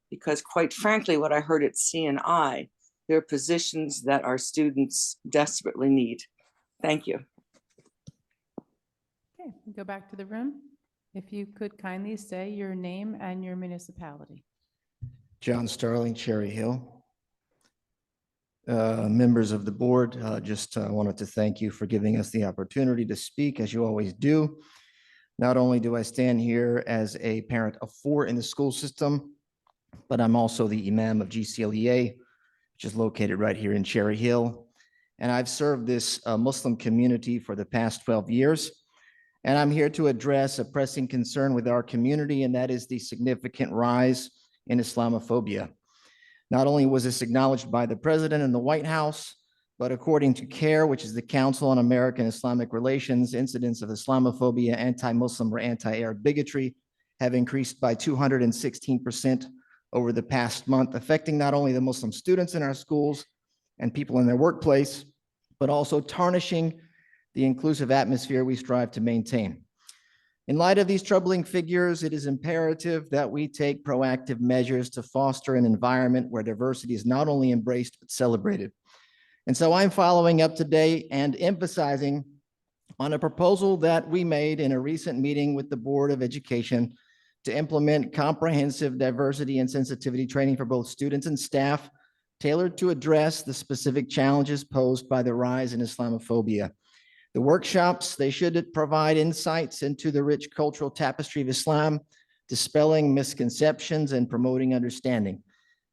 because quite frankly, what I heard at CNI, there are positions that our students desperately need. Thank you. Okay, go back to the room. If you could kindly say your name and your municipality. John Starling, Cherry Hill. Members of the board, just wanted to thank you for giving us the opportunity to speak, as you always do. Not only do I stand here as a parent of 4 in the school system, but I'm also the imam of GCLEA, which is located right here in Cherry Hill. And I've served this Muslim community for the past 12 years. And I'm here to address a pressing concern with our community, and that is the significant rise in Islamophobia. Not only was this acknowledged by the president and the White House, but according to CARE, which is the Council on American Islamic Relations, incidents of Islamophobia, anti-Muslim or anti-Arab bigotry have increased by 216% over the past month, affecting not only the Muslim students in our schools and people in their workplace, but also tarnishing the inclusive atmosphere we strive to maintain. In light of these troubling figures, it is imperative that we take proactive measures to foster an environment where diversity is not only embraced, but celebrated. And so I'm following up today and emphasizing on a proposal that we made in a recent meeting with the Board of Education to implement comprehensive diversity and sensitivity training for both students and staff, tailored to address the specific challenges posed by the rise in Islamophobia. The workshops, they should provide insights into the rich cultural tapestry of Islam, dispelling misconceptions and promoting understanding.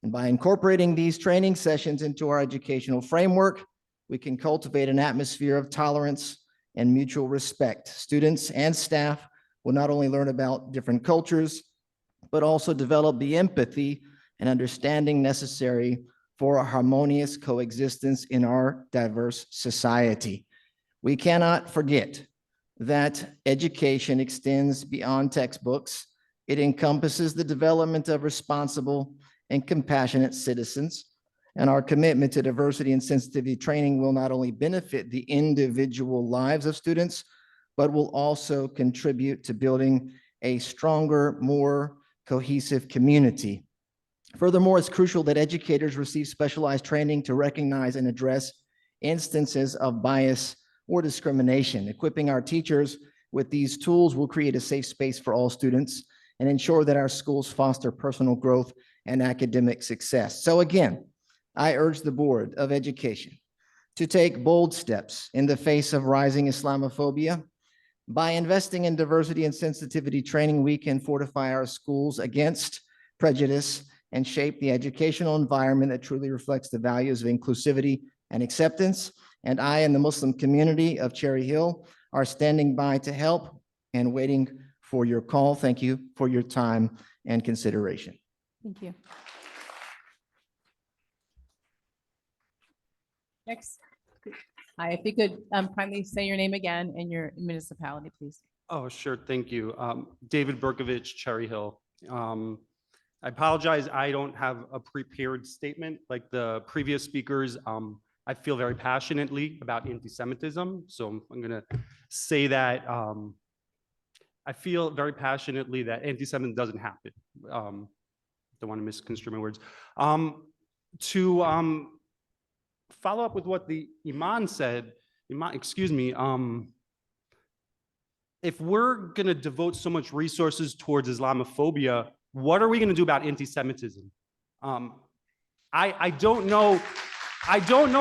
And by incorporating these training sessions into our educational framework, we can cultivate an atmosphere of tolerance and mutual respect. Students and staff will not only learn about different cultures, but also develop the empathy and understanding necessary for a harmonious coexistence in our diverse society. We cannot forget that education extends beyond textbooks. It encompasses the development of responsible and compassionate citizens. And our commitment to diversity and sensitivity training will not only benefit the individual lives of students, but will also contribute to building a stronger, more cohesive community. Furthermore, it's crucial that educators receive specialized training to recognize and address instances of bias or discrimination. Equipping our teachers with these tools will create a safe space for all students and ensure that our schools foster personal growth and academic success. So again, I urge the Board of Education to take bold steps in the face of rising Islamophobia. By investing in diversity and sensitivity training, we can fortify our schools against prejudice and shape the educational environment that truly reflects the values of inclusivity and acceptance. And I and the Muslim community of Cherry Hill are standing by to help and waiting for your call. Thank you for your time and consideration. Thank you. Next. Hi, if you could kindly say your name again and your municipality, please. Oh, sure. Thank you. David Berkovich, Cherry Hill. I apologize. I don't have a prepared statement like the previous speakers. I feel very passionately about anti-Semitism. So I'm going to say that I feel very passionately that anti-Semitism doesn't happen. Don't want to misconstrue my words. To follow up with what the Imam said, if we're going to devote so much resources towards Islamophobia, what are we going to do about anti-Semitism? I don't know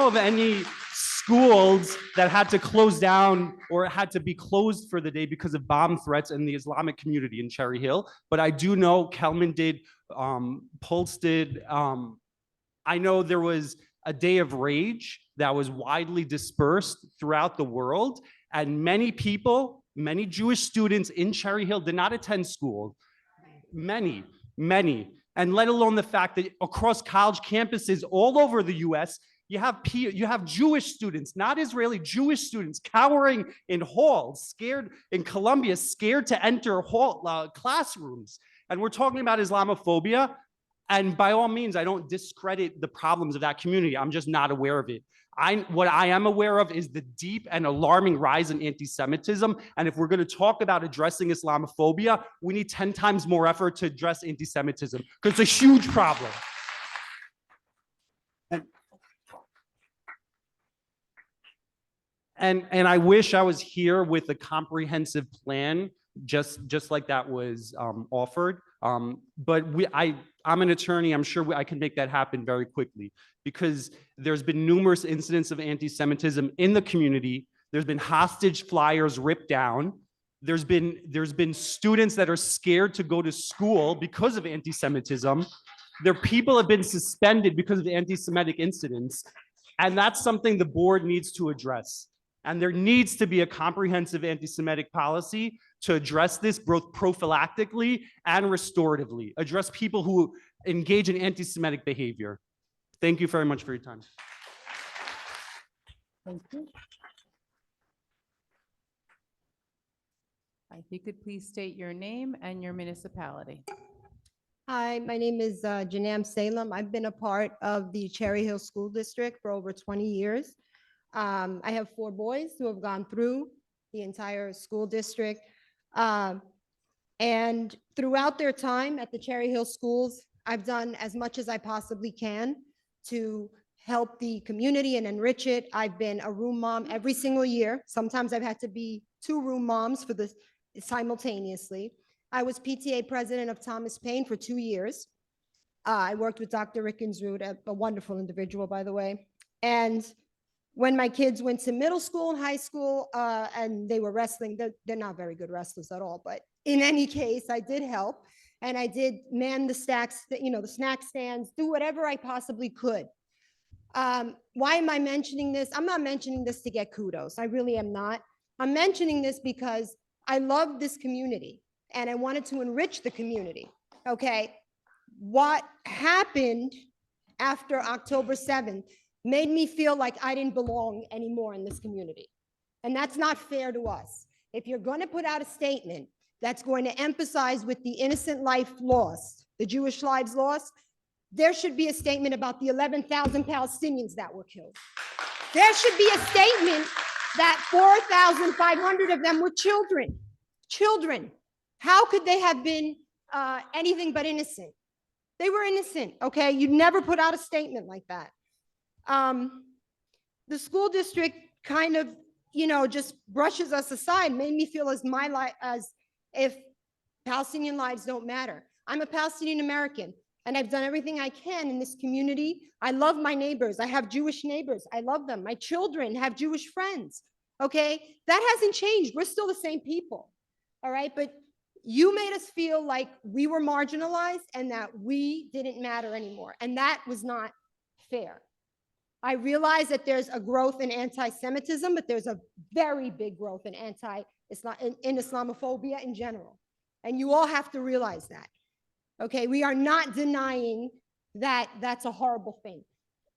of any schools that had to close down or had to be closed for the day because of bomb threats in the Islamic community in Cherry Hill. But I do know Kelman did, Pulse did. I know there was a day of rage that was widely dispersed throughout the world, and many people, many Jewish students in Cherry Hill did not attend school. Many, and let alone the fact that across college campuses all over the US, you have Jewish students, not Israeli, Jewish students cowering in halls, scared in Columbia, scared to enter classrooms. And we're talking about Islamophobia. And by all means, I don't discredit the problems of that community. I'm just not aware of it. What I am aware of is the deep and alarming rise in anti-Semitism. And if we're going to talk about addressing Islamophobia, we need 10 times more effort to address anti-Semitism because it's a huge problem. And I wish I was here with a comprehensive plan, just like that was offered. But I'm an attorney. I'm sure I can make that happen very quickly because there's been numerous incidents of anti-Semitism in the community. There's been hostage flyers ripped down. There's been students that are scared to go to school because of anti-Semitism. People have been suspended because of anti-Semitic incidents. And that's something the board needs to address. And there needs to be a comprehensive anti-Semitic policy to address this both prophylactically and restoratively, address people who engage in anti-Semitic behavior. Thank you very much for your time. Thank you. If you could please state your name and your municipality. Hi, my name is Janam Salem. I've been a part of the Cherry Hill School District for over 20 years. I have 4 boys who have gone through the entire school district. And throughout their time at the Cherry Hill schools, I've done as much as I possibly can to help the community and enrich it. I've been a room mom every single year. Sometimes I've had to be 2 room moms for this simultaneously. I was PTA president of Thomas Paine for 2 years. I worked with Dr. Rickensrud, a wonderful individual, by the way. And when my kids went to middle school and high school, and they were wrestling. They're not very good wrestlers at all, but in any case, I did help. And I did man the stacks, the snack stands, do whatever I possibly could. Why am I mentioning this? I'm not mentioning this to get kudos. I really am not. I'm mentioning this because I love this community and I wanted to enrich the community. Okay. What happened after October 7th made me feel like I didn't belong anymore in this community. And that's not fair to us. If you're going to put out a statement that's going to emphasize with the innocent life lost, the Jewish lives lost, there should be a statement about the 11,000 Palestinians that were killed. There should be a statement that 4,500 of them were children. Children. How could they have been anything but innocent? They were innocent, okay? You'd never put out a statement like that. The school district kind of, just brushes us aside, made me feel as if Palestinian lives don't matter. I'm a Palestinian American, and I've done everything I can in this community. I love my neighbors. I have Jewish neighbors. I love them. My children have Jewish friends, okay? That hasn't changed. We're still the same people, all right? But you made us feel like we were marginalized and that we didn't matter anymore, and that was not fair. I realize that there's a growth in anti-Semitism, but there's a very big growth in Islamophobia in general. And you all have to realize that. Okay, we are not denying that that's a horrible thing.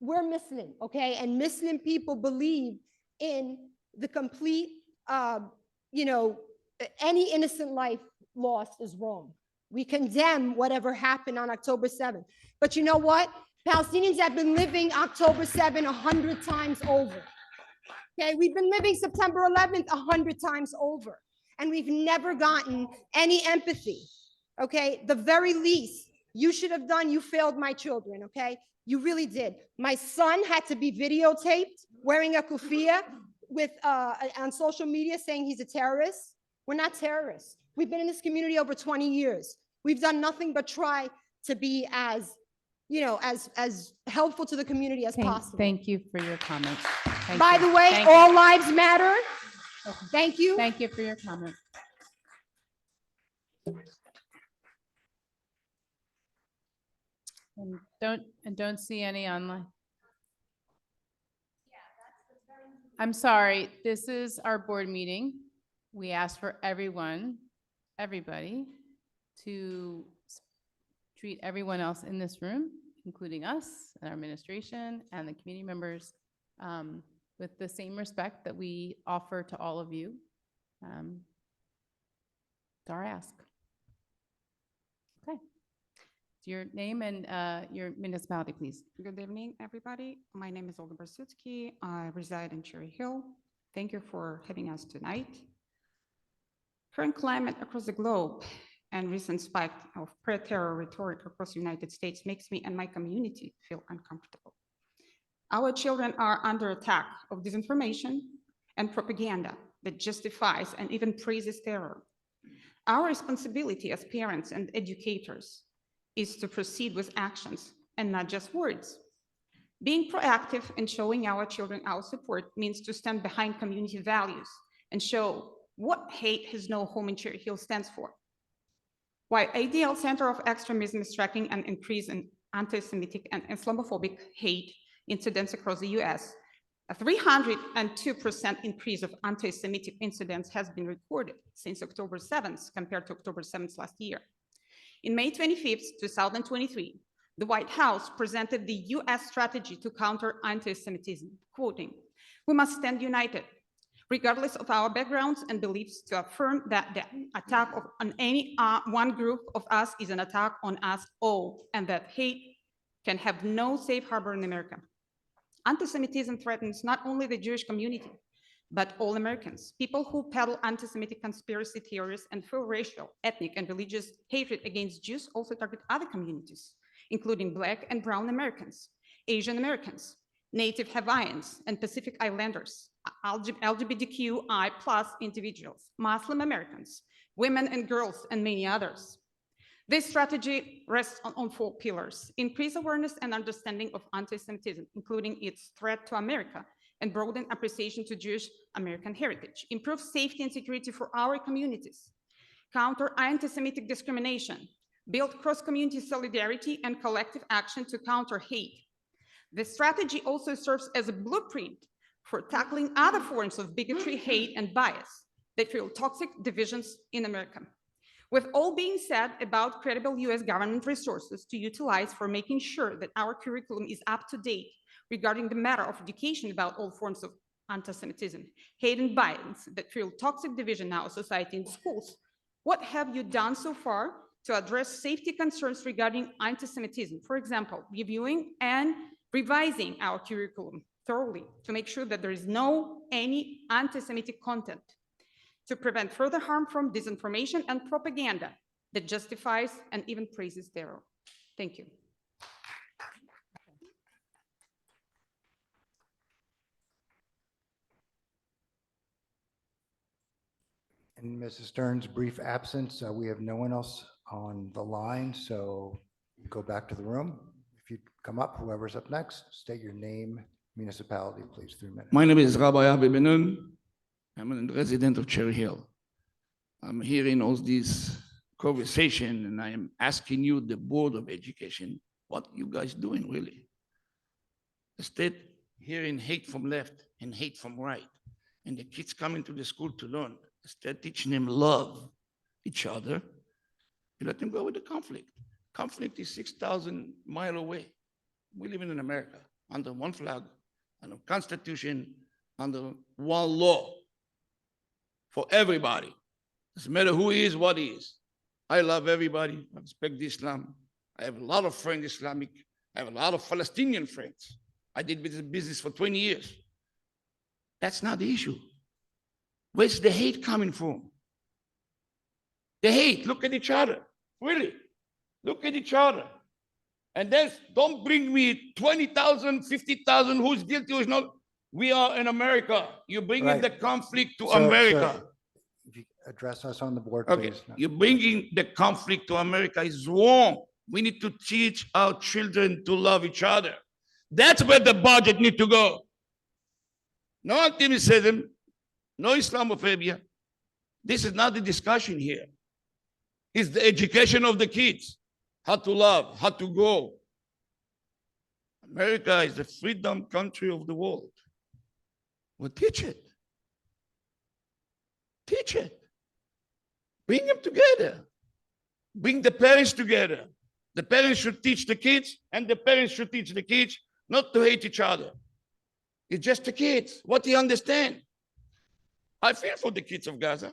We're Muslim, okay? And Muslim people believe in the complete, any innocent life lost is wrong. We condemn whatever happened on October 7th. But you know what? Palestinians have been living October 7th 100 times over. Okay, we've been living September 11th 100 times over, and we've never gotten any empathy. Okay, the very least you should have done, you failed my children, okay? You really did. My son had to be videotaped wearing a kufiya with on social media saying he's a terrorist. We're not terrorists. We've been in this community over 20 years. We've done nothing but try to be as helpful to the community as possible. Thank you for your comments. By the way, all lives matter. Thank you. Thank you for your comments. And don't see any online. I'm sorry, this is our board meeting. We asked for everybody to treat everyone else in this room, including us and our administration and the community members, with the same respect that we offer to all of you. It's our ask. Okay. Your name and your municipality, please. Good evening, everybody. My name is Olga Barsutsky. I reside in Cherry Hill. Thank you for having us tonight. Current climate across the globe and recent spike of pre-terror rhetoric across the United States makes me and my community feel uncomfortable. Our children are under attack of disinformation and propaganda that justifies and even praises terror. Our responsibility as parents and educators is to proceed with actions and not just words. Being proactive and showing our children our support means to stand behind community values and show what hate has no home in Cherry Hill stands for. While ADL Center of Extremism is tracking an increase in anti-Semitic and Islamophobic hate incidents across the US, a 302% increase of anti-Semitic incidents has been recorded since October 7th compared to October 7th last year. In May 25th, 2023, the White House presented the US strategy to counter anti-Semitism, quoting, "We must stand united, regardless of our backgrounds and beliefs, to affirm that the attack on any one group of us is an attack on us all, and that hate can have no safe harbor in America. Anti-Semitism threatens not only the Jewish community, but all Americans. People who peddle anti-Semitic conspiracy theories and full racial, ethnic, and religious hatred against Jews also target other communities, including Black and Brown Americans, Asian Americans, Native Hawaiians, and Pacific Islanders, LGBTQI+ individuals, Muslim Americans, women and girls, and many others. This strategy rests on 4 pillars: increase awareness and understanding of anti-Semitism, including its threat to America and broaden appreciation to Jewish American heritage, improve safety and security for our communities, counter anti-Semitic discrimination, build cross-community solidarity and collective action to counter hate. The strategy also serves as a blueprint for tackling other forms of bigotry, hate, and bias that fuel toxic divisions in America. With all being said about credible US government resources to utilize for making sure that our curriculum is up to date regarding the matter of education about all forms of anti-Semitism, hate, and violence that fuel toxic division in our society and schools, what have you done so far to address safety concerns regarding anti-Semitism? For example, reviewing and revising our curriculum thoroughly to make sure that there is no any anti-Semitic content, to prevent further harm from disinformation and propaganda that justifies and even praises terror. Thank you. In Mrs. Stern's brief absence, we have no one else on the line, so go back to the room. If you come up, whoever's up next, state your name, municipality, please, 3 minutes. My name is Rabbi Avi Benun. I'm a resident of Cherry Hill. I'm hearing all this conversation and I am asking you, the Board of Education, what you guys doing really? Instead, hearing hate from left and hate from right, and the kids coming to the school to learn, instead teaching them love each other, you let them go with the conflict. Conflict is 6,000 miles away. We live in America under one flag, under Constitution, under one law for everybody. Doesn't matter who he is, what he is. I love everybody. I respect Islam. I have a lot of friends Islamic. I have a lot of Palestinian friends. I did business for 20 years. That's not the issue. Where's the hate coming from? The hate, look at each other, really. Look at each other. And then don't bring me 20,000, 50,000, who's guilty, who's not. We are in America. You're bringing Right. the conflict to Sir, America. if you address us on the board, Okay, please. you're bringing the conflict to America is wrong. We need to teach our children to love each other. That's where the budget needs to go. No anti-Semitism, no Islamophobia. This is not the discussion here. It's the education of the kids, how to love, how to grow. America is the freedom country of the world. Well, teach it. Teach it. Bring them together. Bring the parents together. The parents should teach the kids, and the parents should teach the kids not to hate each other. It's just the kids. What do you understand? I feel for the kids of Gaza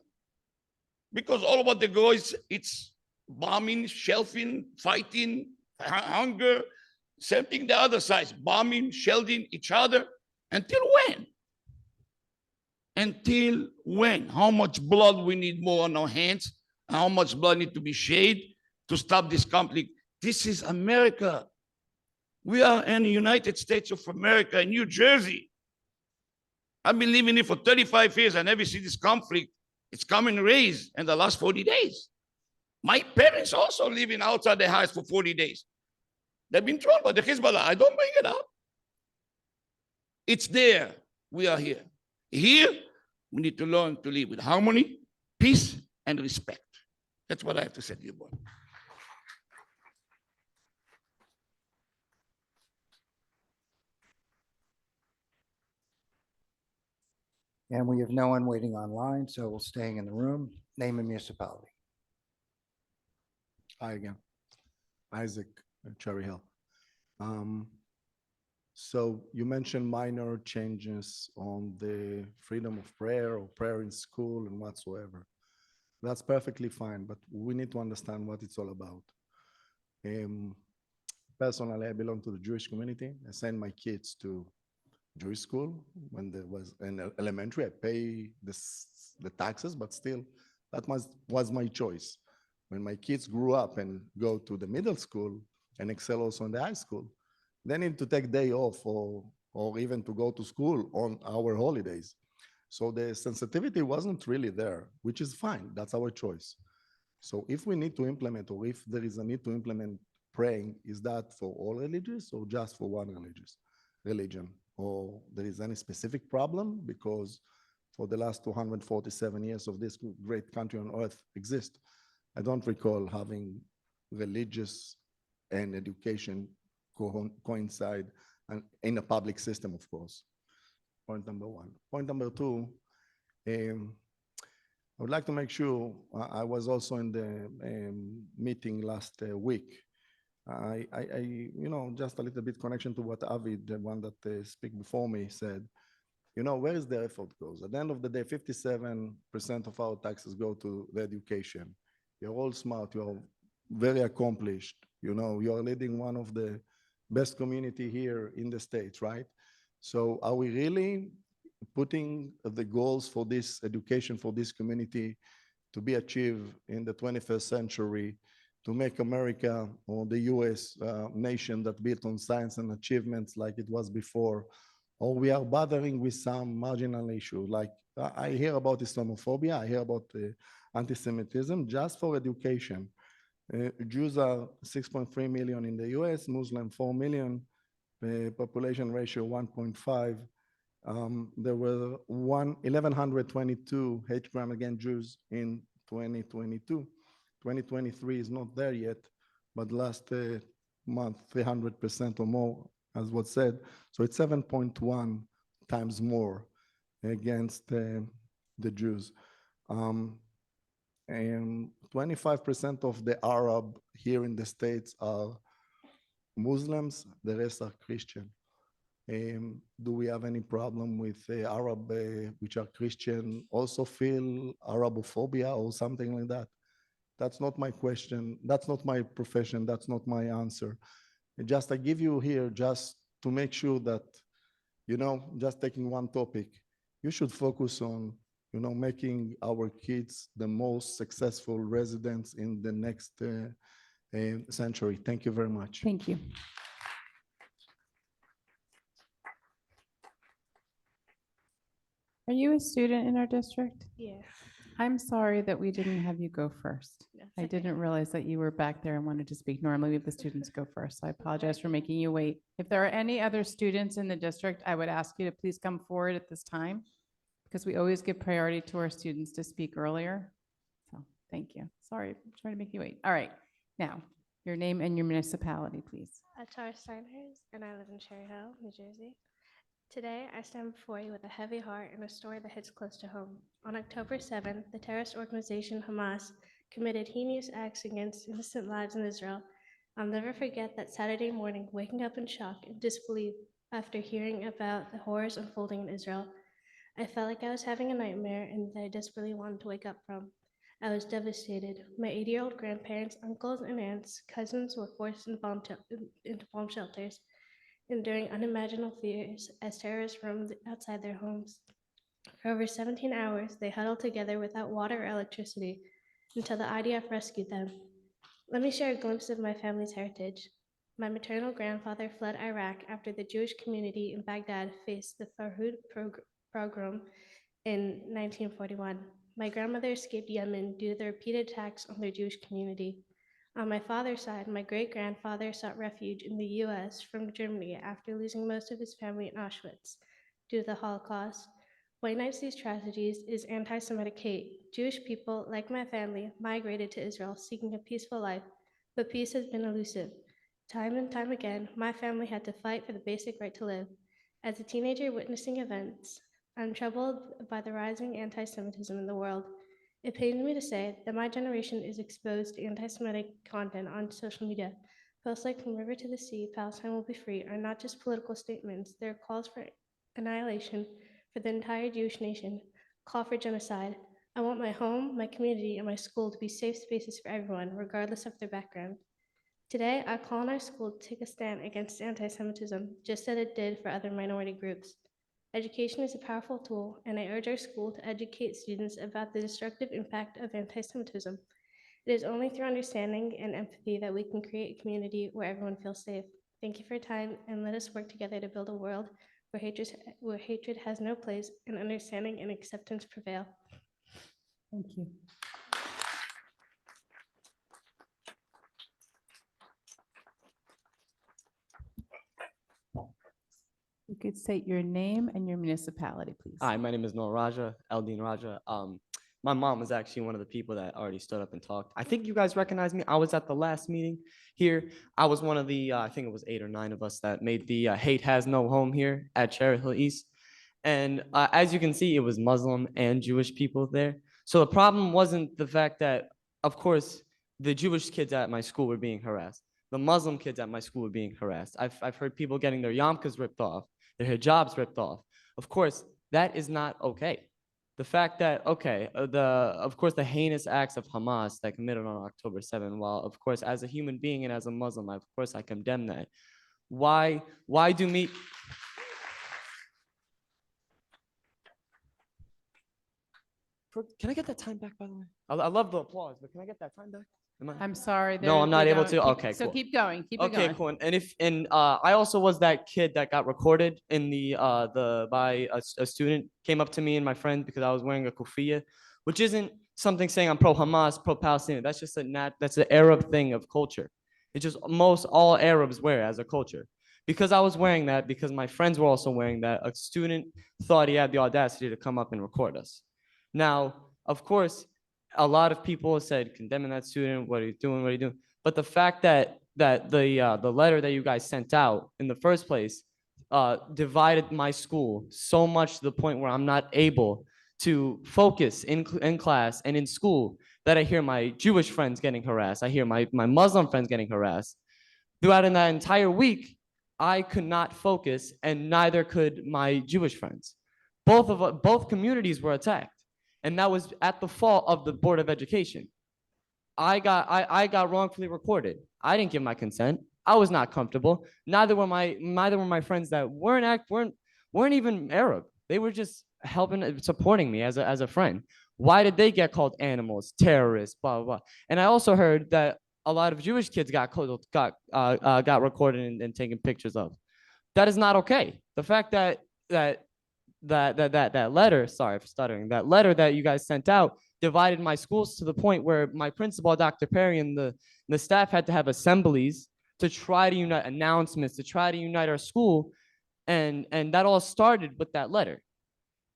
because all what they go is it's bombing, shelling, fighting, hunger, same thing the other side, bombing, shelling each other. Until when? Until when? How much blood we need more on our hands? How much blood need to be shed to stop this conflict? This is America. We are in the United States of America, in New Jersey. I've been living here for 35 years. I never see this conflict. It's come and raised in the last 40 days. My parents also living outside the house for 40 days. They've been thrown by the Hezbollah. I don't bring it up. It's there. We are here. Here, we need to learn to live with harmony, peace, and respect. That's what I have to say to you, boy. And we have no one waiting online, so we're staying in the room. Name and municipality. Hi again. Isaac, Cherry Hill. So you mentioned minor changes on the freedom of prayer or prayer in school and whatsoever. That's perfectly fine, but we need to understand what it's all about. Personally, I belong to the Jewish community. I send my kids to Jewish school. When there was in elementary, I pay the taxes, but still, that was my choice. When my kids grew up and go to the middle school and excel also in the high school, they need to take day off or even to go to school on our holidays. So the sensitivity wasn't really there, which is fine. That's our choice. So if we need to implement, or if there is a need to implement praying, is that for all religions or just for one religion? or there is any specific problem, because for the last 247 years of this great country on earth exist, I don't recall having religious and education coincide and in a public system, of course. Point number one. Point number two, I would like to make sure, I was also in the meeting last week. Just a little bit connection to what Avi, the one that speak before me, said. Where is the effort goes? At the end of the day, 57% of our taxes go to the education. You're all smart, you're very accomplished. You're leading one of the best community here in the States, right? So are we really putting the goals for this education for this community to be achieved in the 21st century, to make America or the US nation that built on science and achievements like it was before? Or we are bothering with some marginal issue? Like I hear about Islamophobia, I hear about anti-Semitism just for education. Jews are 6.3 million in the US, Muslim 4 million, population ratio 1.5. There were 1,122 hate crime against Jews in 2022. 2023 is not there yet, but last month, 300% or more, as was said. So it's 7.1 times more against the Jews. And 25% of the Arab here in the States are Muslims, the rest are Christian. Do we have any problem with Arab, which are Christian, also feel Arabophobia or something like that? That's not my question. That's not my profession. That's not my answer. I give you here just to make sure that, just taking one topic, you should focus on, making our kids the most successful residents in the next century. Thank you very much. Thank you. Are you a student in our district? Yeah. I'm sorry that we didn't have you go first. That's I okay. didn't realize that you were back there and wanted to speak. Normally we have the students go first. So I apologize for making you wait. If there are any other students in the district, I would ask you to please come forward at this time, because we always give priority to our students to speak earlier. So thank you. Sorry, I'm trying to make you wait. All right. Now, your name and your municipality, please. Tara Steinhurst, and I live in Cherry Hill, New Jersey. Today, I stand before you with a heavy heart and a story that hits close to home. On October 7th, the terrorist organization Hamas committed heinous acts against innocent lives in Israel. I'll never forget that Saturday morning, waking up in shock and disbelief after hearing about the horrors unfolding in Israel. I felt like I was having a nightmare and that I desperately wanted to wake up from. I was devastated. My 80-year-old grandparents, uncles, and aunts, cousins were forced into bomb shelters, enduring unimaginable fears as terrorists roamed outside their homes. For over 17 hours, they huddled together without water or electricity until the IDF rescued them. Let me share a glimpse of my family's heritage. My maternal grandfather fled Iraq after the Jewish community in Baghdad faced the Farhud pogrom in 1941. My grandmother escaped Yemen due to the repeated attacks on their Jewish community. On my father's side, my great-grandfather sought refuge in the U.S. from Germany after losing most of his family in Auschwitz due to the Holocaust. What unites these tragedies is anti-Semitic hate. Jewish people, like my family, migrated to Israel seeking a peaceful life, but peace has been elusive. Time and time again, my family had to fight for the basic right to live. As a teenager witnessing events, I'm troubled by the rising anti-Semitism in the world. It pains me to say that my generation is exposed to anti-Semitic content on social media. Posts like "From River to the Sea, Palestine will be free" are not just political statements, they're calls for annihilation for the entire Jewish nation, call for genocide. I want my home, my community, and my school to be safe spaces for everyone, regardless of their background. Today, I call on our school to take a stand against anti-Semitism, just as it did for other minority groups. Education is a powerful tool, and I urge our school to educate students about the destructive impact of anti-Semitism. It is only through understanding and empathy that we can create a community where everyone feels safe. Thank you for your time, and let us work together to build a world where hatred has no place and understanding and acceptance prevail. Thank you. could state your name and your municipality, please. Hi, my name is Noor Raja, Eldeen Raja. My mom was actually one of the people that already stood up and talked. I think you guys recognize me. I was at the last meeting here. I was one of the, I think it was 8 or 9 of us that made the Hate Has No Home here at Cherry Hill East. And as you can see, it was Muslim and Jewish people there. So the problem wasn't the fact that, of course, the Jewish kids at my school were being harassed. The Muslim kids at my school were being harassed. I've heard people getting their yarmulkes ripped off, their hijabs ripped off. Of course, that is not okay. The fact that, okay, of course, the heinous acts of Hamas that committed on October 7th, while of course, as a human being and as a Muslim, of course, I condemn that. Why do me? Can I get that time back, by the way? I love the applause, but can I get that time back? I'm sorry. No, I'm not they able don't- to. keep- Okay, So cool. keep going, keep it Okay, going. cool. And I also was that kid that got recorded in by a student came up to me and my friend because I was wearing a kufiya, which isn't something saying I'm pro Hamas, pro Palestinian. That's just that's an Arab thing of culture. It's just most all Arabs wear as a culture. Because I was wearing that, because my friends were also wearing that, a student thought he had the audacity to come up and record us. Now, of course, a lot of people said condemning that student, what are you doing, what are you doing? But the fact that the letter that you guys sent out in the first place divided my school so much to the point where I'm not able to focus in class and in school, that I hear my Jewish friends getting harassed. I hear my Muslim friends getting harassed. Throughout that entire week, I could not focus, and neither could my Jewish friends. Both communities were attacked. And that was at the fault of the Board of Education. I got wrongfully recorded. I didn't give my consent. I was not comfortable. Neither were my friends that weren't even Arab. They were just helping, supporting me as a friend. Why did they get called animals, terrorists, blah blah blah? And I also heard that a lot of Jewish kids got recorded and taken pictures of. That is not okay. The fact that letter, sorry for stuttering, that letter that you guys sent out divided my schools to the point where my principal, Dr. Perry, and the staff had to have assemblies to try to unite, announcements to try to unite our school. And that all started with that letter.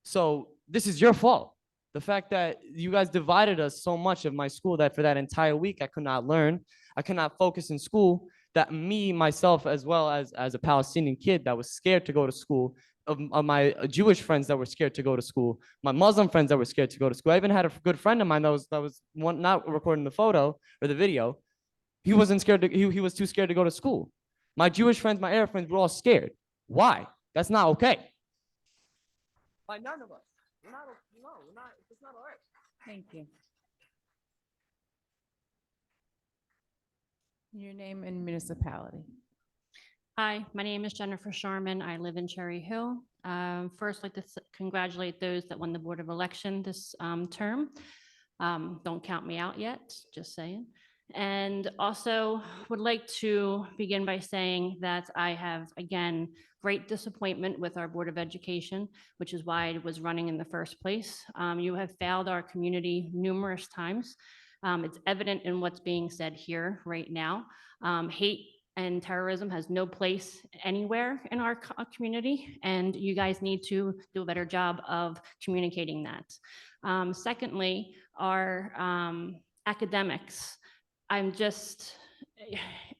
So this is your fault. The fact that you guys divided us so much of my school that for that entire week, I could not learn. I could not focus in school. That me, myself, as well as a Palestinian kid that was scared to go to school, of my Jewish friends that were scared to go to school, my Muslim friends that were scared to go to school. I even had a good friend of mine that was not recording the photo or the video. He wasn't scared to, he was too scared to go to school. My Jewish friends, my Arab friends were all scared. Why? That's not okay. By none of us. We're not, it's not all right. Thank you. Your name and municipality. Hi, my name is Jennifer Sharman. I live in Cherry Hill. First, I'd like to congratulate those that won the Board of Election this term. Don't count me out yet, just saying. And also would like to begin by saying that I have, again, great disappointment with our Board of Education, which is why I was running in the first place. You have failed our community numerous times. It's evident in what's being said here right now. Hate and terrorism has no place anywhere in our community, and you guys need to do a better job of communicating that. Secondly, our academics.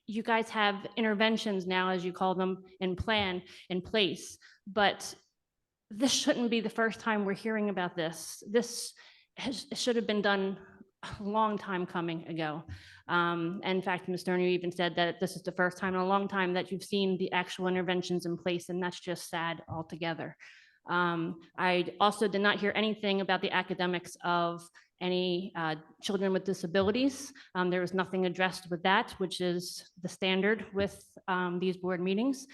You guys have interventions now, as you call them, in place, but this shouldn't be the first time we're hearing about this. This should have been done a long time coming ago. In fact, Ms. Stern, you even said that this is the first time in a long time that you've seen the actual interventions in place, and that's just sad altogether. I also did not hear anything about the academics of any children with disabilities. There was nothing addressed with that, which is the standard with these board meetings.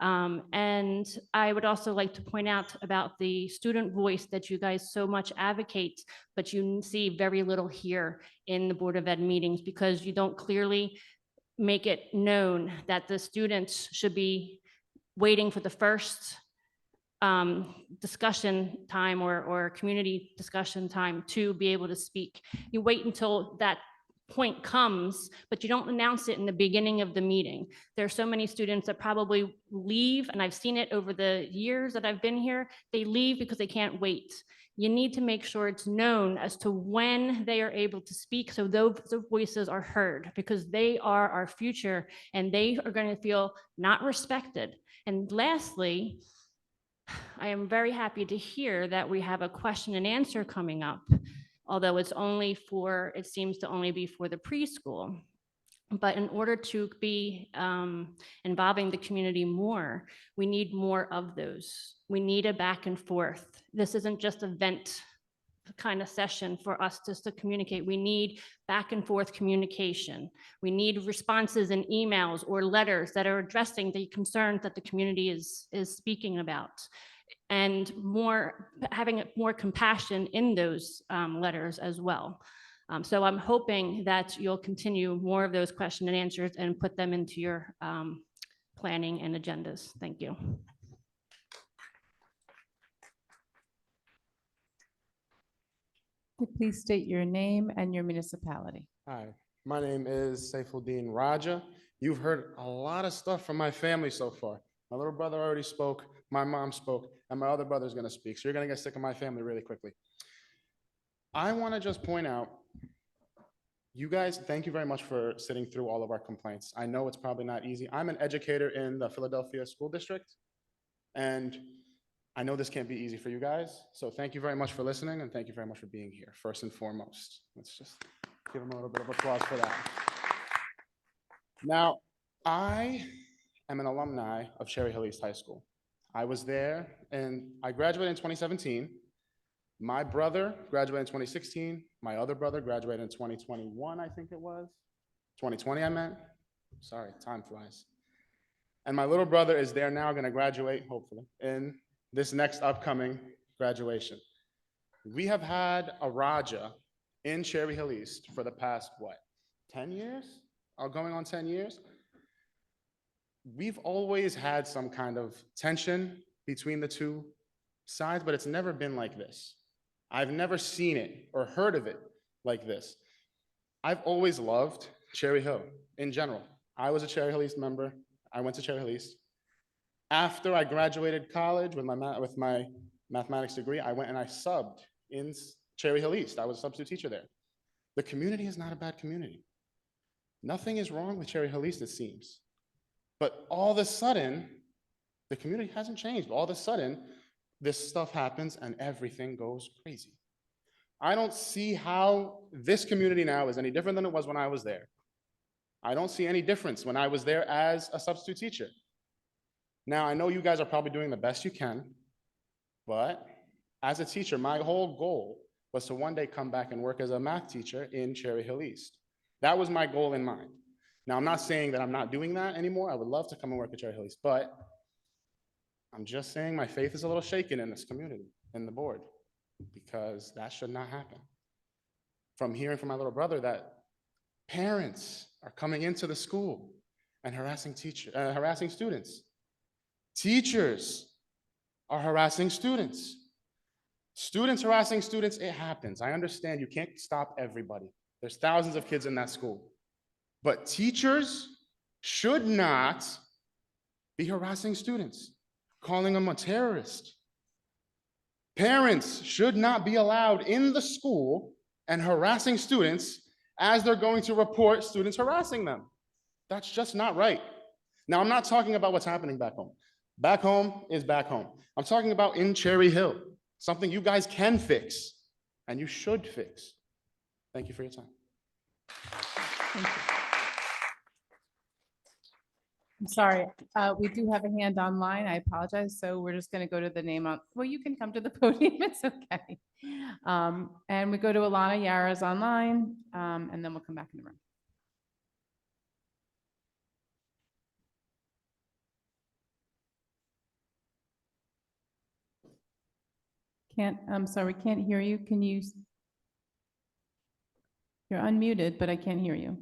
And I would also like to point out about the student voice that you guys so much advocate, but you see very little here in the Board of Ed meetings because you don't clearly make it known that the students should be waiting for the first discussion time or community discussion time to be able to speak. You wait until that point comes, but you don't announce it in the beginning of the meeting. There are so many students that probably leave, and I've seen it over the years that I've been here, they leave because they can't wait. You need to make sure it's known as to when they are able to speak, so those voices are heard, because they are our future and they are going to feel not respected. And lastly, I am very happy to hear that we have a question and answer coming up, although it's only for, it seems to only be for the preschool. But in order to be involving the community more, we need more of those. We need a back and forth. This isn't just a vent kind of session for us just to communicate. We need back and forth communication. We need responses in emails or letters that are addressing the concerns that the community is speaking about, and more, having more compassion in those letters as well. So I'm hoping that you'll continue more of those question and answers and put them into your planning and agendas. Thank you. Please state your name and your municipality. Hi, my name is Saifuddin Raja. You've heard a lot of stuff from my family so far. My little brother already spoke, my mom spoke, and my other brother's gonna speak. So you're gonna get sick of my family really quickly. I wanna just point out, you guys, thank you very much for sitting through all of our complaints. I know it's probably not easy. I'm an educator in the Philadelphia School District, and I know this can't be easy for you guys. So thank you very much for listening, and thank you very much for being here, first and foremost. Let's just give them a little bit of applause for that. Now, I am an alumni of Cherry Hill East High School. I was there, and I graduated in 2017. My brother graduated in 2016. My other brother graduated in 2021, I think it was. 2020, I meant. Sorry, time flies. And my little brother is there now, gonna graduate, hopefully, in this next upcoming graduation. We have had a Raja in Cherry Hill East for the past, what, 10 years? Going on 10 years. We've always had some kind of tension between the two sides, but it's never been like this. I've never seen it or heard of it like this. I've always loved Cherry Hill in general. I was a Cherry Hill East member. I went to Cherry Hill East. After I graduated college with my mathematics degree, I went and I subbed in Cherry Hill East. I was a substitute teacher there. The community is not a bad community. Nothing is wrong with Cherry Hill East, it seems. But all of a sudden, the community hasn't changed. All of a sudden, this stuff happens and everything goes crazy. I don't see how this community now is any different than it was when I was there. I don't see any difference when I was there as a substitute teacher. Now, I know you guys are probably doing the best you can, but as a teacher, my whole goal was to one day come back and work as a math teacher in Cherry Hill East. That was my goal in mind. Now, I'm not saying that I'm not doing that anymore. I would love to come and work at Cherry Hill East, but I'm just saying my faith is a little shaken in this community, in the board, because that should not happen. From hearing from my little brother that parents are coming into the school and harassing students. Teachers are harassing students. Students harassing students, it happens. I understand you can't stop everybody. There's thousands of kids in that school. But teachers should not be harassing students, calling them a terrorist. Parents should not be allowed in the school and harassing students as they're going to report students harassing them. That's just not right. Now, I'm not talking about what's happening back home. Back home is back home. I'm talking about in Cherry Hill, something you guys can fix and you should fix. Thank you for your time. Thank you. I'm sorry, we do have a hand online. I apologize. So we're just going to go to the name on, well, you can come to the podium. It's okay. And we go to Alana Yara's online, and then we'll come back in the room. I'm sorry, we can't hear you. Can you? You're unmuted, but I can't hear you.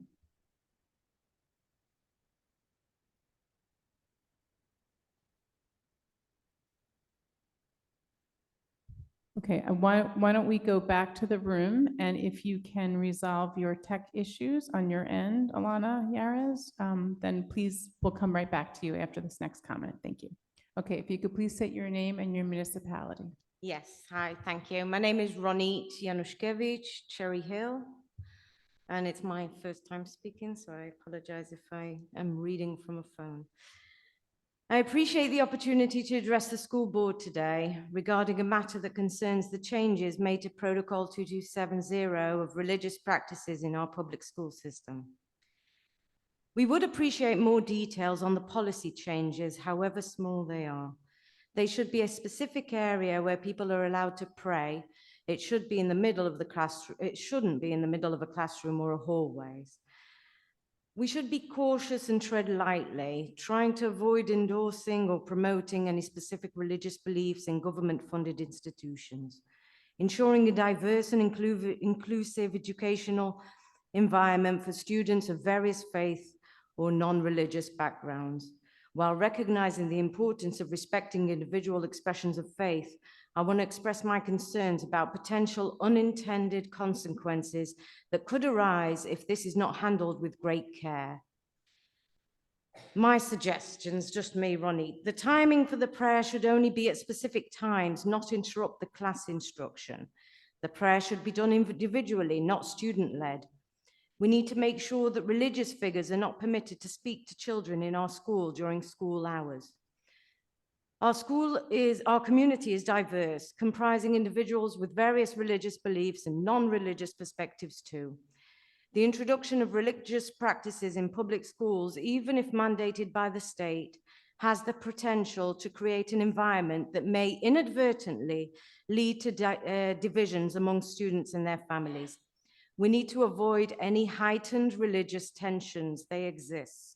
Okay, why don't we go back to the room, and if you can resolve your tech issues on your end, Alana Yares, then please, we'll come right back to you after this next comment. Thank you. Okay, if you could please state your name and your municipality. Yes, hi, thank you. My name is Ronit Januszkiewicz, Cherry Hill, and it's my first time speaking, so I apologize if I am reading from a phone. I appreciate the opportunity to address the school board today regarding a matter that concerns the changes made to Protocol 2270 of religious practices in our public school system. We would appreciate more details on the policy changes, however small they are. They should be a specific area where people are allowed to pray. It should be in the middle of the classroom. It shouldn't be in the middle of a classroom or a hallways. We should be cautious and tread lightly, trying to avoid endorsing or promoting any specific religious beliefs in government-funded institutions, ensuring a diverse and inclusive educational environment for students of various faith or non-religious backgrounds. While recognizing the importance of respecting individual expressions of faith, I want to express my concerns about potential unintended consequences that could arise if this is not handled with great care. My suggestions, just me, Ronnie, the timing for the prayer should only be at specific times, not interrupt the class instruction. The prayer should be done individually, not student-led. We need to make sure that religious figures are not permitted to speak to children in our school during school hours. Our community is diverse, comprising individuals with various religious beliefs and non-religious perspectives too. The introduction of religious practices in public schools, even if mandated by the state, has the potential to create an environment that may inadvertently lead to divisions among students and their families. We need to avoid any heightened religious tensions. They exist.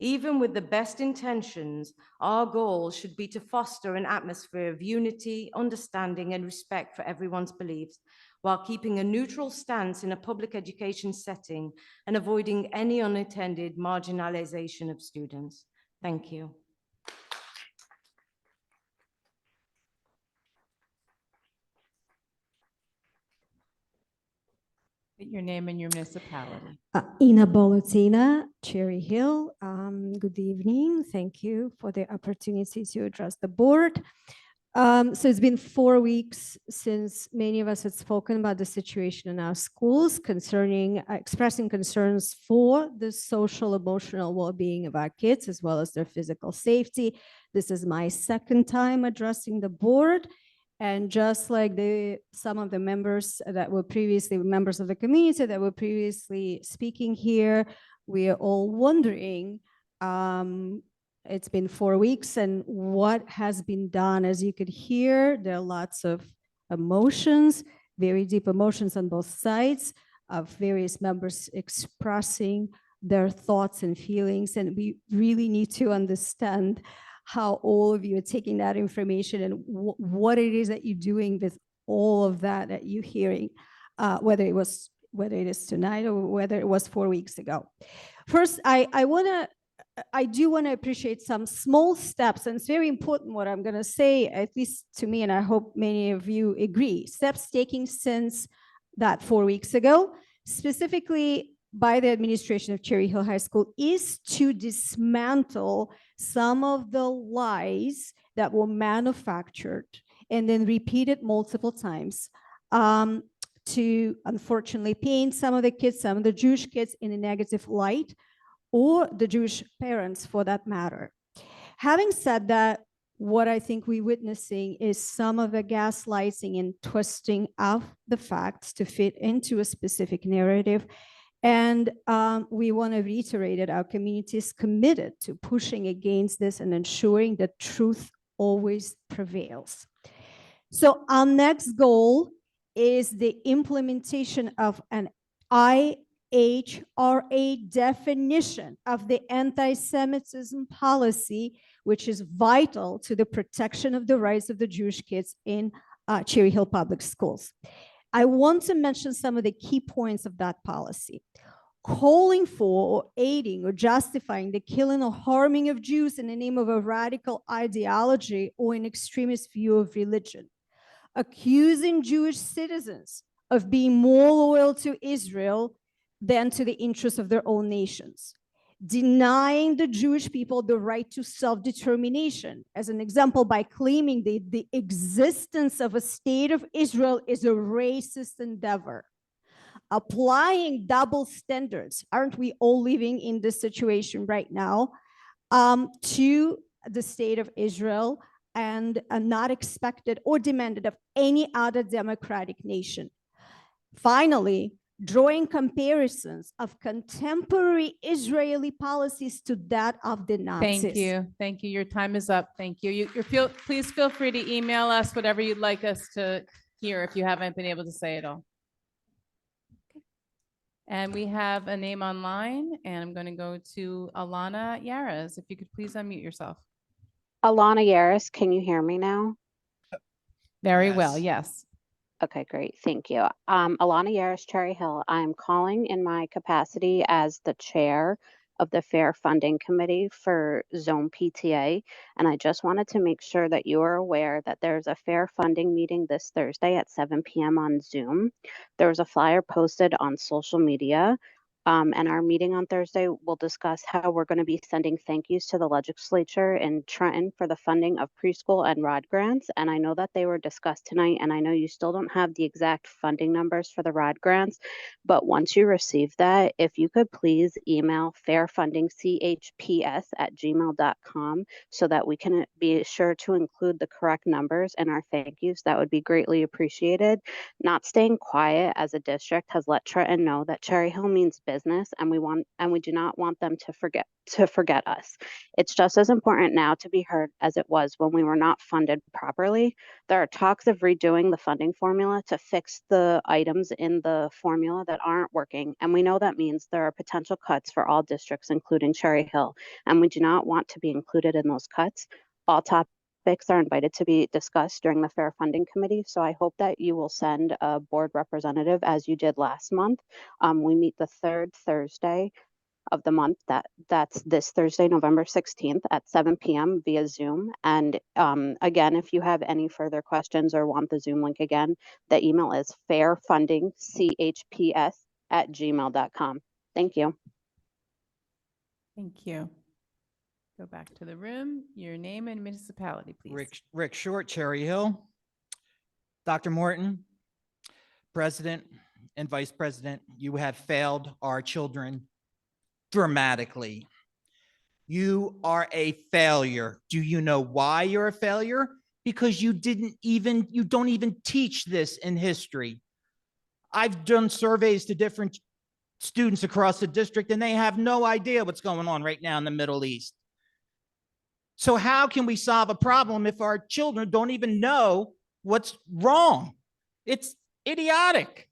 Even with the best intentions, our goal should be to foster an atmosphere of unity, understanding, and respect for everyone's beliefs, while keeping a neutral stance in a public education setting and avoiding any unintended marginalization of students. Thank you. State your name and your municipality. Ina Bolotina, Cherry Hill. Good evening. Thank you for the opportunity to address the board. So it's been 4 weeks since many of us had spoken about the situation in our schools concerning expressing concerns for the social, emotional well-being of our kids, as well as their physical safety. This is my second time addressing the board. And just like some of the members that were previously members of the community that were previously speaking here, we are all wondering, it's been 4 weeks and what has been done. As you could hear, there are lots of emotions, very deep emotions on both sides of various members expressing their thoughts and feelings. And we really need to understand how all of you are taking that information and what it is that you're doing with all of that you're hearing, whether it is tonight or whether it was 4 weeks ago. First, I do want to appreciate some small steps, and it's very important what I'm going to say, at least to me, and I hope many of you agree. Steps taken since that 4 weeks ago, specifically by the administration of Cherry Hill High School, is to dismantle some of the lies that were manufactured and then repeated multiple times to unfortunately paint some of the kids, some of the Jewish kids in a negative light, or the Jewish parents for that matter. Having said that, what I think we're witnessing is some of the gaslighting and twisting of the facts to fit into a specific narrative. And we want to reiterate that our community is committed to pushing against this and ensuring that truth always prevails. So our next goal is the implementation of an IHRA definition of the anti-Semitism policy, which is vital to the protection of the rights of the Jewish kids in Cherry Hill Public Schools. I want to mention some of the key points of that policy. Calling for, or aiding, or justifying the killing or harming of Jews in the name of a radical ideology or an extremist view of religion. accusing Jewish citizens of being more loyal to Israel than to the interests of their own nations, denying the Jewish people the right to self-determination. As an example, by claiming the existence of a state of Israel is a racist endeavor. Applying double standards, aren't we all living in this situation right now, to the state of Israel and not expected or demanded of any other democratic nation. Finally, drawing comparisons of contemporary Israeli policies to that of the Nazis. Thank you. Thank you. Your time is up. Thank you. Please feel free to email us whatever you'd like us to hear if you haven't been able to say it all. And we have a name online, and I'm going to go to Alana Yaras. If you could please unmute yourself. Alana Yaris, can you hear me now? Very well, yes. Okay, great. Thank you. Alana Yaris, Cherry Hill. I'm calling in my capacity as the chair of the Fair Funding Committee for Zone PTA. And I just wanted to make sure that you are aware that there's a fair funding meeting this Thursday at 7 p.m. on Zoom. There was a flyer posted on social media. And our meeting on Thursday will discuss how we're going to be sending thank yous to the legislature in Trenton for the funding of preschool and ROD grants. And I know that they were discussed tonight, and I know you still don't have the exact funding numbers for the ROD grants. But once you receive that, if you could please email fairfundingchps@gmail.com so that we can be sure to include the correct numbers in our thank yous, that would be greatly appreciated. Not staying quiet as a district has let Trenton know that Cherry Hill means business, and we do not want them to forget us. It's just as important now to be heard as it was when we were not funded properly. There are talks of redoing the funding formula to fix the items in the formula that aren't working, and we know that means there are potential cuts for all districts, including Cherry Hill, and we do not want to be included in those cuts. All topics are invited to be discussed during the Fair Funding Committee, so I hope that you will send a board representative as you did last month. We meet the third Thursday of the month. That's this Thursday, November 16th at 7 p.m. via Zoom. And again, if you have any further questions or want the Zoom link again, the email is fairfundingchps@gmail.com. Thank you. Thank you. Go back to the room. Your name and municipality, please. Rick Short, Cherry Hill. Dr. Morton, President and Vice President, you have failed our children dramatically. You are a failure. Do you know why you're a failure? Because you don't even teach this in history. I've done surveys to different students across the district, and they have no idea what's going on right now in the Middle East. So how can we solve a problem if our children don't even know what's wrong? It's idiotic.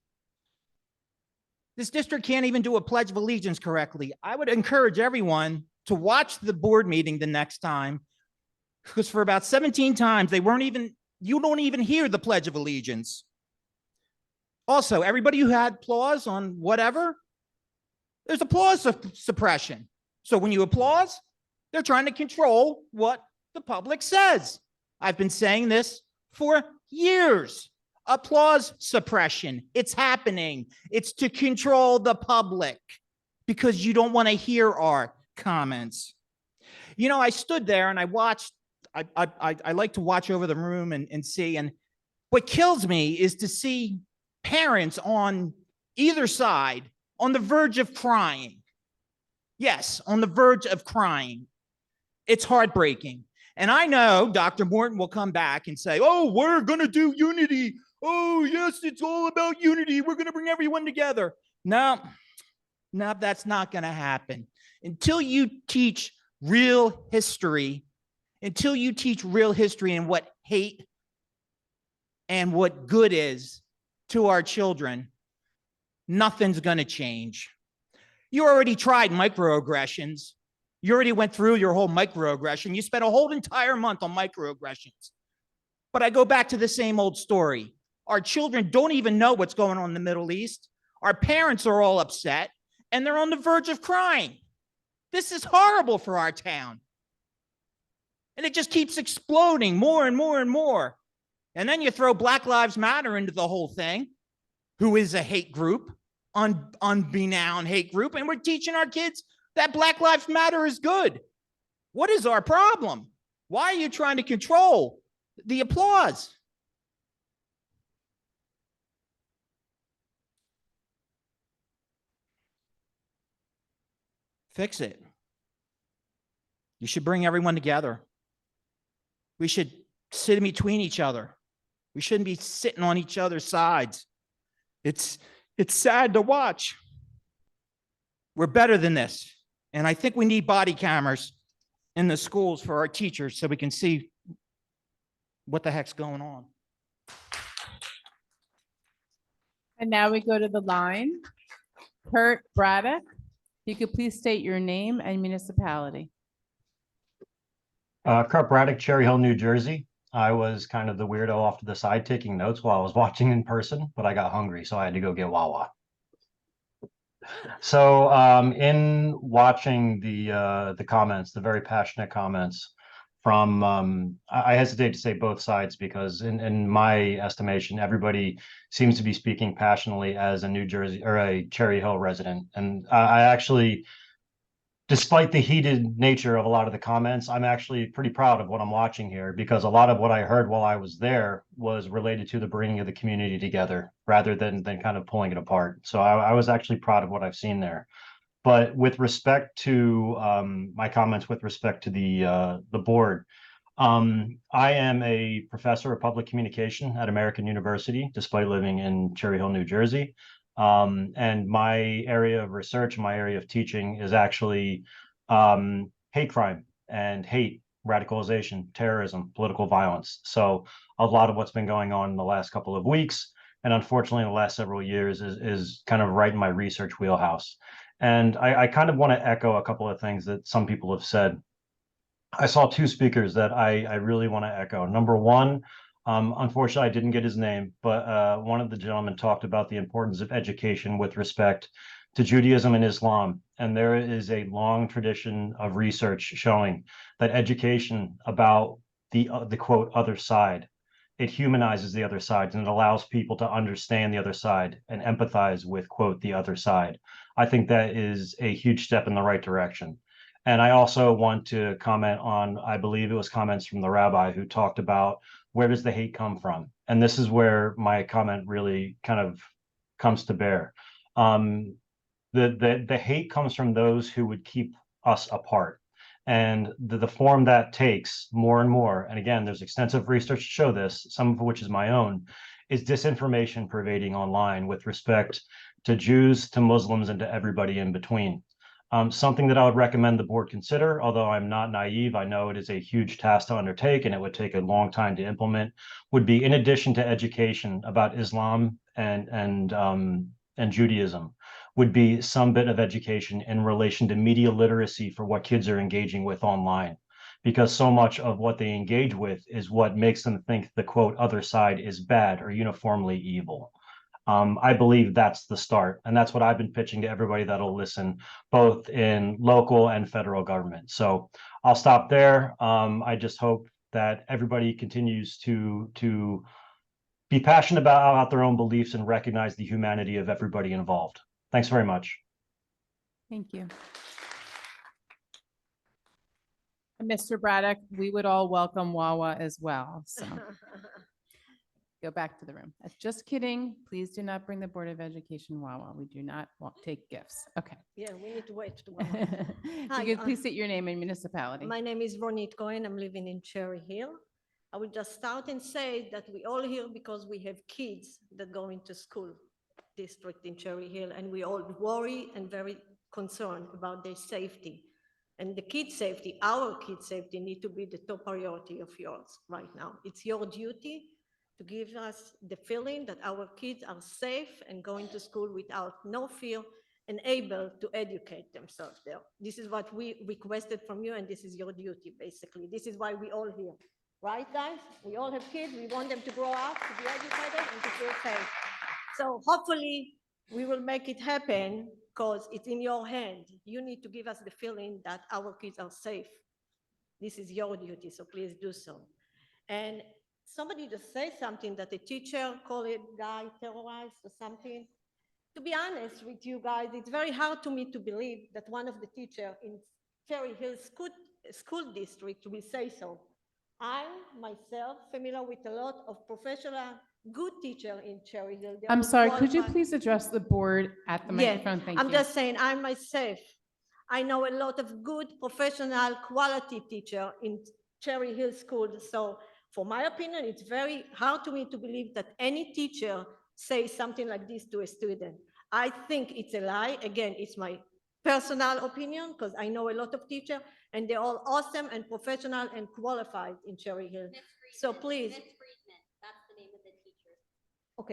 This district can't even do a Pledge of Allegiance correctly. I would encourage everyone to watch the board meeting the next time, because for about 17 times, you don't even hear the Pledge of Allegiance. Also, everybody who had applause on whatever, there's applause suppression. So when you applaud, they're trying to control what the public says. I've been saying this for years. Applause suppression. It's happening. It's to control the public because you don't want to hear our comments. You know, I stood there and I watched. I like to watch over the room and see. And what kills me is to see parents on either side on the verge of crying. Yes, on the verge of crying. It's heartbreaking. And I know Dr. Morton will come back and say, oh, we're going to do unity. Oh, yes, it's all about unity. We're going to bring everyone together. No, that's not going to happen. Until you teach real history, and what hate and what good is to our children, nothing's going to change. You already tried microaggressions. You already went through your whole microaggression. You spent a whole entire month on microaggressions. But I go back to the same old story. Our children don't even know what's going on in the Middle East. Our parents are all upset, and they're on the verge of crying. This is horrible for our town. And it just keeps exploding more and more and more. And then you throw Black Lives Matter into the whole thing, who is a hate group, unbeknown hate group, and we're teaching our kids that Black Lives Matter is good. What is our problem? Why are you trying to control the applause? Fix it. You should bring everyone together. We should sit in between each other. We shouldn't be sitting on each other's sides. It's sad to watch. We're better than this. And I think we need body cameras in the schools for our teachers so we can see what the heck's going on. And now we go to the line. Kurt Braddock, you could please state your name and municipality. Kurt Braddock, Cherry Hill, New Jersey. I was kind of the weirdo off to the side taking notes while I was watching in person, but I got hungry, so I had to go get Wawa. So in watching the comments, the very passionate comments from, I hesitate to say both sides because in my estimation, everybody seems to be speaking passionately as a New Jersey or a Cherry Hill resident. And I actually, despite the heated nature of a lot of the comments, I'm actually pretty proud of what I'm watching here because a lot of what I heard while I was there was related to the bringing of the community together rather than kind of pulling it apart. So I was actually proud of what I've seen there. But with respect to my comments with respect to the board, I am a professor of public communication at American University, despite living in Cherry Hill, New Jersey. And my area of research, my area of teaching is actually hate crime and hate, radicalization, terrorism, political violence. So a lot of what's been going on in the last couple of weeks, and unfortunately in the last several years is kind of right in my research wheelhouse. And I kind of want to echo a couple of things that some people have said. I saw two speakers that I really want to echo. Number one, unfortunately, I didn't get his name, but one of the gentlemen talked about the importance of education with respect to Judaism and Islam. And there is a long tradition of research showing that education about the quote, other side, it humanizes the other side and it allows people to understand the other side and empathize with, quote, the other side. I think that is a huge step in the right direction. And I also want to comment on, I believe it was comments from the rabbi who talked about where does the hate come from? And this is where my comment really kind of comes to bear. The hate comes from those who would keep us apart. And the form that takes more and more, and again, there's extensive research to show this, some of which is my own, is disinformation pervading online with respect to Jews, to Muslims, and to everybody in between. Something that I would recommend the board consider, although I'm not naive, I know it is a huge task to undertake and it would take a long time to implement, would be in addition to education about Islam and Judaism, would be some bit of education in relation to media literacy for what kids are engaging with online. Because so much of what they engage with is what makes them think the quote other side is bad or uniformly evil. I believe that's the start. And that's what I've been pitching to everybody that'll listen, both in local and federal government. So I'll stop there. I just hope that everybody continues to be passionate about their own beliefs and recognize the humanity of everybody involved. Thanks very much. Thank you. And Mr. Braddock, we would all welcome Wawa as well, so. Go back to the room. Just kidding. Please do not bring the Board of Education Wawa. We do not take gifts. Okay. Yeah, we need to wait. You could please state your name and municipality. My name is Ronit Cohen. I'm living in Cherry Hill. I will just start and say that we all here because we have kids that go into school district in Cherry Hill, and we all worry and very concerned about their safety. And the kids' safety, our kids' safety, need to be the top priority of yours right now. It's your duty to give us the feeling that our kids are safe and going to school without no fear and able to educate themselves there. This is what we requested from you, and this is your duty, basically. This is why we all here, right, guys? We all have kids. We want them to grow up, to be educated, and to feel safe. So hopefully we will make it happen because it's in your hand. You need to give us the feeling that our kids are safe. This is your duty, so please do so. And somebody just say something that a teacher call it guy terrorized or something. To be honest with you guys, it's very hard to me to believe that one of the teacher in Cherry Hill School District will say so. I myself familiar with a lot of professional, good teacher in Cherry Hill. They I'm all sorry, could you qualified. please address the board at the Yeah, microphone? Thank I'm you. just saying, I myself, I know a lot of good professional quality teacher in Cherry Hill School. So for my opinion, it's very hard to me to believe that any teacher says something like this to a student. I think it's a lie. Again, it's my personal opinion because I know a lot of teachers and they're all awesome and professional and qualified in Cherry Hill. So please.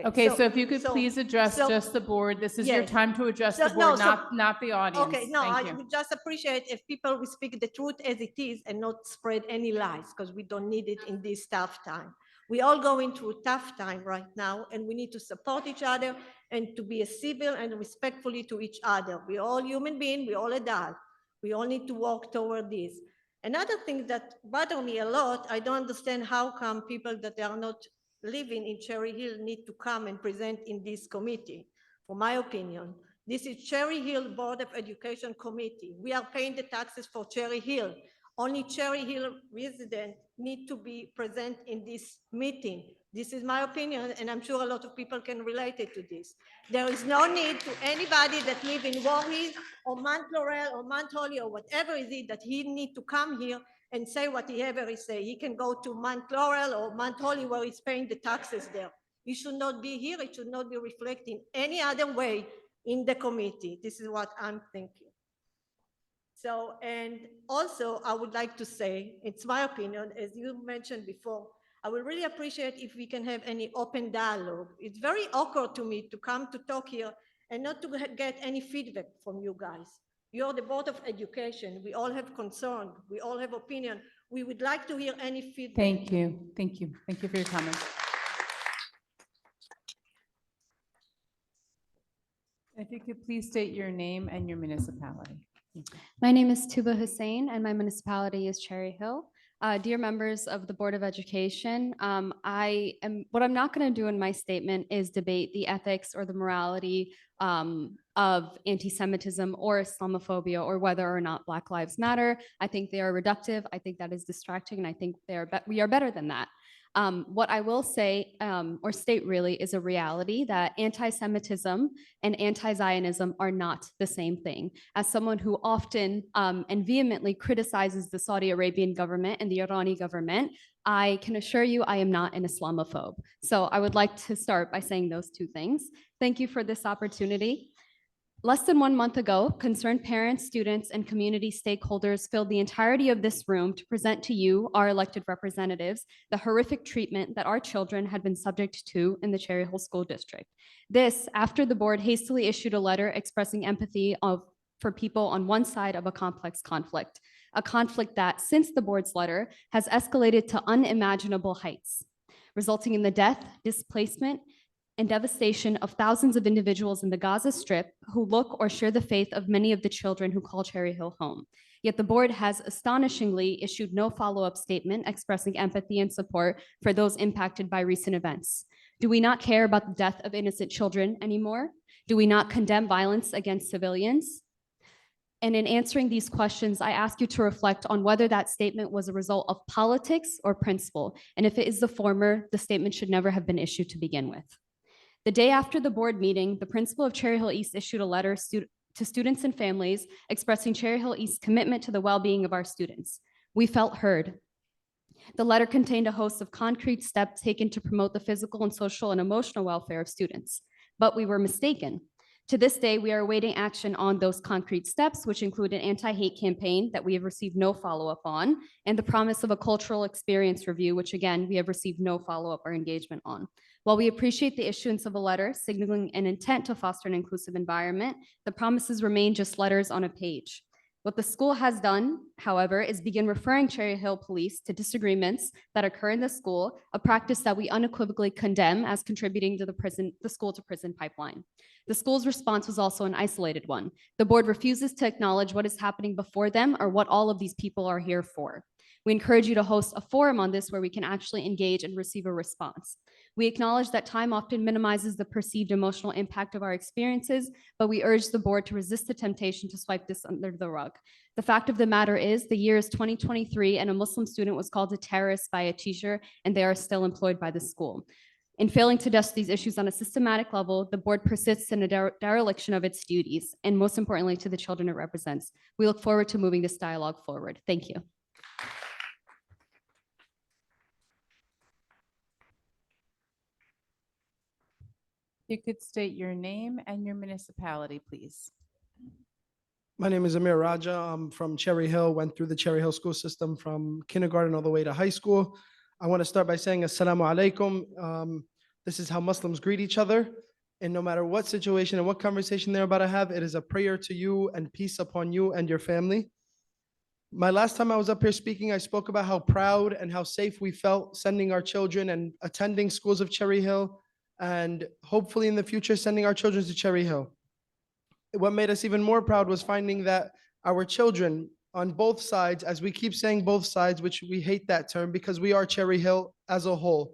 Okay, so if you could please address so- just the board. This is your yes. time to address So- the board, no, so- not the audience. Okay, no, Thank I you. would just appreciate if people will speak the truth as it is and not spread any lies, because we don't need it in this tough time. We all going through a tough time right now, and we need to support each other and to be civil and respectfully to each other. We're all human beings, we all adult. We all need to work toward this. Another thing that bothers me a lot, I don't understand how come people that are not living in Cherry Hill need to come and present in this committee. For my opinion, this is Cherry Hill Board of Education Committee. We are paying the taxes for Cherry Hill. Only Cherry Hill residents need to be present in this meeting. This is my opinion, and I'm sure a lot of people can relate it to this. There is no need to anybody that live in Voorhees or Mount Laurel or Mount Holly or whatever it is that he need to come here and say what he ever is say. He can go to Mount Laurel or Mount Holly where he's paying the taxes there. He should not be here. It should not be reflecting any other way in the committee. This is what I'm thinking. So, and also I would like to say, it's my opinion, as you mentioned before, I would really appreciate if we can have any open dialogue. It's very awkward to me to come to talk here and not to get any feedback from you guys. You're the Board of Education. We all have concern. We all have opinion. We would like to hear any feedback. Thank you. Thank you. Thank you for your comments. If you could please state your name and your municipality. My name is Tuba Hussein and my municipality is Cherry Hill. Dear members of the Board of Education, what I'm not going to do in my statement is debate the ethics or the morality of anti-Semitism or Islamophobia or whether or not Black Lives Matter. I think they are reductive. I think that is distracting, and I think we are better than that. What I will say or state really is a reality that anti-Semitism and anti-Zionism are not the same thing. As someone who often and vehemently criticizes the Saudi Arabian government and the Irani government, I can assure you I am not an Islamophobe. So I would like to start by saying those two things. Thank you for this opportunity. Less than 1 month ago, concerned parents, students, and community stakeholders filled the entirety of this room to present to you, our elected representatives, the horrific treatment that our children had been subject to in the Cherry Hill School District. This, after the board hastily issued a letter expressing empathy for people on one side of a complex conflict, a conflict that, since the board's letter, has escalated to unimaginable heights, resulting in the death, displacement, and devastation of thousands of individuals in the Gaza Strip who look or share the faith of many of the children who call Cherry Hill home. Yet the board has astonishingly issued no follow-up statement expressing empathy and support for those impacted by recent events. Do we not care about the death of innocent children anymore? Do we not condemn violence against civilians? And in answering these questions, I ask you to reflect on whether that statement was a result of politics or principle. And if it is the former, the statement should never have been issued to begin with. The day after the board meeting, the principal of Cherry Hill East issued a letter to students and families expressing Cherry Hill East's commitment to the well-being of our students. We felt heard. The letter contained a host of concrete steps taken to promote the physical and social and emotional welfare of students, but we were mistaken. To this day, we are awaiting action on those concrete steps, which include an anti-hate campaign that we have received no follow-up on, and the promise of a cultural experience review, which again, we have received no follow-up or engagement on. While we appreciate the issuance of a letter signaling an intent to foster an inclusive environment, the promises remain just letters on a page. What the school has done, however, is begin referring Cherry Hill Police to disagreements that occur in the school, a practice that we unequivocally condemn as contributing to the school to prison pipeline. The school's response was also an isolated one. The board refuses to acknowledge what is happening before them or what all of these people are here for. We encourage you to host a forum on this where we can actually engage and receive a response. We acknowledge that time often minimizes the perceived emotional impact of our experiences, but we urge the board to resist the temptation to swipe this under the rug. The fact of the matter is the year is 2023 and a Muslim student was called a terrorist by a teacher and they are still employed by the school. In failing to address these issues on a systematic level, the board persists in a dereliction of its duties, and most importantly, to the children it represents. We look forward to moving this dialogue forward. Thank you. You could state your name and your municipality, please. My name is Amir Raja. I'm from Cherry Hill, went through the Cherry Hill school system from kindergarten all the way to high school. I want to start by saying Assalamu alaikum. This is how Muslims greet each other. And no matter what situation and what conversation they're about to have, it is a prayer to you and peace upon you and your family. My last time I was up here speaking, I spoke about how proud and how safe we felt sending our children and attending schools of Cherry Hill, and hopefully in the future, sending our children to Cherry Hill. What made us even more proud was finding that our children on both sides, as we keep saying both sides, which we hate that term because we are Cherry Hill as a whole.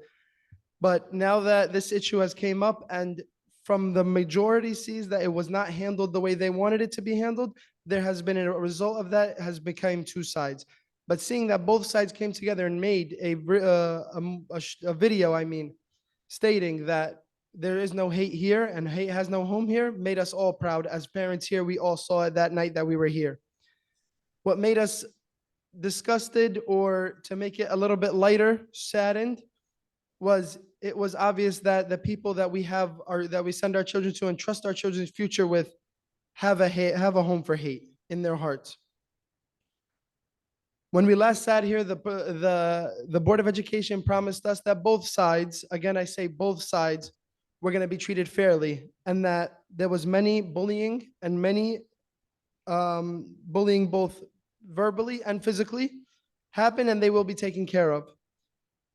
But now that this issue has came up and from the majority sees that it was not handled the way they wanted it to be handled, there has been a result of that has become two sides. But seeing that both sides came together and made a video, stating that there is no hate here and hate has no home here, made us all proud. As parents here, we all saw it that night that we were here. What made us disgusted, or to make it a little bit lighter, saddened, was it was obvious that the people that we have that we send our children to and trust our children's future with have a home for hate in their hearts. When we last sat here, the Board of Education promised us that both sides, again I say both sides, were going to be treated fairly, and that there was many bullying and many bullying both verbally and physically happen, and they will be taken care of.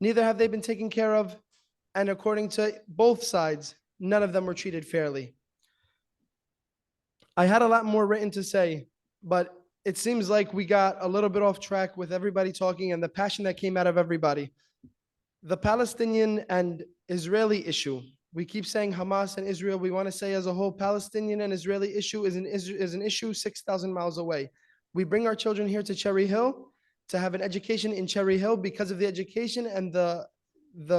Neither have they been taken care of, and according to both sides, none of them were treated fairly. I had a lot more written to say, but it seems like we got a little bit off track with everybody talking and the passion that came out of everybody. The Palestinian and Israeli issue, we keep saying Hamas and Israel, we want to say as a whole, Palestinian and Israeli issue is an issue 6,000 miles away. We bring our children here to Cherry Hill to have an education in Cherry Hill because of the education and the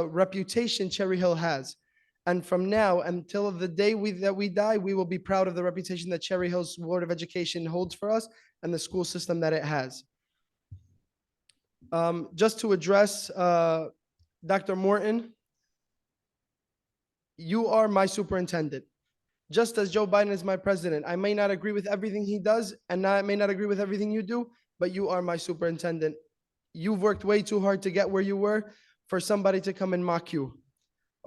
reputation Cherry Hill has. And from now until the day that we die, we will be proud of the reputation that Cherry Hill's Board of Education holds for us and the school system that it has. Just to address Dr. Morton, you are my superintendent. Just as Joe Biden is my president, I may not agree with everything he does, and I may not agree with everything you do, but you are my superintendent. You've worked way too hard to get where you were for somebody to come and mock you.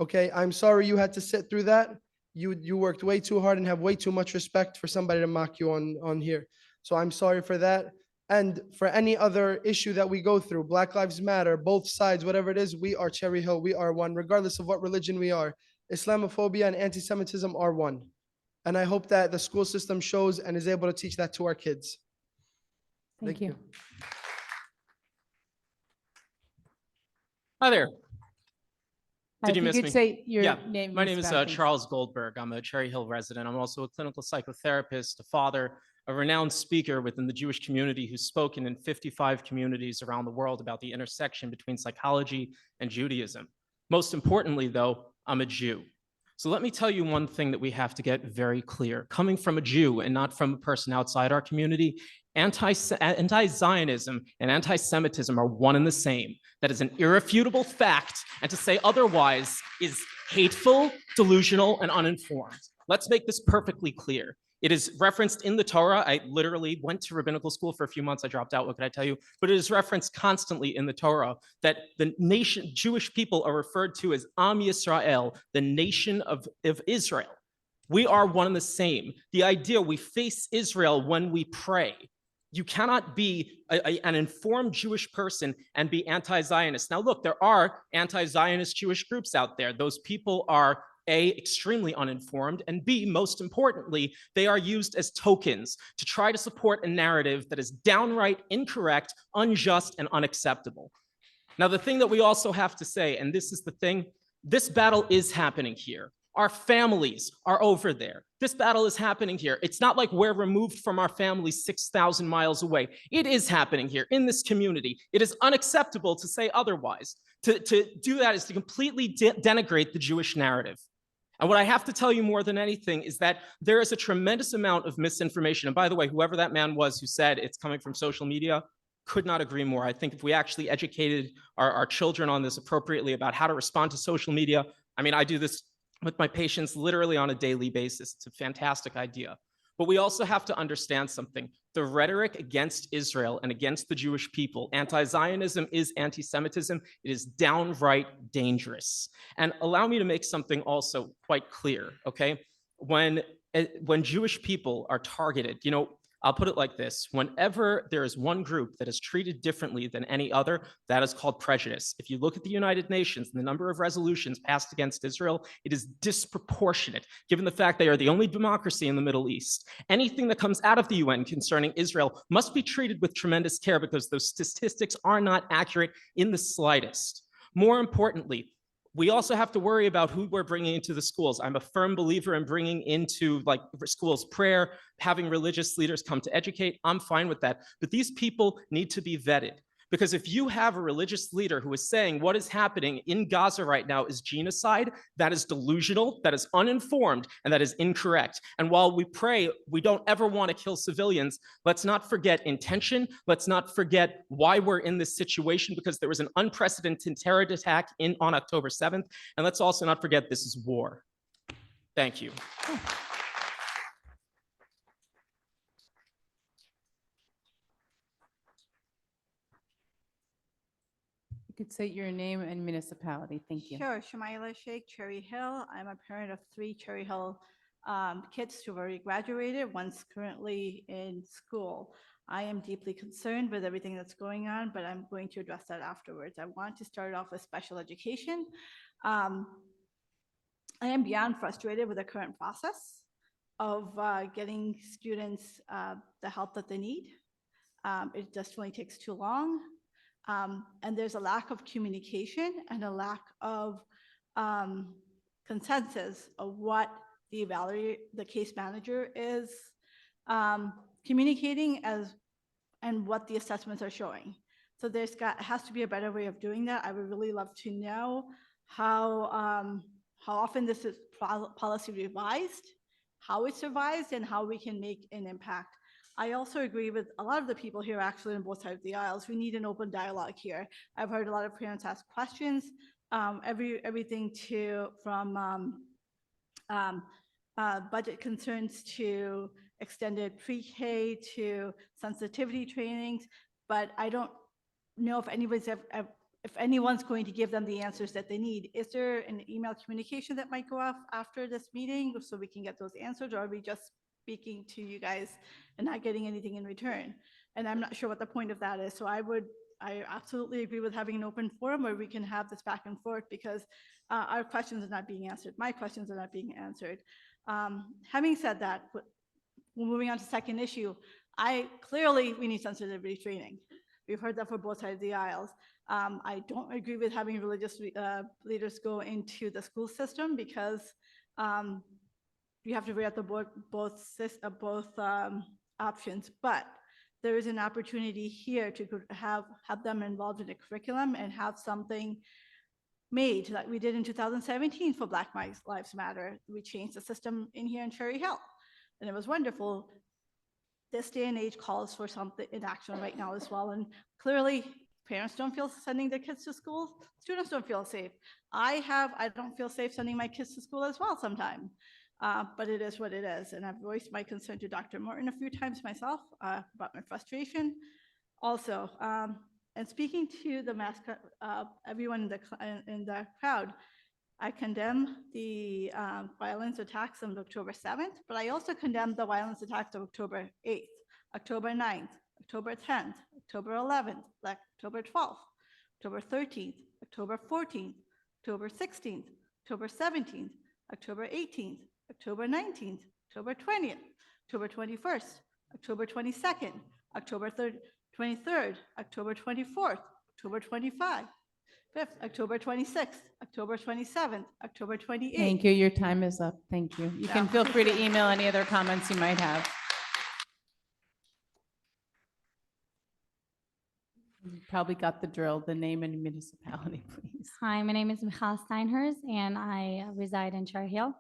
Okay, I'm sorry you had to sit through that. You worked way too hard and have way too much respect for somebody to mock you on here. So I'm sorry for that. And for any other issue that we go through, Black Lives Matter, both sides, whatever it is, we are Cherry Hill. We are one, regardless of what religion we are. Islamophobia and anti-Semitism are one. And I hope that the school system shows and is able to teach that to our kids. Thank you. Hi there. Hi, Did you if miss could me? say your Yeah, name. my name is municipality. Charles Goldberg. I'm a Cherry Hill resident. I'm also a clinical psychotherapist, a father, a renowned speaker within the Jewish community who's spoken in 55 communities around the world about the intersection between psychology and Judaism. Most importantly, though, I'm a Jew. So let me tell you one thing that we have to get very clear. Coming from a Jew and not from a person outside our community, anti-Zionism and anti-Semitism are one and the same. That is an irrefutable fact, and to say otherwise is hateful, delusional, and uninformed. Let's make this perfectly clear. It is referenced in the Torah. I literally went to rabbinical school for a few months. I dropped out, what can I tell you? But it is referenced constantly in the Torah that the nation, Jewish people are referred to as Am Yisrael, the nation of Israel. We are one and the same. The idea we face Israel when we pray. You cannot be an informed Jewish person and be anti-Zionist. Now, look, there are anti-Zionist Jewish groups out there. Those people are A, extremely uninformed, and B, most importantly, they are used as tokens to try to support a narrative that is downright incorrect, unjust, and unacceptable. Now, the thing that we also have to say, and this is the thing, this battle is happening here. Our families are over there. This battle is happening here. It's not like we're removed from our families 6,000 miles away. It is happening here in this community. It is unacceptable to say otherwise. To do that is to completely denigrate the Jewish narrative. And what I have to tell you more than anything is that there is a tremendous amount of misinformation. And by the way, whoever that man was who said it's coming from social media, could not agree more. I think if we actually educated our children on this appropriately about how to respond to social media, I mean, I do this with my patients literally on a daily basis. It's a fantastic idea. But we also have to understand something. The rhetoric against Israel and against the Jewish people, anti-Zionism is anti-Semitism. It is downright dangerous. And allow me to make something also quite clear, okay? When Jewish people are targeted, you know, I'll put it like this. Whenever there is one group that is treated differently than any other, that is called prejudice. If you look at the United Nations and the number of resolutions passed against Israel, it is disproportionate, given the fact they are the only democracy in the Middle East. Anything that comes out of the UN concerning Israel must be treated with tremendous care because those statistics are not accurate in the slightest. More importantly, we also have to worry about who we're bringing into the schools. I'm a firm believer in bringing into like schools prayer, having religious leaders come to educate. I'm fine with that. But these people need to be vetted. Because if you have a religious leader who is saying what is happening in Gaza right now is genocide, that is delusional, that is uninformed, and that is incorrect. And while we pray, we don't ever want to kill civilians, let's not forget intention. Let's not forget why we're in this situation, because there was an unprecedented terror attack on October 7th. And let's also not forget this is war. Thank you. You could say your name and municipality. Thank you. Sure, Shamaila Sheikh, Cherry Hill. I'm a parent of 3 Cherry Hill kids who've already graduated, one's currently in school. I am deeply concerned with everything that's going on, but I'm going to address that afterwards. I want to start off with special education. I am beyond frustrated with the current process of getting students the help that they need. It just definitely takes too long. And there's a lack of communication and a lack of consensus of what the case manager is communicating and what the assessments are showing. So has to be a better way of doing that. I would really love to know how often this is policy revised, how it's revised, and how we can make an impact. I also agree with a lot of the people here actually on both sides of the aisles. We need an open dialogue here. I've heard a lot of parents ask questions, everything from budget concerns to extended pre-K to sensitivity trainings, but I don't know if anyone's going to give them the answers that they need. Is there an email communication that might go off after this meeting so we can get those answers, or are we just speaking to you guys and not getting anything in return? And I'm not sure what the point of that is. So I absolutely agree with having an open forum where we can have this back and forth, because our questions are not being answered. My questions are not being answered. Having said that, moving on to second issue, we need sensitivity training. We've heard that for both sides of the aisles. I don't agree with having religious leaders go into the school system, because you have to weigh out both options. But there is an opportunity here to have them involved in a curriculum and have something made like we did in 2017 for Black Lives Matter. We changed the system in here in Cherry Hill, and it was wonderful. This day and age calls for something in action right now as well. And clearly, parents don't feel sending their kids to school. Students don't feel safe. I don't feel safe sending my kids to school as well sometimes. But it is what it is. And I've voiced my concern to Dr. Morton a few times myself about my frustration. Also, and speaking to the everyone in the crowd, I condemn the violence attacks on October 7th, but I also condemn the violence attacks of October 8th, October 9th, October 10th, October 11th, October 12th, October 13th, October 14th, October 16th, October 17th, October 18th, October 19th, October 20th, October 21st, October 22nd, October 23rd, October 24th, October 25th, October 26th, October 27th, October 28th. Thank you. Your time is up. Thank you. You can No. feel free to email any other comments you might have. You probably got the drill, the name and municipality, please. Hi, my name is Michal Steinhers, and I reside in Cherry Hill.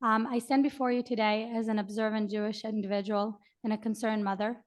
I stand before you today as an observant Jewish individual and a concerned mother,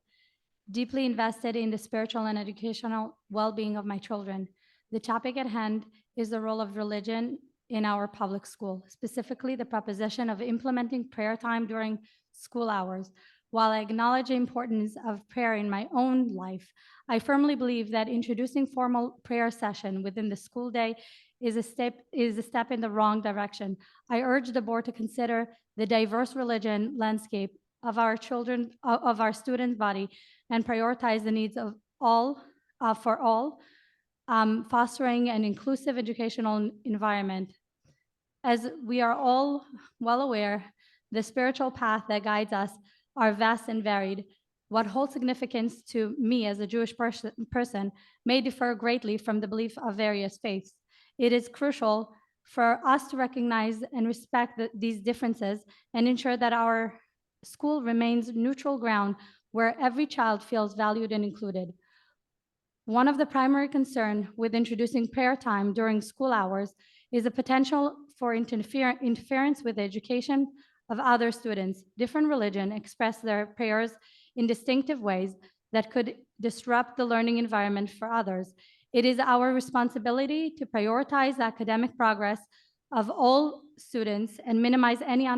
deeply invested in the spiritual and educational well-being of my children. The topic at hand is the role of religion in our public school, specifically the proposition of implementing prayer time during school hours. While I acknowledge the importance of prayer in my own life, I firmly believe that introducing formal prayer session within the school day is a step in the wrong direction. I urge the board to consider the diverse religion landscape of our children, of our student body, and prioritize the needs of all, for all, fostering an inclusive educational environment. As we are all well aware, the spiritual path that guides us are vast and varied. What holds significance to me as a Jewish person may differ greatly from the belief of various faiths. It is crucial for us to recognize and respect these differences and ensure that our school remains neutral ground where every child feels valued and included. One of the primary concerns with introducing prayer time during school hours is the potential for interference with the education of other students. Different religions express their prayers in distinctive ways that could disrupt the learning environment for others. It is our responsibility to prioritize the academic progress of all students and minimize any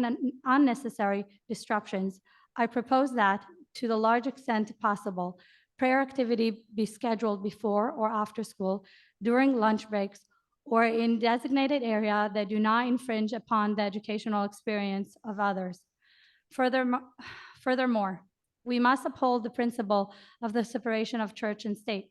unnecessary disruptions. I propose that, to the large extent possible, prayer activity be scheduled before or after school, during lunch breaks, or in designated area that do not infringe upon the educational experience of others. Furthermore, we must uphold the principle of the separation of church and state.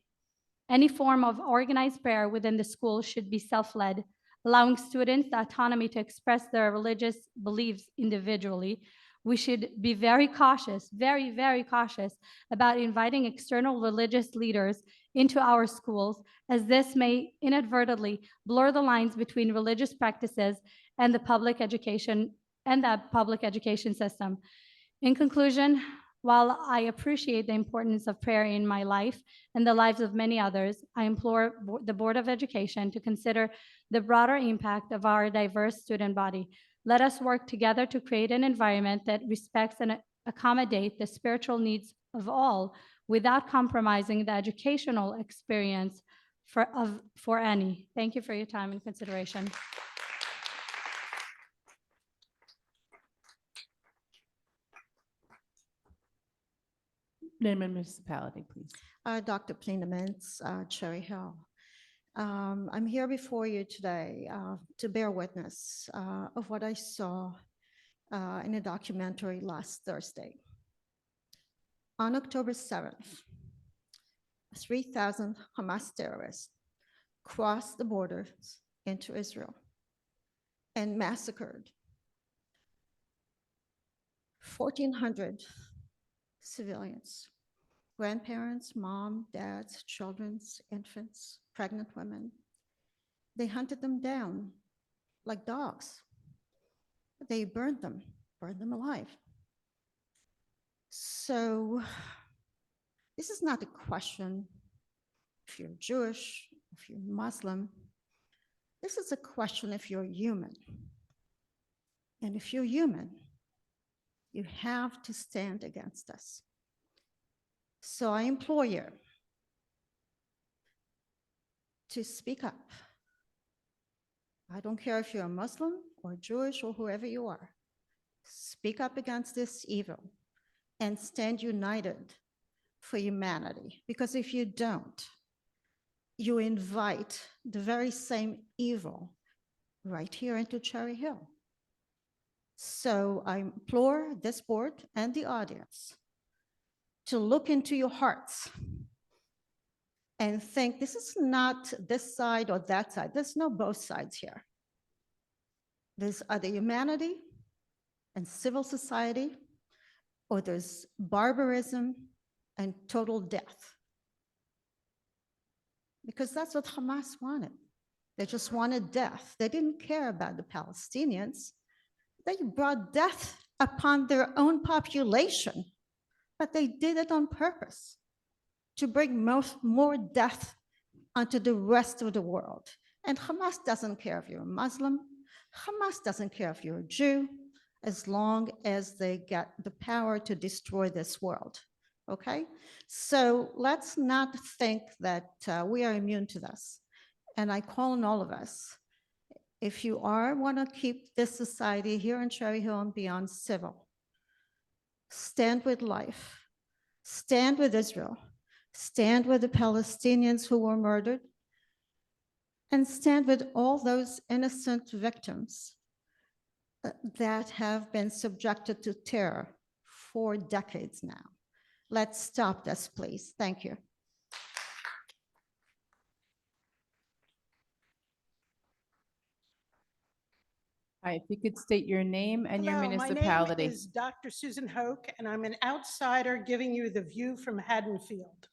Any form of organized prayer within the school should be self-led, allowing students the autonomy to express their religious beliefs individually. We should be very cautious, very, very cautious about inviting external religious leaders into our schools, as this may inadvertently blur the lines between religious practices and the public education system. In conclusion, while I appreciate the importance of prayer in my life and the lives of many others, I implore the Board of Education to consider the broader impact of our diverse student body. Let us work together to create an environment that respects and accommodate the spiritual needs of all without compromising the educational experience for any. Thank you for your time and consideration. Name and municipality, please. Dr. Plinaments, Cherry Hill. I'm here before you today to bear witness of what I saw in a documentary last Thursday. On October 7th, 3,000 Hamas terrorists crossed the borders into Israel and massacred 1,400 civilians, grandparents, mom, dads, children, infants, pregnant women. They hunted them down like dogs. They burned them alive. So this is not a question if you're Jewish, if you're Muslim. This is a question if you're human. And if you're human, you have to stand against us. So I implore you to speak up. I don't care if you're a Muslim or Jewish or whoever you are. Speak up against this evil and stand united for humanity. Because if you don't, you invite the very same evil right here into Cherry Hill. So I implore this board and the audience to look into your hearts and think this is not this side or that side. There's no both sides here. There's either humanity and civil society, or there's barbarism and total death. Because that's what Hamas wanted. They just wanted death. They didn't care about the Palestinians. They brought death upon their own population, but they did it on purpose to bring more death onto the rest of the world. And Hamas doesn't care if you're a Muslim. Hamas doesn't care if you're a Jew, as long as they get the power to destroy this world. Okay? So let's not think that we are immune to this. And I call on all of us, if you want to keep this society here in Cherry Hill and beyond civil, stand with life, stand with Israel, stand with the Palestinians who were murdered, and stand with all those innocent victims that have been subjected to terror for decades now. Let's stop this, please. Thank you. Hi, if you could state your name and your Hello, municipality. my name is Dr. Susan Hoke, and I'm an outsider giving you the view from Haddonfield.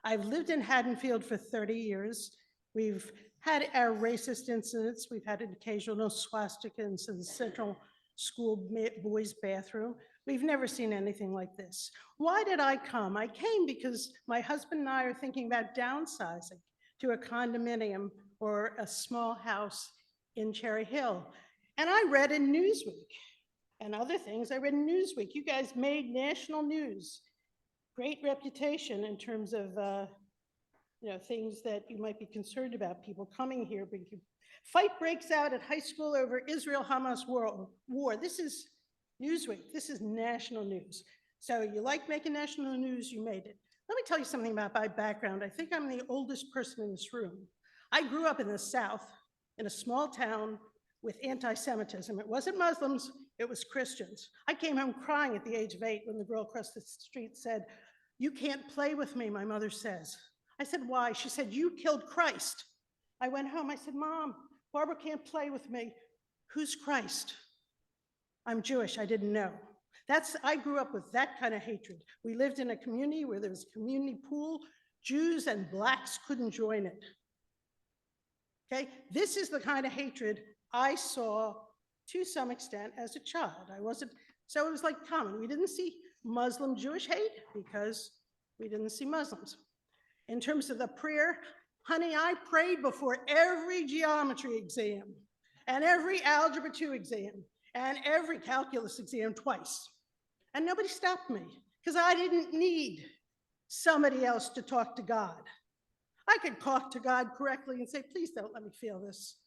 I've lived in Haddonfield for 30 years. We've had our racist incidents. We've had an occasional swastika in the central school boys' bathroom. We've never seen anything like this. Why did I come? I came because my husband and I are thinking about downsizing to a condominium or a small house in Cherry Hill. And I read in Newsweek and other things. I read in Newsweek. You guys made national news. Great reputation in terms of things that you might be concerned about, people coming here. Fight breaks out at high school over Israel-Hamas war. This is Newsweek. This is national news. So you like making national news, you made it. Let me tell you something about my background. I think I'm the oldest person in this room. I grew up in the South in a small town with anti-Semitism. It wasn't Muslims, it was Christians. I came home crying at the age of 8 when the girl across the street said, "You can't play with me," my mother says. I said, "Why?" She said, "You killed Christ." I went home, I said, "Mom, Barbara can't play with me. Who's Christ?" I'm Jewish, I didn't know. I grew up with that kind of hatred. We lived in a community where there was a community pool. Jews and blacks couldn't join it. Okay, this is the kind of hatred I saw to some extent as a child. So it was like common. We didn't see Muslim-Jewish hate because we didn't see Muslims. In terms of the prayer, honey, I prayed before every geometry exam and every algebra 2 exam and every calculus exam twice. And nobody stopped me because I didn't need somebody else to talk to God. I could talk to God correctly and say, "Please don't let me feel this."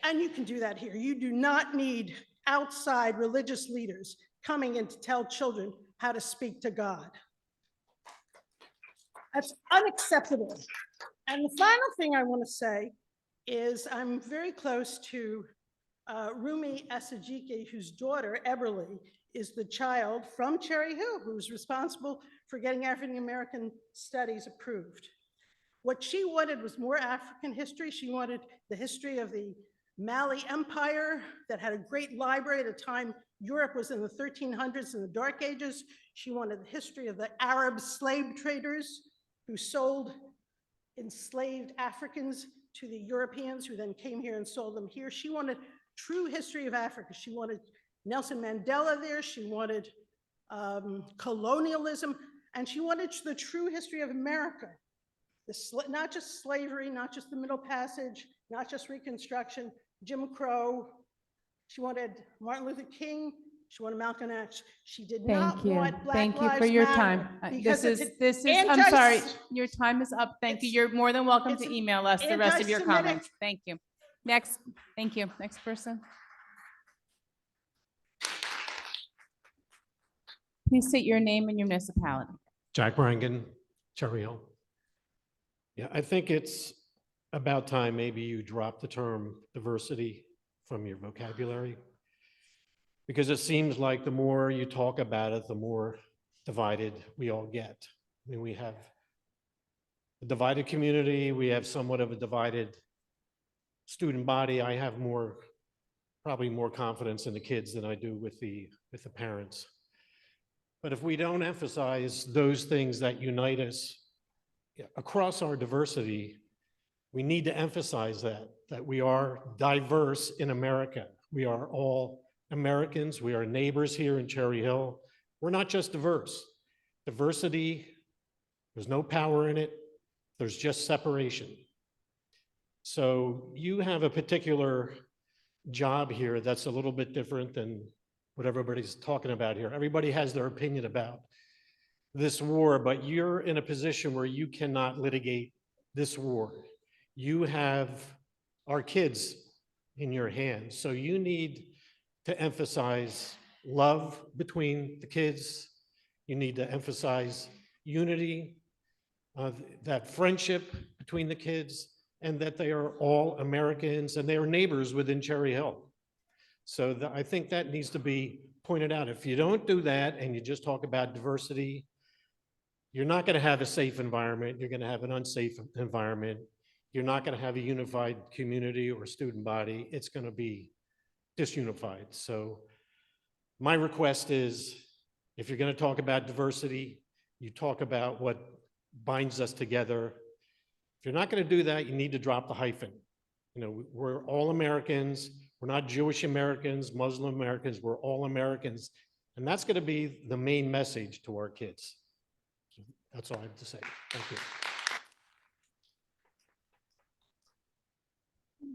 And you can do that here. You do not need outside religious leaders coming in to tell children how to speak to God. That's unacceptable. And the final thing I want to say is I'm very close to Rumi Asajike, whose daughter, Eberly, is the child from Cherry Hill who's responsible for getting African American studies approved. What she wanted was more African history. She wanted the history of the Mali Empire that had a great library at a time Europe was in the 1300s in the Dark Ages. She wanted the history of the Arab slave traders who sold enslaved Africans to the Europeans who then came here and sold them here. She wanted true history of Africa. She wanted Nelson Mandela there. She wanted colonialism, and she wanted the true history of America. Not just slavery, not just the Middle Passage, not just Reconstruction, Jim Crow. She wanted Martin Luther King. She wanted Malcolm X. She did not want Black Thank you for Lives your Matter time. because This is, I'm sorry, your time is up. Thank you. You're more than welcome to email us the rest of your anti-Semitic. comments. Thank you. Next, thank you. Next person. Please state your name and your municipality. Jack Brangan, Cherry Hill. Yeah, I think it's about time maybe you drop the term diversity from your vocabulary, because it seems like the more you talk about it, the more divided we all get. I mean, we have a divided community, we have somewhat of a divided student body. I have more probably more confidence in the kids than I do with the parents. But if we don't emphasize those things that unite us across our diversity, we need to emphasize that we are diverse in America. We are all Americans. We are neighbors here in Cherry Hill. We're not just diverse. Diversity, there's no power in it. There's just separation. So you have a particular job here that's a little bit different than what everybody's talking about here. Everybody has their opinion about this war, but you're in a position where you cannot litigate this war. You have our kids in your hands. So you need to emphasize love between the kids. You need to emphasize unity, that friendship between the kids, and that they are all Americans and they are neighbors within Cherry Hill. So I think that needs to be pointed out. If you don't do that and you just talk about diversity, you're not going to have a safe environment. You're going to have an unsafe environment. You're not going to have a unified community or student body. It's going to be disunified. So my request is, if you're going to talk about diversity, you talk about what binds us together. If you're not going to do that, you need to drop the hyphen. You know, we're all Americans. We're not Jewish Americans, Muslim Americans. We're all Americans. And that's going to be the main message to our kids. So that's all I have to say. Thank you.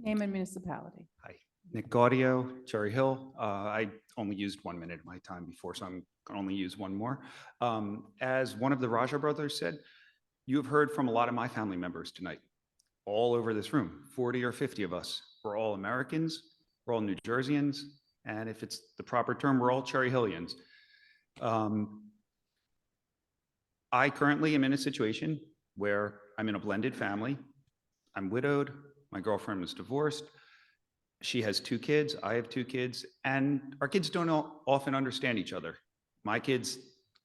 Name and municipality. Hi, Nick Gaudio, Cherry Hill. I only used 1 minute of my time before, so I'm going to only use one more. As one of the Raja brothers said, you have heard from a lot of my family members tonight, all over this room, 40 or 50 of us. We're all Americans, we're all New Jerseyans, and if it's the proper term, we're all Cherry Hillians. I currently am in a situation where I'm in a blended family. I'm widowed, my girlfriend was divorced. She has 2 kids, I have 2 kids, and our kids don't often understand each other. My kids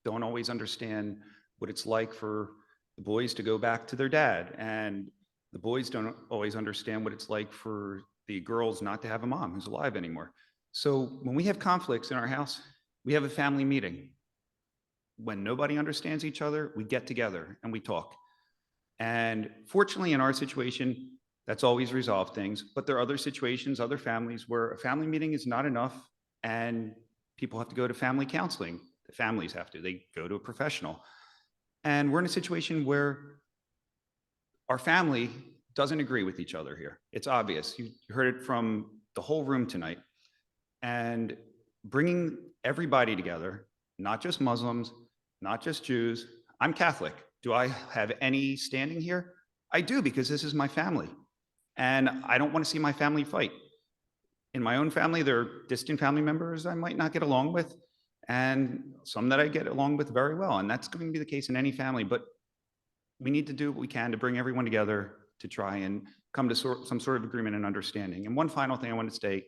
don't always understand what it's like for the boys to go back to their dad, and the boys don't always understand what it's like for the girls not to have a mom who's alive anymore. So when we have conflicts in our house, we have a family meeting. When nobody understands each other, we get together and we talk. And fortunately, in our situation, that's always resolved things. But there are other situations, other families, where a family meeting is not enough and people have to go to family counseling. The families have to, they go to a professional. And we're in a situation where our family doesn't agree with each other here. It's obvious. You heard it from the whole room tonight. And bringing everybody together, not just Muslims, not just Jews. I'm Catholic. Do I have any standing here? I do, because this is my family. And I don't want to see my family fight. In my own family, there are distant family members I might not get along with, and some that I get along with very well. And that's going to be the case in any family. But we need to do what we can to bring everyone together to try and come to some sort of agreement and understanding. And one final thing I wanted to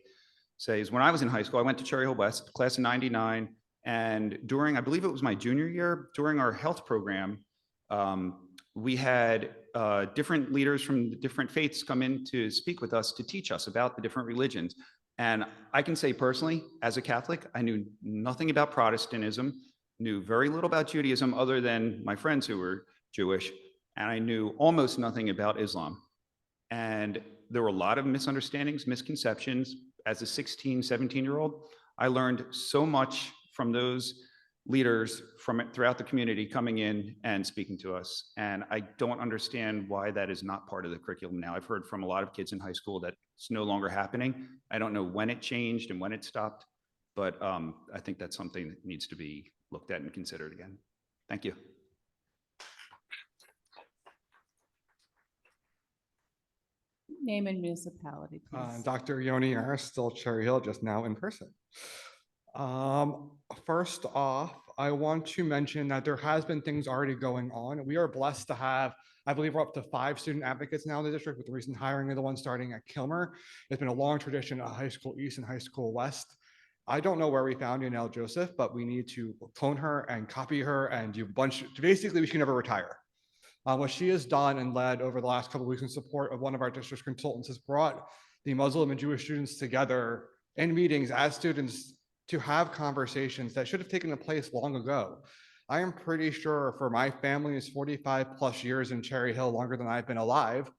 say is, when I was in high school, I went to Cherry Hill West, class of '99. And during, I believe it was my junior year, during our health program, we had different leaders from the different faiths come in to speak with us to teach us about the different religions. And I can say personally, as a Catholic, I knew nothing about Protestantism, knew very little about Judaism other than my friends who were Jewish, and I knew almost nothing about Islam. And there were a lot of misunderstandings, misconceptions. As a 16, 17-year-old, I learned so much from those leaders from throughout the community coming in and speaking to us. And I don't understand why that is not part of the curriculum now. I've heard from a lot of kids in high school that it's no longer happening. I don't know when it changed and when it stopped, but I think that's something that needs to be looked at and considered again. Thank you. Name and municipality, please. Dr. Yoni R, still Cherry Hill, just now in person. First off, I want to mention that there has been things already going on. We are blessed to have, I believe we're up to 5 student advocates now in the district, with the recent hiring of the one starting at Kilmer. It's been a long tradition at High School East and High School West. I don't know where we found Yanel Joseph, but we need to clone her and copy her and do a bunch. Basically, we should never retire. What she has done and led over the last couple of weeks in support of one of our district consultants has brought the Muslim and Jewish students together in meetings as students to have conversations that should have taken place long ago. I am pretty sure for my family is 45 plus years in Cherry Hill, longer than I've been alive,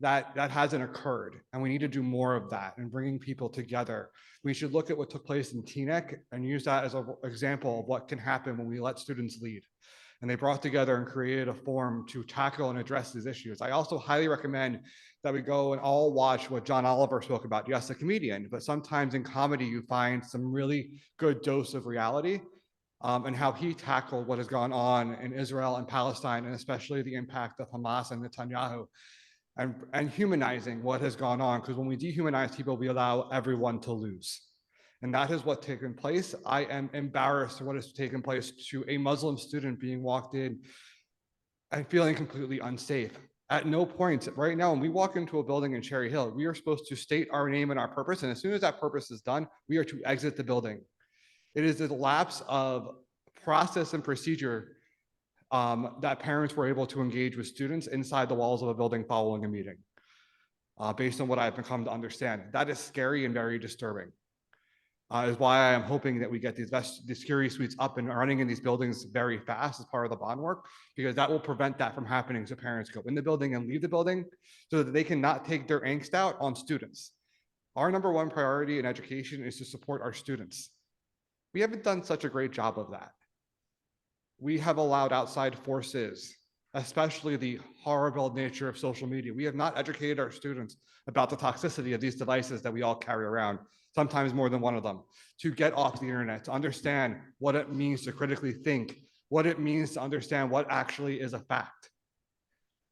that hasn't occurred. And we need to do more of that and bringing people together. We should look at what took place in TNEC and use that as an example of what can happen when we let students lead. And they brought together and created a forum to tackle and address these issues. I also highly recommend that we go and all watch what John Oliver spoke about. Yes, a comedian, but sometimes in comedy, you find some really good dose of reality and how he tackled what has gone on in Israel and Palestine, and especially the impact of Hamas and Netanyahu, and humanizing what has gone on. Because when we dehumanize people, we allow everyone to lose. And that is what's taken place. I am embarrassed at what has taken place to a Muslim student being walked in and feeling completely unsafe. At no point right now, when we walk into a building in Cherry Hill, we are supposed to state our name and our purpose. And as soon as that purpose is done, we are to exit the building. It is the lapse of process and procedure that parents were able to engage with students inside the walls of a building following a meeting, based on what I've become to understand. That is scary and very disturbing. Is why I am hoping that we get these security suites up and running in these buildings very fast as part of the bond work, because that will prevent that from happening. So parents go in the building and leave the building so that they cannot take their angst out on students. Our number one priority in education is to support our students. We haven't done such a great job of that. We have allowed outside forces, especially the horrible nature of social media. We have not educated our students about the toxicity of these devices that we all carry around, sometimes more than one of them, to get off the internet, to understand what it means to critically think, what it means to understand what actually is a fact,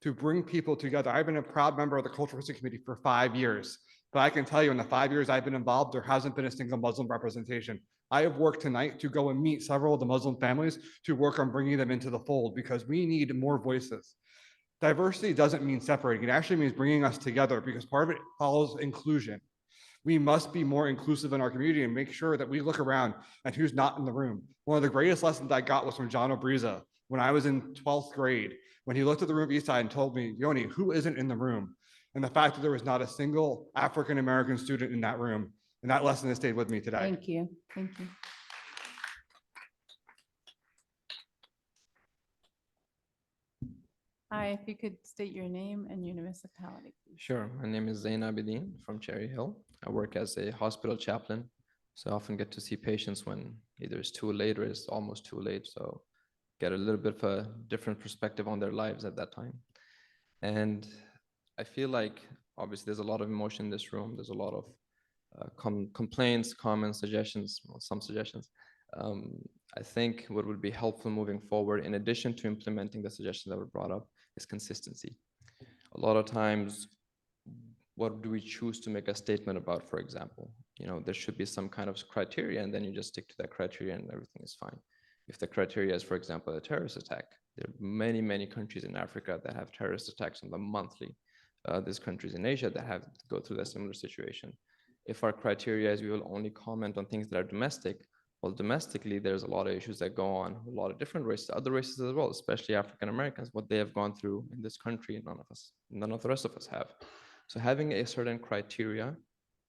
to bring people together. I've been a proud member of the Cultural History Committee for 5 years, but I can tell you in the 5 years I've been involved, there hasn't been a single Muslim representation. I have worked tonight to go and meet several of the Muslim families to work on bringing them into the fold, because we need more voices. Diversity doesn't mean separating. It actually means bringing us together, because part of it follows inclusion. We must be more inclusive in our community and make sure that we look around at who's not in the room. One of the greatest lessons I got was from John Obriza when I was in 12th grade, when he looked at the room east side and told me, Yoni, who isn't in the room? And the fact that there was not a single African-American student in that room. And that lesson has stayed with me today. Thank you. Thank you. Hi, if you could state your name and your municipality. Sure. My name is Zain Abidin from Cherry Hill. I work as a hospital chaplain. So I often get to see patients when either it's too late or it's almost too late. So get a little bit of a different perspective on their lives at that time. And I feel like obviously there's a lot of emotion in this room. There's a lot of complaints, comments, suggestions, well, some suggestions. I think what would be helpful moving forward, in addition to implementing the suggestions that were brought up, is consistency. A lot of times, what do we choose to make a statement about, for example? You know, there should be some kind of criteria, and then you just stick to that criteria and everything is fine. If the criteria is, for example, a terrorist attack, there are many, many countries in Africa that have terrorist attacks on them monthly. There's countries in Asia that have go through a similar situation. If our criteria is we will only comment on things that are domestic, well, domestically, there's a lot of issues that go on, a lot of different races, other races as well, especially African Americans, what they have gone through in this country, none of the rest of us have. So having a certain criteria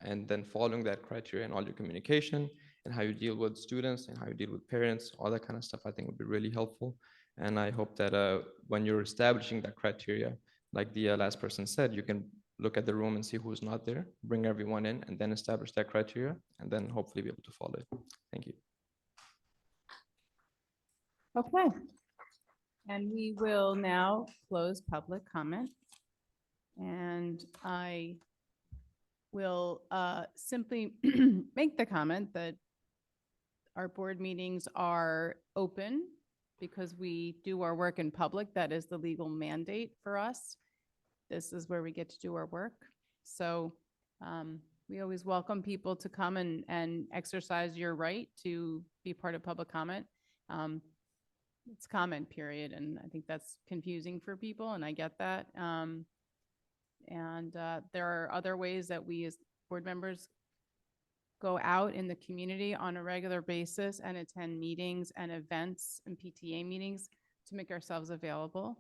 and then following that criteria in all your communication and how you deal with students and how you deal with parents, all that kind of stuff, I think would be really helpful. And I hope that when you're establishing that criteria, like the last person said, you can look at the room and see who's not there, bring everyone in, and then establish that criteria, and then hopefully be able to follow it. Thank you. Okay. And we will now close public comment. And I will simply make the comment that our board meetings are open because we do our work in public. That is the legal mandate for us. This is where we get to do our work. So we always welcome people to come and exercise your right to be part of public comment. It's comment period, and I think that's confusing for people, and I get that. There are other ways that we as board members go out in the community on a regular basis and attend meetings and events and PTA meetings to make ourselves available.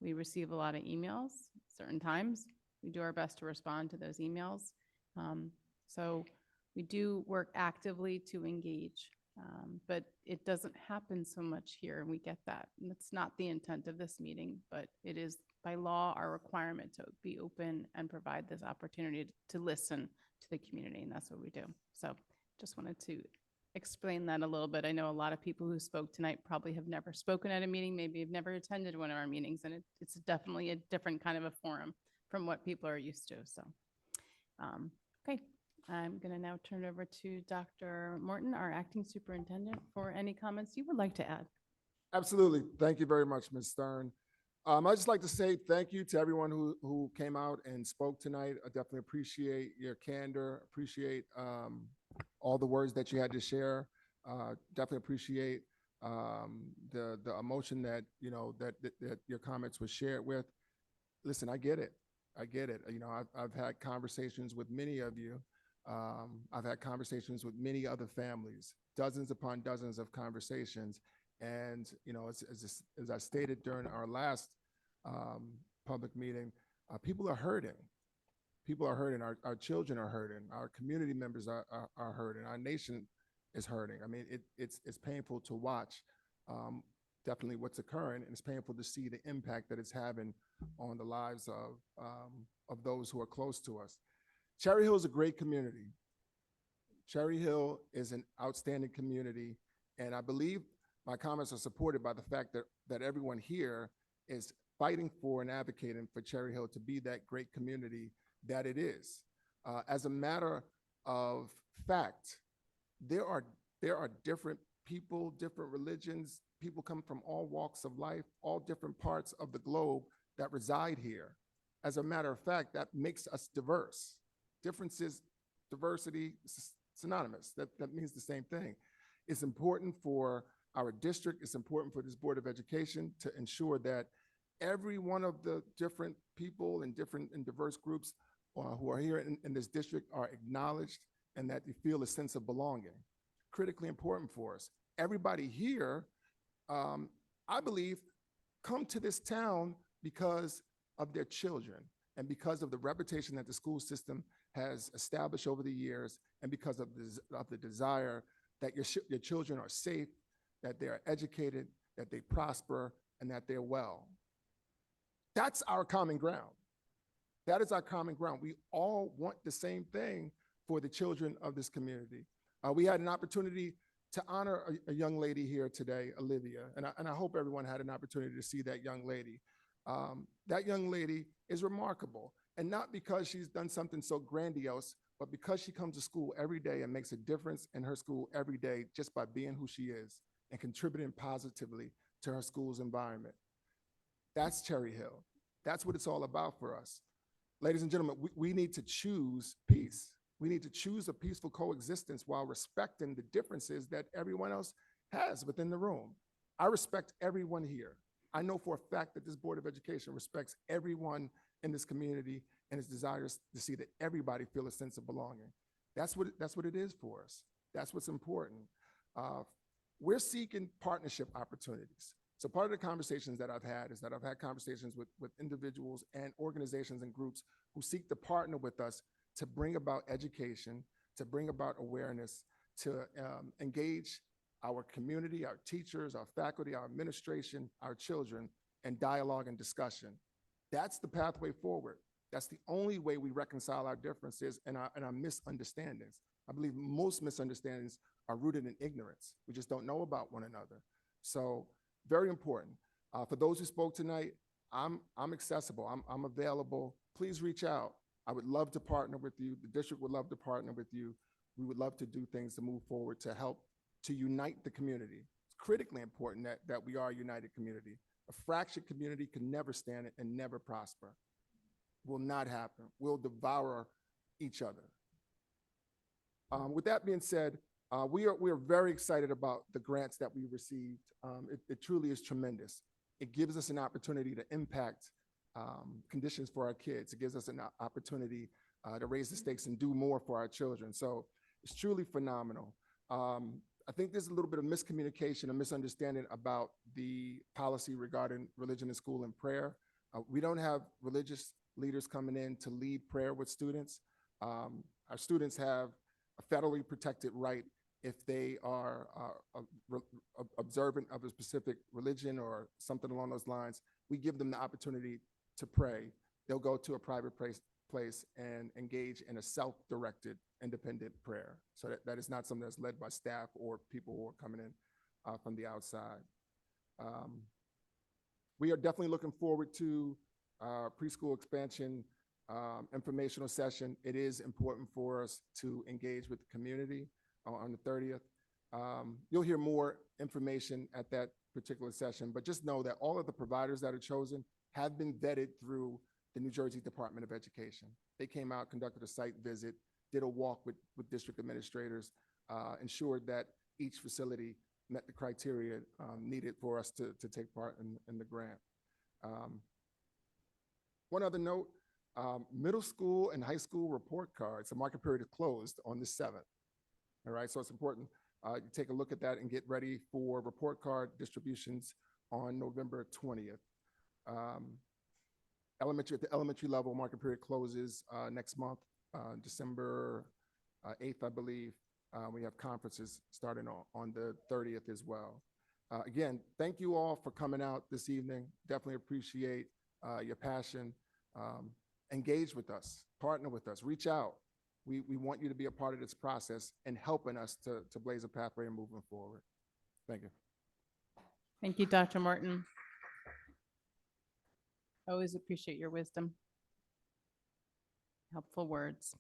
We receive a lot of emails certain times. We do our best to respond to those emails. So We do work actively to engage, but it doesn't happen so much here, and we get that. And that's not the intent of this meeting, but it is by law our requirement to be open and provide this opportunity to listen to the community, and that's what we do. So just wanted to explain that a little bit. I know a lot of people who spoke tonight probably have never spoken at a meeting, maybe have never attended one of our meetings, and it's definitely a different kind of a forum from what people are used to. So, okay, I'm going to now turn it over to Dr. Morton, our acting superintendent, for any comments you would like to add. Absolutely. Thank you very much, Ms. Stern. I'd just like to say thank you to everyone who came out and spoke tonight. I definitely appreciate your candor, appreciate all the words that you had to share. Definitely appreciate the emotion that, you know, that your comments were shared with. Listen, I get it. I get it. You know, I've had conversations with many of you. I've had conversations with many other families, dozens upon dozens of conversations. And, you know, as I stated during our last public meeting, people are hurting. People are hurting. Our children are hurting. Our community members are hurting. Our nation is hurting. I mean, it's painful to watch definitely what's occurring, and it's painful to see the impact that it's having on the lives of those who are close to us. Cherry Hill is a great community. Cherry Hill is an outstanding community, and I believe my comments are supported by the fact that everyone here is fighting for and advocating for Cherry Hill to be that great community that it is. As a matter of fact, there are different people, different religions, people come from all walks of life, all different parts of the globe that reside here. As a matter of fact, that makes us diverse. Differences, diversity, synonymous. That means the same thing. It's important for our district, it's important for this Board of Education to ensure that every one of the different people and different and diverse groups who are here in this district are acknowledged and that they feel a sense of belonging. Critically important for us. Everybody here, I believe, come to this town because of their children and because of the reputation that the school system has established over the years, and because of the desire that your children are safe, that they are educated, that they prosper, and that they're well. That's our common ground. That is our common ground. We all want the same thing for the children of this community. We had an opportunity to honor a young lady here today, Olivia, and I hope everyone had an opportunity to see that young lady. That young lady is remarkable, and not because she's done something so grandiose, but because she comes to school every day and makes a difference in her school every day just by being who she is and contributing positively to her school's environment. That's Cherry Hill. That's what it's all about for us. Ladies and gentlemen, we need to choose peace. We need to choose a peaceful coexistence while respecting the differences that everyone else has within the room. I respect everyone here. I know for a fact that this Board of Education respects everyone in this community and is desirous to see that everybody feel a sense of belonging. That's what it is for us. That's what's important. We're seeking partnership opportunities. So part of the conversations that I've had is that I've had conversations with individuals and organizations and groups who seek to partner with us to bring about education, to bring about awareness, to engage our community, our teachers, our faculty, our administration, our children, in dialogue and discussion. That's the pathway forward. That's the only way we reconcile our differences and our misunderstandings. I believe most misunderstandings are rooted in ignorance. We just don't know about one another. So very important. For those who spoke tonight, I'm accessible, I'm available. Please reach out. I would love to partner with you. The district would love to partner with you. We would love to do things to move forward to help to unite the community. It's critically important that we are a united community. A fractured community can never stand and never prosper. Will not happen. We'll devour each other. With that being said, we are very excited about the grants that we received. It truly is tremendous. It gives us an opportunity to impact conditions for our kids. It gives us an opportunity to raise the stakes and do more for our children. So it's truly phenomenal. I think there's a little bit of miscommunication and misunderstanding about the policy regarding religion in school and prayer. We don't have religious leaders coming in to lead prayer with students. Our students have a federally protected right if they are observant of a specific religion or something along those lines. We give them the opportunity to pray. They'll go to a private place and engage in a self-directed, independent prayer. So that is not something that's led by staff or people who are coming in from the outside. We are definitely looking forward to preschool expansion informational session. It is important for us to engage with the community on the 30th. You'll hear more information at that particular session, but just know that all of the providers that are chosen have been vetted through the New Jersey Department of Education. They came out, conducted a site visit, did a walk with district administrators, ensured that each facility met the criteria needed for us to take part in the grant. One other note, middle school and high school report cards, the market period is closed on the 7th. All right, so it's important you take a look at that and get ready for report card distributions on November 20th. At the elementary level, market period closes next month, December 8th, I believe. We have conferences starting on the 30th as well. Again, thank you all for coming out this evening. Definitely appreciate your passion. Engage with us, partner with us, reach out. We want you to be a part of this process and helping us to blaze a pathway and moving forward. Thank you. Thank you, Dr. Morton. Always appreciate your wisdom. Helpful words.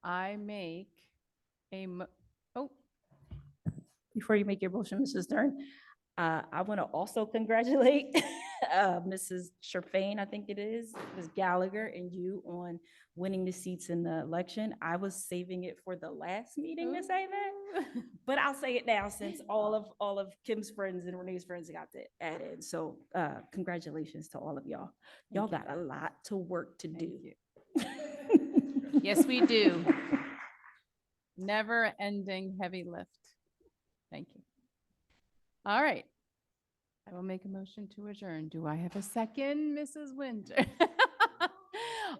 I make a, Before you make your motion, Mrs. Stern, I want to also congratulate Mrs. Sherfain, I think it is, Ms. Gallagher, and you on winning the seats in the election. I was saving it for the last meeting to say that, but I'll say it now since all of Kim's friends and Renee's friends got to add in. So congratulations to all of y'all. Y'all got a lot to work to do. yes, we do. Never ending heavy lift. Thank you. All right. I will make a motion to adjourn. Do I have a second, Mrs. Winter?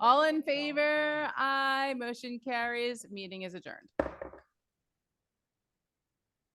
All in favor? Aye. Motion carries. Meeting is adjourned.